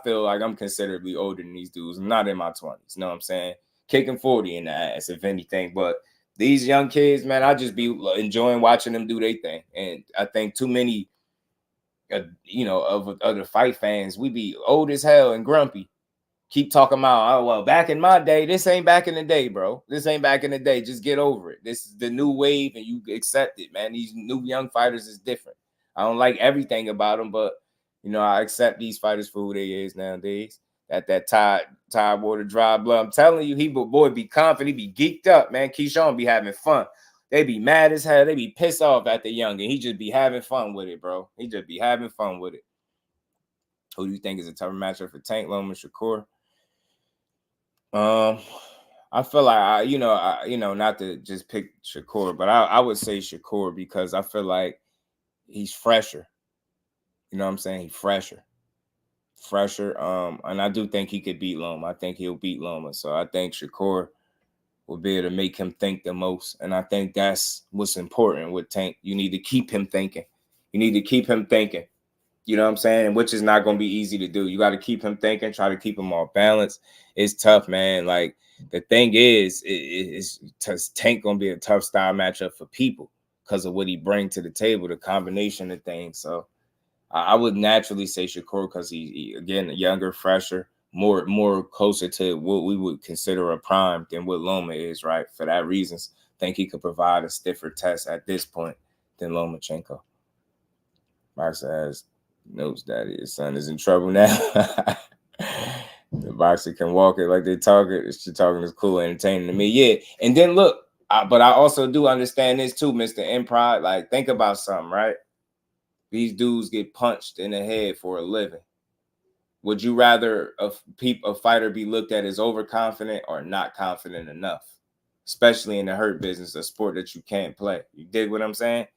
feel like I'm considerably older than these dudes. I'm not in my 20s. You know what I'm saying? Kicking 40 in the ass, if anything. But these young kids, man, I just be enjoying watching them do their thing. And I think too many, of other fight fans, we be old as hell and grumpy. keep talking about, oh, well, back in my day. This ain't back in the day, bro. This ain't back in the day. Just get over it. This is the new wave, and you accept it, man. These new young fighters is different. I don't like everything about them, but, you know, I accept these fighters for who they is nowadays. That Tide water, dry blood. I'm telling you, boy be confident. He be geeked up, man. Keyshawn be having fun. They be mad as hell. They be pissed off at the young, and he just be having fun with it, bro. He just be having fun with it. Who do you think is a tougher matchup for Tank, Loma, Shakur? I feel like not to just pick Shakur, but I would say Shakur because I feel like he's fresher. You know what I'm saying? He's fresher. And I do think he could beat Loma. I think he'll beat Loma. So I think Shakur will be able to make him think the most. And I think that's what's important with Tank. You need to keep him thinking. You know what I'm saying? Which is not going to be easy to do. You got to keep him thinking, try to keep him all balanced. It's tough, man. Like, the thing is Tank going to be a tough style matchup for people because of what he brings to the table, the combination of things. So I would naturally say Shakur because he again, younger, fresher, more closer to what we would consider a prime than what Loma is, right? For that reasons, I think he could provide a stiffer test at this point than Lomachenko. Boxer knows that his son is in trouble now. The boxer can walk it like they talk it. She talking is cool, entertaining to me. Yeah. And then look, but I also do understand this too, Mr. Improd. Like, think about something, right? These dudes get punched in the head for a living. Would you rather a fighter be looked at as overconfident or not confident enough? Especially in the hurt business, a sport that you can't play. You dig what I'm saying?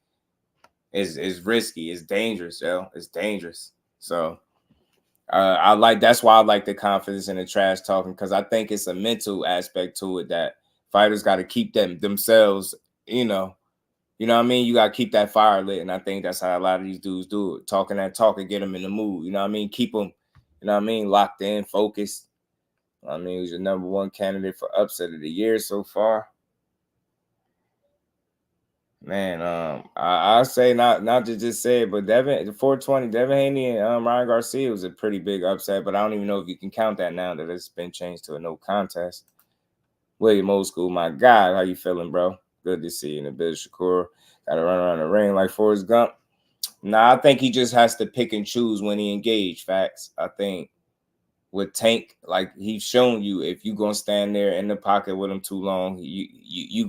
It's risky. It's dangerous, yo. It's dangerous. So that's why I like the confidence and the trash talking, because I think it's a mental aspect to it that fighters got to keep themselves, you know what I mean? You got to keep that fire lit. And I think that's how a lot of these dudes do it. Talking that talk and get them in the mood. You know what I mean? Keep them, you know what I mean? Locked in, focused. I mean, he's your number one candidate for upset of the year so far. Man, I say not to just say it, but Devin 420, Devin Haney and Ryan Garcia was a pretty big upset, but I don't even know if you can count that now that it's been changed to a no contest. William Old School, my God, how you feeling, bro? Good to see you in a bit. Shakur got to run around the ring like Forrest Gump. Nah, I think he just has to pick and choose when he engage. Facts. I think with Tank, like he's shown you, if you gonna stand there in the pocket with him too long, you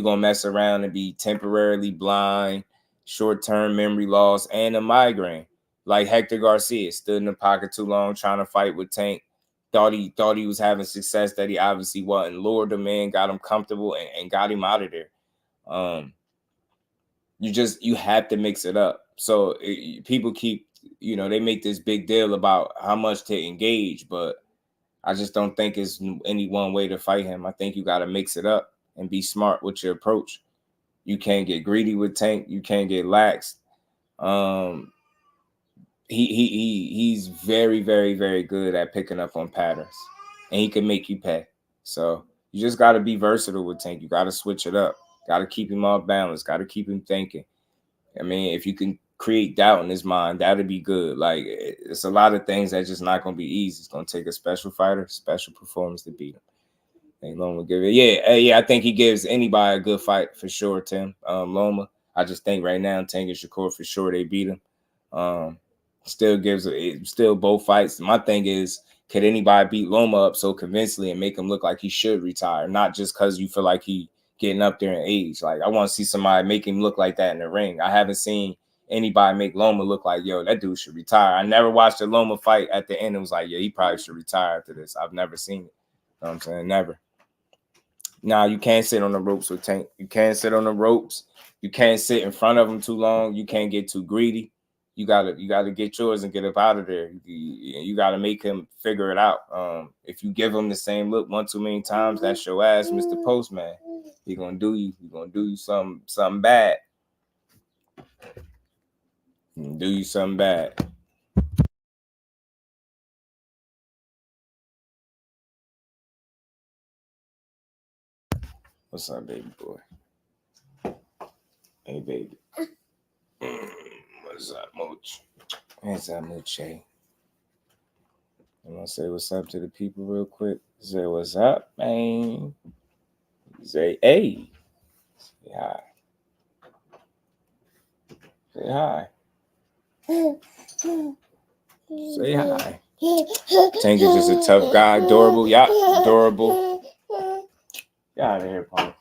gonna mess around and be temporarily blind, short-term memory loss, and a migraine. Like Hector Garcia stood in the pocket too long trying to fight with Tank. Thought he was having success that he obviously wasn't. Lured him in, got him comfortable, and got him out of there. You have to mix it up. So people keep, they make this big deal about how much to engage, but I just don't think it's any one way to fight him. I think you got to mix it up and be smart with your approach. You can't get greedy with Tank. You can't get lax. He's very, very, very good at picking up on patterns, and he can make you pay. So you just got to be versatile with Tank. You got to switch it up. Got to keep him off balance. Got to keep him thinking. I mean, if you can create doubt in his mind, that'd be good. Like, it's a lot of things that's just not going to be easy. It's going to take a special fighter, special performance to beat him. Loma give it. Yeah, I think he gives anybody a good fight for sure, Tim. Loma, I just think right now, Tank and Shakur for sure they beat him. Still both fights. My thing is, could anybody beat Loma up so convincingly and make him look like he should retire, not just because you feel like he getting up there in age? Like, I want to see somebody make him look like that in the ring. I haven't seen anybody make Loma look like, yo, that dude should retire. I never watched a Loma fight at the end and was like, yeah, he probably should retire after this. I've never seen it. You know what I'm saying? Never. Now, you can't sit on the ropes with Tank. You can't sit on the ropes. You can't sit in front of him too long. You can't get too greedy. You gotta get yours and get up out of there. You gotta make him figure it out. If you give him the same look one too many times, that's your ass, Mr. Postman. He gonna do you. He gonna do you something bad. Do you something bad. What's up, baby boy? Hey, baby. What's up, Mooch? What's up, Mooch? I'm gonna say what's up to the people real quick. Say what's up, man. Say hey. Say hi. Say hi. Say hi. Tank is just a tough guy. Adorable. Yeah, adorable. Get out of here, Paul.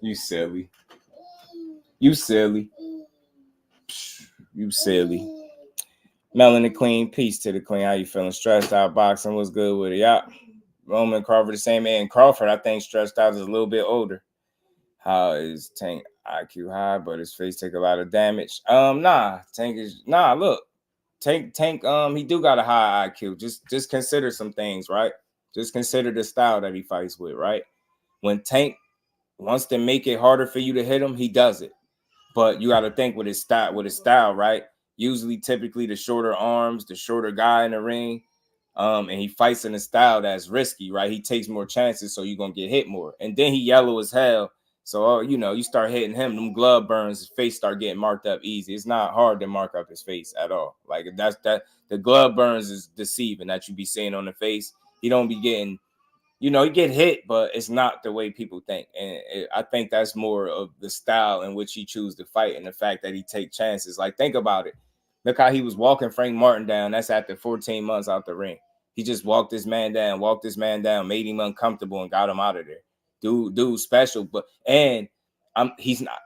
You silly. You silly. You silly. Melanie Queen, peace to the Queen. How you feeling? Stressed out boxing. What's good with it? Yeah. Roman Crawford, the same man. Crawford, I think stressed out is a little bit older. How is Tank IQ high, but his face take a lot of damage? Tank is look. Tank, he do got a high IQ. Just consider some things, right? Just consider the style that he fights with, right? When Tank wants to make it harder for you to hit him, he does it. But you got to think with his style, right? Usually, typically, the shorter arms, the shorter guy in the ring, and he fights in a style that's risky, right? He takes more chances, so you're gonna get hit more. And then he yellow as hell, so you start hitting him, them glove burns, his face start getting marked up easy. It's not hard to mark up his face at all. Like the glove burns is deceiving that you be seeing on the face. He don't be getting. He get hit, but it's not the way people think. And I think that's more of the style in which he chooses to fight and the fact that he take chances. Like, think about it. Look how he was walking Frank Martin down. That's after 14 months out the ring. He just walked this man down, made him uncomfortable and got him out of there. Dude, special. He's not,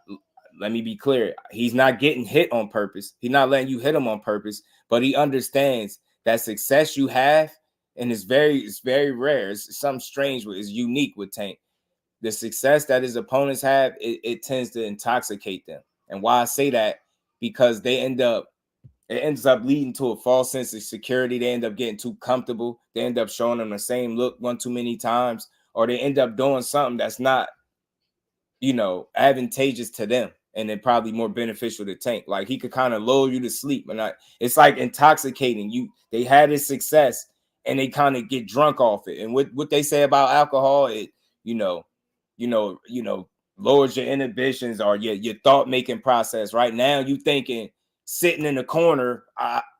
let me be clear. He's not getting hit on purpose. He's not letting you hit him on purpose, but he understands that success you have, and it's very rare. It's something strange. It's unique with Tank. The success that his opponents have, it tends to intoxicate them. And why I say that, because it ends up leading to a false sense of security. They end up getting too comfortable. They end up showing them the same look one too many times, or they end up doing something that's not, advantageous to them. And then probably more beneficial to Tank. Like, he could kind of lull you to sleep. It's like intoxicating you. They had his success, and they kind of get drunk off it. And what they say about alcohol, it lowers your inhibitions or your thought making process. Right now, you thinking sitting in the corner,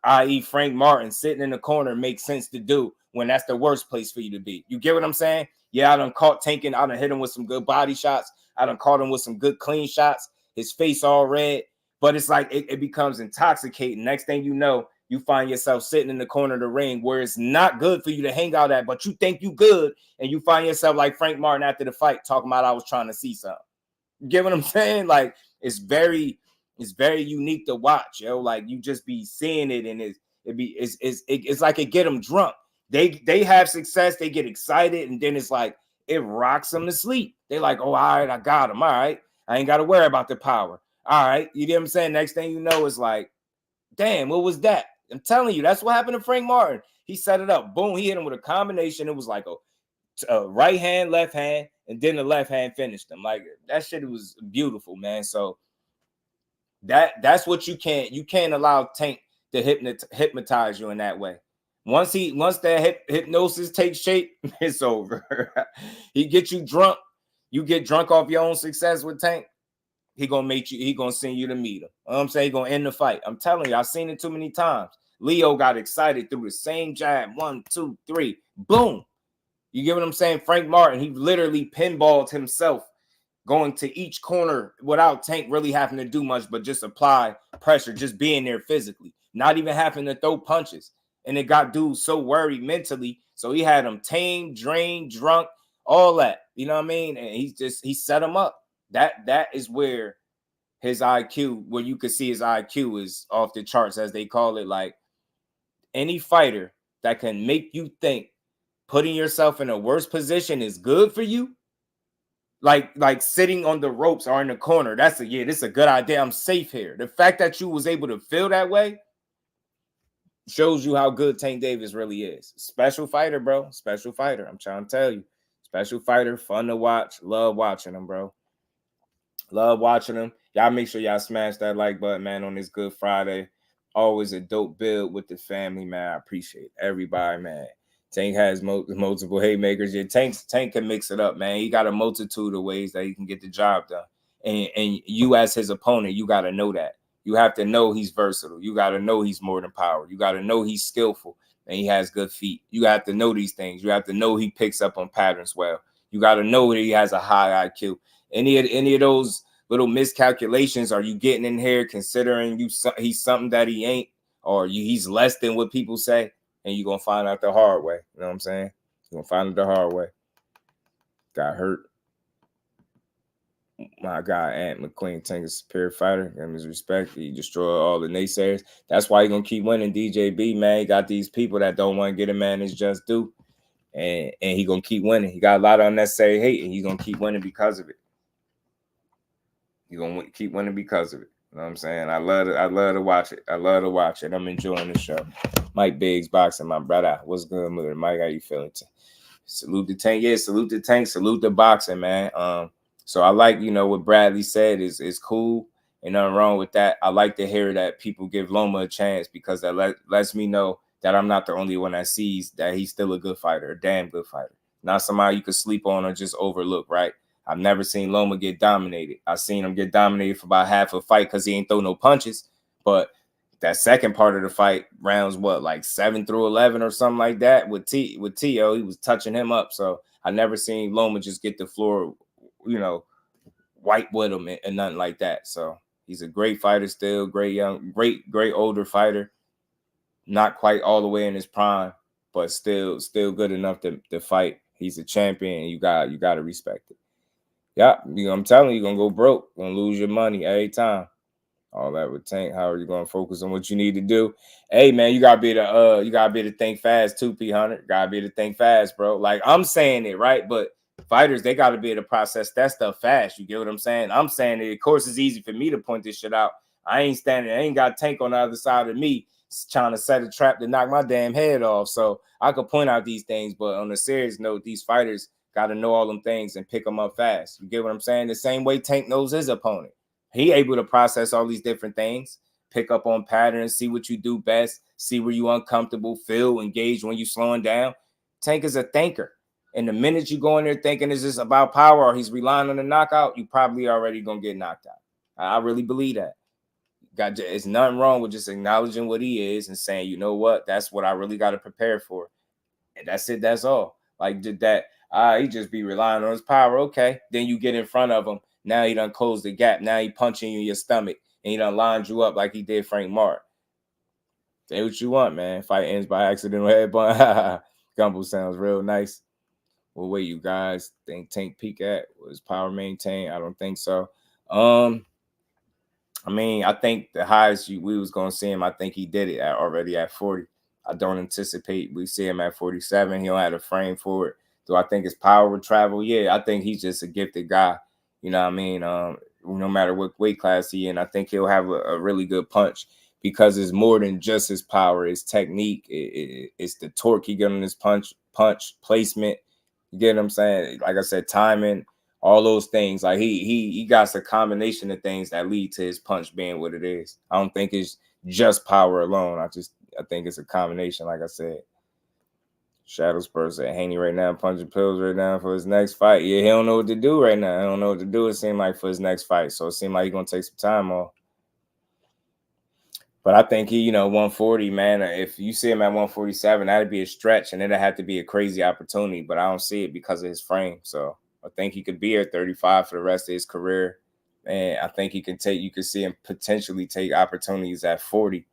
i.e. Frank Martin, sitting in the corner makes sense to do when that's the worst place for you to be. You get what I'm saying? Yeah, I done caught Tank, I done hit him with some good body shots. I done caught him with some good clean shots. His face all red, but it's like it becomes intoxicating. Next thing you know, you find yourself sitting in the corner of the ring where it's not good for you to hang out at, but you think you good, and you find yourself like Frank Martin after the fight talking about, I was trying to see something. You get what I'm saying? Like, it's very unique to watch, yo. Like, you just be seeing it, and it's like it get them drunk. They have success, they get excited, and then it's like it rocks them to sleep. They like, oh, all right, I got him. All right, I ain't got to worry about the power. All right, you get what I'm saying? Next thing you know, it's like, damn, what was that? I'm telling you, that's what happened to Frank Martin. He set it up. Boom, he hit him with a combination. It was like a right hand, left hand, and then the left hand finished him. Like, that shit was beautiful, man. So that's what you can't allow Tank to hypnotize you in that way. Once that hypnosis takes shape, it's over. He gets you drunk. You get drunk off your own success with Tank. He gonna send you to meet him. You know what I'm saying? He gonna end the fight. I'm telling you, I've seen it too many times. Leo got excited through the same jab. 1, 2, 3. Boom. You get what I'm saying? Frank Martin, he literally pinballed himself going to each corner without Tank really having to do much but just apply pressure, just being there physically, not even having to throw punches. And it got dude so worried mentally. So he had him tamed, drained, drunk, all that. You know what I mean? And he set him up. That is where his IQ, where you can see his IQ is off the charts, as they call it. Like, any fighter that can make you think putting yourself in a worse position is good for you, like sitting on the ropes or in the corner, this is a good idea. I'm safe here. The fact that you was able to feel that way shows you how good Tank Davis really is. Special fighter, bro. Special fighter. I'm trying to tell you. Special fighter, fun to watch. Love watching him, bro. Love watching him. Y'all make sure y'all smash that like button, man, on this Good Friday. Always a dope build with the family, man. I appreciate everybody, man. Tank has multiple haymakers. Yeah, Tank can mix it up, man. He got a multitude of ways that he can get the job done. And you as his opponent, you got to know that. You have to know he's versatile. You got to know he's more than power. You got to know he's skillful and he has good feet. You have to know these things. You have to know he picks up on patterns well. You got to know that he has a high IQ. Any of those little miscalculations, are you getting in here considering he's something that he ain't, or he's less than what people say, and you're going to find out the hard way. You know what I'm saying? You're going to find it the hard way. Got hurt. My guy, Ant McQueen, Tank is a superior fighter. Give him his respect. He destroyed all the naysayers. That's why he's going to keep winning. DJB, man, he got these people that don't want to get a man his just due. And he going to keep winning. He got a lot of unnecessary hate, and he's going to keep winning because of it. He's going to keep winning because of it. You know what I'm saying? I love to watch it. I love to watch it. I'm enjoying the show. Mike Biggs Boxing, my brother. What's good, mother? Mike, how you feeling? Salute the Tank. Yeah, salute the Tank. Salute the boxing, man. So I like, what Bradley said is cool. Ain't nothing wrong with that. I like to hear that people give Loma a chance, because that lets me know that I'm not the only one that sees that he's still a good fighter, a damn good fighter. Not somebody you could sleep on or just overlook, right? I've never seen Loma get dominated. I've seen him get dominated for about half a fight because he ain't throw no punches. But that second part of the fight, rounds like 7 through 11 or something like that with Tio, he was touching him up. So I never seen Loma just get the floor, white with him and nothing like that. So he's a great fighter still, great older fighter. Not quite all the way in his prime, but still good enough to fight. He's a champion, and you got to respect it. Yeah, I'm telling you, you're gonna go broke, gonna lose your money every time. All that with Tank. How are you gonna focus on what you need to do? Hey man, you gotta be to think fast too, P100. Gotta be to think fast, bro. Like I'm saying it, right? But fighters, they gotta be able to process that stuff fast. You get what I'm saying? I'm saying it. Of course, it's easy for me to point this shit out. I ain't got Tank on the other side of me trying to set a trap to knock my damn head off. So I could point out these things, but on a serious note, these fighters got to know all them things and pick them up fast. You get what I'm saying? The same way Tank knows his opponent. He able to process all these different things, pick up on patterns, see what you do best, see where you uncomfortable, feel, engage when you slowing down. Tank is a thinker. And the minute you go in there thinking is this about power or he's relying on the knockout, you probably already going to get knocked out. I really believe that. It's nothing wrong with just acknowledging what he is and saying, you know what, that's what I really got to prepare for. And that's it. That's all. Like, did that, he just be relying on his power. Okay. Then you get in front of him. Now he done closed the gap. Now he punching you in your stomach and he done lined you up like he did Frank Martin. Say what you want, man. Fight ends by accidental headbutt. Gumbo sounds real nice. Well, wait, you guys think Tank peak at? Was power maintained? I don't think so. I mean, I think the highest we was going to see him, I think he did it already at 40. I don't anticipate we see him at 47. He don't have a frame for it. Do I think his power would travel? Yeah, I think he's just a gifted guy. You know what I mean? No matter what weight class he in, I think he'll have a really good punch because it's more than just his power. It's technique. It's the torque he get on his punch placement. You get what I'm saying? Like I said, timing. All those things, like he got a combination of things that lead to his punch being what it is. I don't think it's just power alone. I think it's a combination, like I said. Shadow Spurs said Haney right now punching pills right now for his next fight. Yeah, he don't know what to do right now. He don't know what to do, it seemed like, for his next fight. So it seemed like he's gonna take some time off. But I think he, 140, man, if you see him at 147, that'd be a stretch and it'd have to be a crazy opportunity. But I don't see it because of his frame. So I think he could be at 35 for the rest of his career. And I think you could see him potentially take opportunities at 40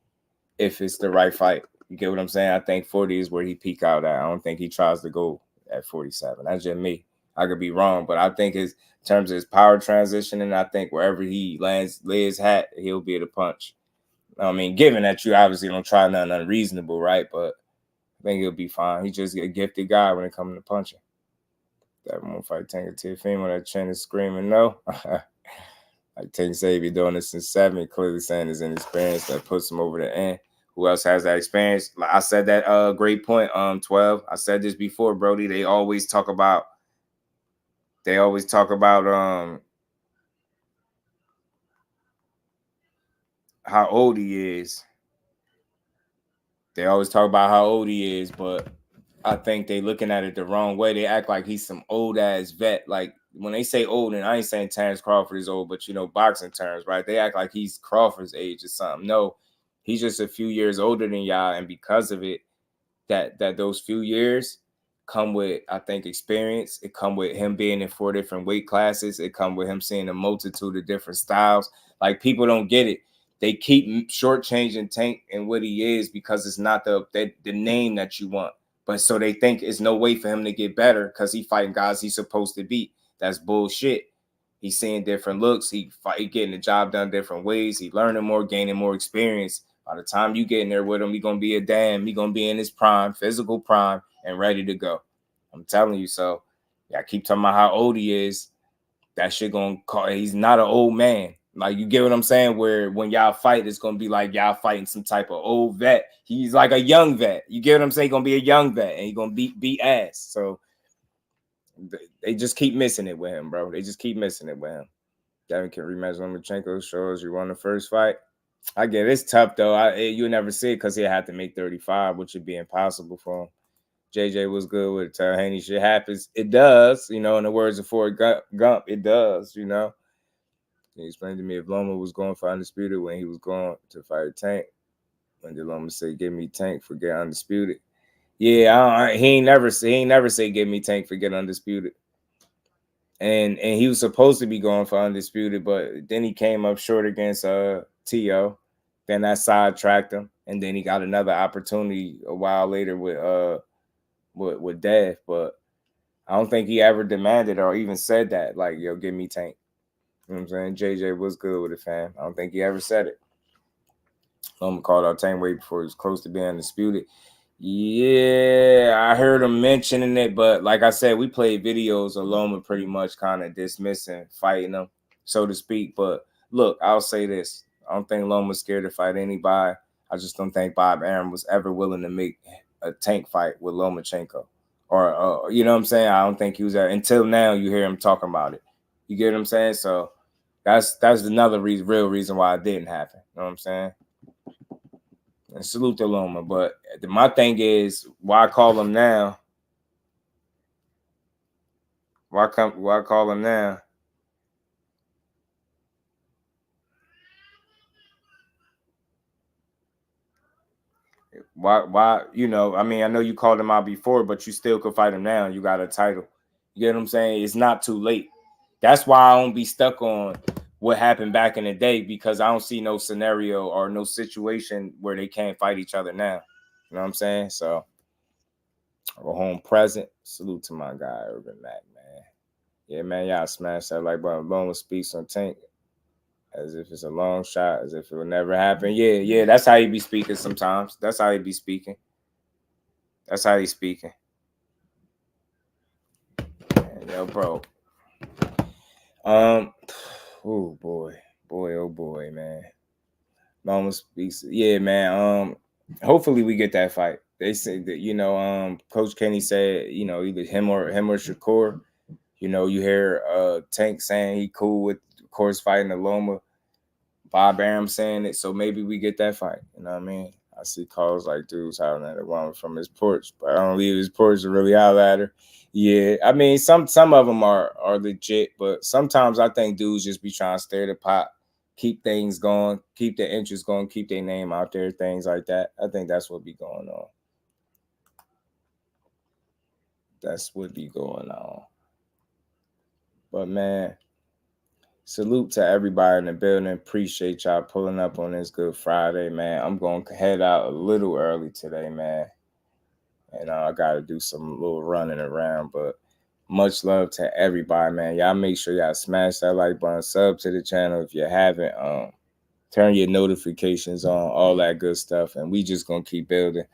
if it's the right fight. You get what I'm saying? I think 40 is where he peak out at. I don't think he tries to go at 47. That's just me. I could be wrong, but I think in terms of his power transition, and I think wherever he lay his hat, he'll be able to punch. I mean, given that you obviously don't try nothing unreasonable, right? But I think he'll be fine. He's just a gifted guy when it comes to punching. That won't fight Tank or Teofimo. That chin is screaming no. Like Tank said, he's doing this since 7. Clearly saying his inexperience that puts him over the end. Who else has that experience? I said that great point, 12. I said this before, Brody. They always talk about how old he is. They always talk about how old he is, but I think they looking at it the wrong way. They act like he's some old ass vet. Like when they say old, and I ain't saying Terrence Crawford is old, but, you know, boxing terms, right? They act like he's Crawford's age or something. No, he's just a few years older than y'all. And because of it, that those few years come with, I think, experience. It come with him being in 4 different weight classes. It come with him seeing a multitude of different styles. Like, people don't get it. They keep shortchanging Tank and what he is because it's not the name that you want. But so they think it's no way for him to get better because he fighting guys he's supposed to beat. That's bullshit. He's seeing different looks. He getting the job done different ways. He learning more, gaining more experience. By the time you get in there with him, he going to be a damn. He going to be in his prime, physical prime, and ready to go. I'm telling you. So, yeah, I keep talking about how old he is. That shit going to call. He's not an old man. Like, you get what I'm saying? Where when y'all fight, it's going to be like y'all fighting some type of old vet. He's like a young vet. You get what I'm saying? He's going to be a young vet, and he's going to beat ass. So, they just keep missing it with him, bro. They just keep missing it with him. Devin can rematch Lomachenko. Shows you won the first fight. I get it. It's tough, though. You never see it because he'll have to make 35, which would be impossible for him. JJ was good with it. Tell Haney shit happens. It does, you know, in the words of Ford Gump, it does, you know. He explained to me if Loma was going for Undisputed when he was going to fight Tank. When did Loma say, give me Tank, forget Undisputed? Yeah, he ain't never say give me Tank, forget Undisputed. And he was supposed to be going for Undisputed, but then he came up short against Tio. Then that sidetracked him, and then he got another opportunity a while later with Dev. But I don't think he ever demanded or even said that, like, yo, give me Tank. You know what I'm saying? JJ was good with it, fam. I don't think he ever said it. Loma called out Tank way before he was close to being Undisputed. Yeah, I heard him mentioning it, but like I said, we played videos of Loma pretty much kind of dismissing, fighting him, so to speak. But look, I'll say this. I don't think Loma's scared to fight anybody. I just don't think Bob Arum was ever willing to make a Tank fight with Lomachenko. Or you know what I'm saying? I don't think he was there. Until now, you hear him talking about it. You get what I'm saying? So that's another real reason why it didn't happen. You know what I'm saying? And salute to Loma. But my thing is, why call him now? Why call him now? Why, you know, I mean, I know you called him out before, but you still could fight him now. You got a title. You get what I'm saying? It's not too late. That's why I don't be stuck on what happened back in the day, because I don't see no scenario or no situation where they can't fight each other now. You know what I'm saying? So, I'll go home present. Salute to my guy, Urban Mac, man. Yeah, man, y'all smash that like button. Loma speaks on Tank as if it's a long shot, as if it will never happen. Yeah, that's how he be speaking sometimes. That's how he be speaking. That's how he's speaking. Man, yo, bro. Oh boy, man. Loma speaks. Yeah, man. Hopefully we get that fight. They say that, you know, Coach Kenny said, you know, either him or Shakur. You know, you hear Tank saying he cool with, of course, fighting the Loma. Bob Arum saying it, so maybe we get that fight. You know what I mean? I see calls like dudes hollering at the woman from his porch, but I don't leave his porch to really holler at her. Yeah, I mean, some of them are legit, but sometimes I think dudes just be trying to stir the pot, keep things going, keep their interest going, keep their name out there, things like that. I think that's what be going on. That's what be going on. But, man, salute to everybody in the building. Appreciate y'all pulling up on this Good Friday, man. I'm going to head out a little early today, man. And I got to do some little running around. But much love to everybody, man. Y'all make sure y'all smash that like button, sub to the channel if you haven't. Turn your notifications on, all that good stuff. And we just going to keep building.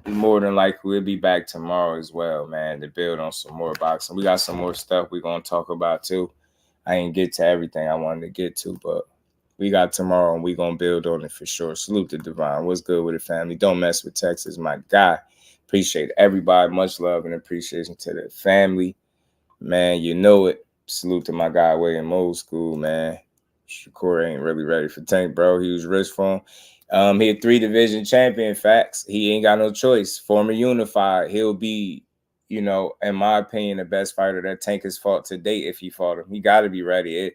More than likely, we'll be back tomorrow as well, man, to build on some more boxing. We got some more stuff we're going to talk about, too. I ain't get to everything I wanted to get to, but we got tomorrow, and we're going to build on it for sure. Salute to Divine. What's good with the family? Don't mess with Texas, my guy. Appreciate everybody. Much love and appreciation to the family. Man, you know it. Salute to my guy, William Old School, man. Shakur ain't really ready for Tank, bro. He was rich for him. He a 3-division champion, facts. He ain't got no choice. Former unified. He'll be you know, in my opinion, the best fighter that Tank has fought to date. If he fought him, he got to be ready.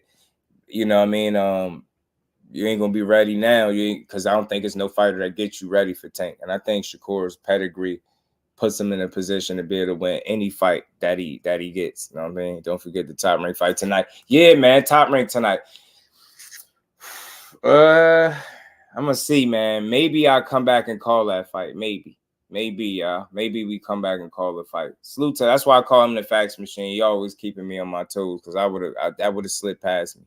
You know what I mean? You ain't gonna be ready now, because I don't think it's no fighter that gets you ready for Tank. And I think Shakur's pedigree puts him in a position to be able to win any fight that he gets. You know what I mean? Don't forget the top rank fight tonight. Yeah, man, top rank tonight. I'm gonna see, man. Maybe I'll come back and call that fight. Maybe we come back and call the fight. Salute to, that's why I call him the fax machine. He always keeping me on my toes, because that would have slipped past me.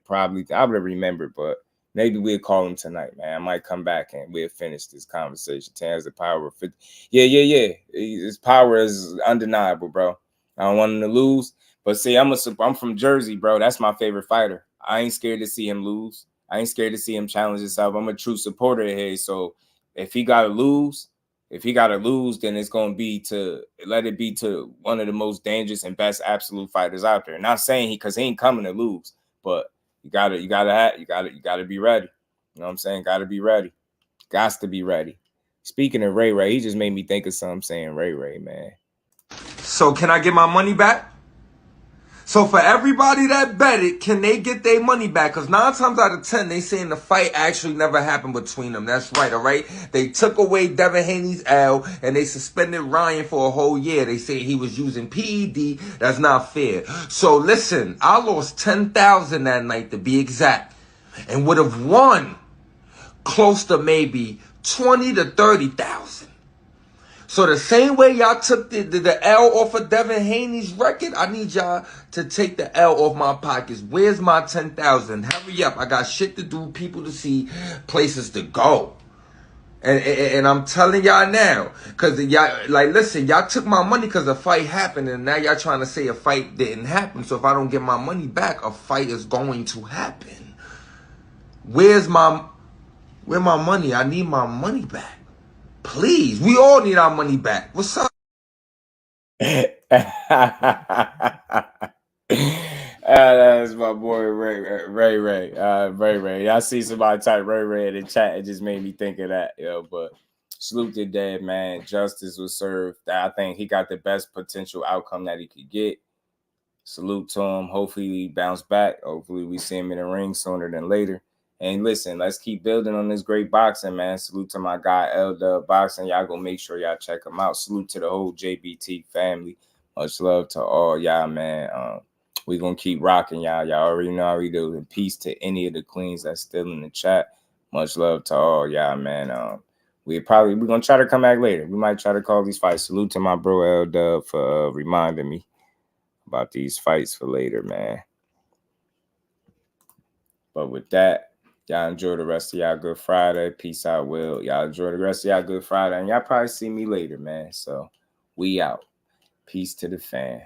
Probably I would have remembered, but maybe we'll call him tonight, man. I might come back and we'll finish this conversation. Tan has the power of 50. Yeah. His power is undeniable, bro. I don't want him to lose, but see, I'm from Jersey, bro. That's my favorite fighter. I ain't scared to see him lose. I ain't scared to see him challenge himself. I'm a true supporter of his. So if he gotta lose, then it's gonna be to let it be to one of the most dangerous and best absolute fighters out there. Not saying because he ain't coming to lose. But you gotta be ready. You know what I'm saying? Gotta be ready. Gots to be ready. Speaking of Ray, he just made me think of something saying Ray, man. So can I get my money back? So for everybody that bet it, can they get their money back? Because 9 times out of 10, they saying the fight actually never happened between them. That's right, all right? They took away Devin Haney's L, and they suspended Ryan for a whole year. They say he was using PED. That's not fair. So listen, I lost $10,000 that night, to be exact, and would have won close to maybe $20,000 to $30,000. So the same way y'all took the L off of Devin Haney's record, I need y'all to take the L off my pockets. Where's my $10,000? Hurry up. I got shit to do, people to see, places to go. And I'm telling y'all now, because y'all, like, listen, y'all took my money because a fight happened, and now y'all trying to say a fight didn't happen. So if I don't get my money back, a fight is going to happen. Where my money? I need my money back. Please, we all need our money back. What's up? That's my boy Ray. Y'all see somebody type Ray in the chat. It just made me think of that, but salute to Dad, man. Justice was served. I think he got the best potential outcome that he could get. Salute to him. Hopefully he bounce back. Hopefully we see him in the ring sooner than later. And listen, let's keep building on this great boxing, man. Salute to my guy, LetsBuild. Y'all go make sure y'all check him out. Salute to the whole JBT family. Much love to all y'all, man. We're going to keep rocking, y'all. Y'all already know how we do. And peace to any of the queens that's still in the chat. Much love to all y'all, man. We're going to try to come back later. We might try to call these fights. Salute to my bro, L-Dub, for reminding me about these fights for later, man. But with that, y'all enjoy the rest of y'all Good Friday. Peace out, Will. Y'all enjoy the rest of y'all Good Friday. And y'all probably see me later, man. So we out. Peace to the fan.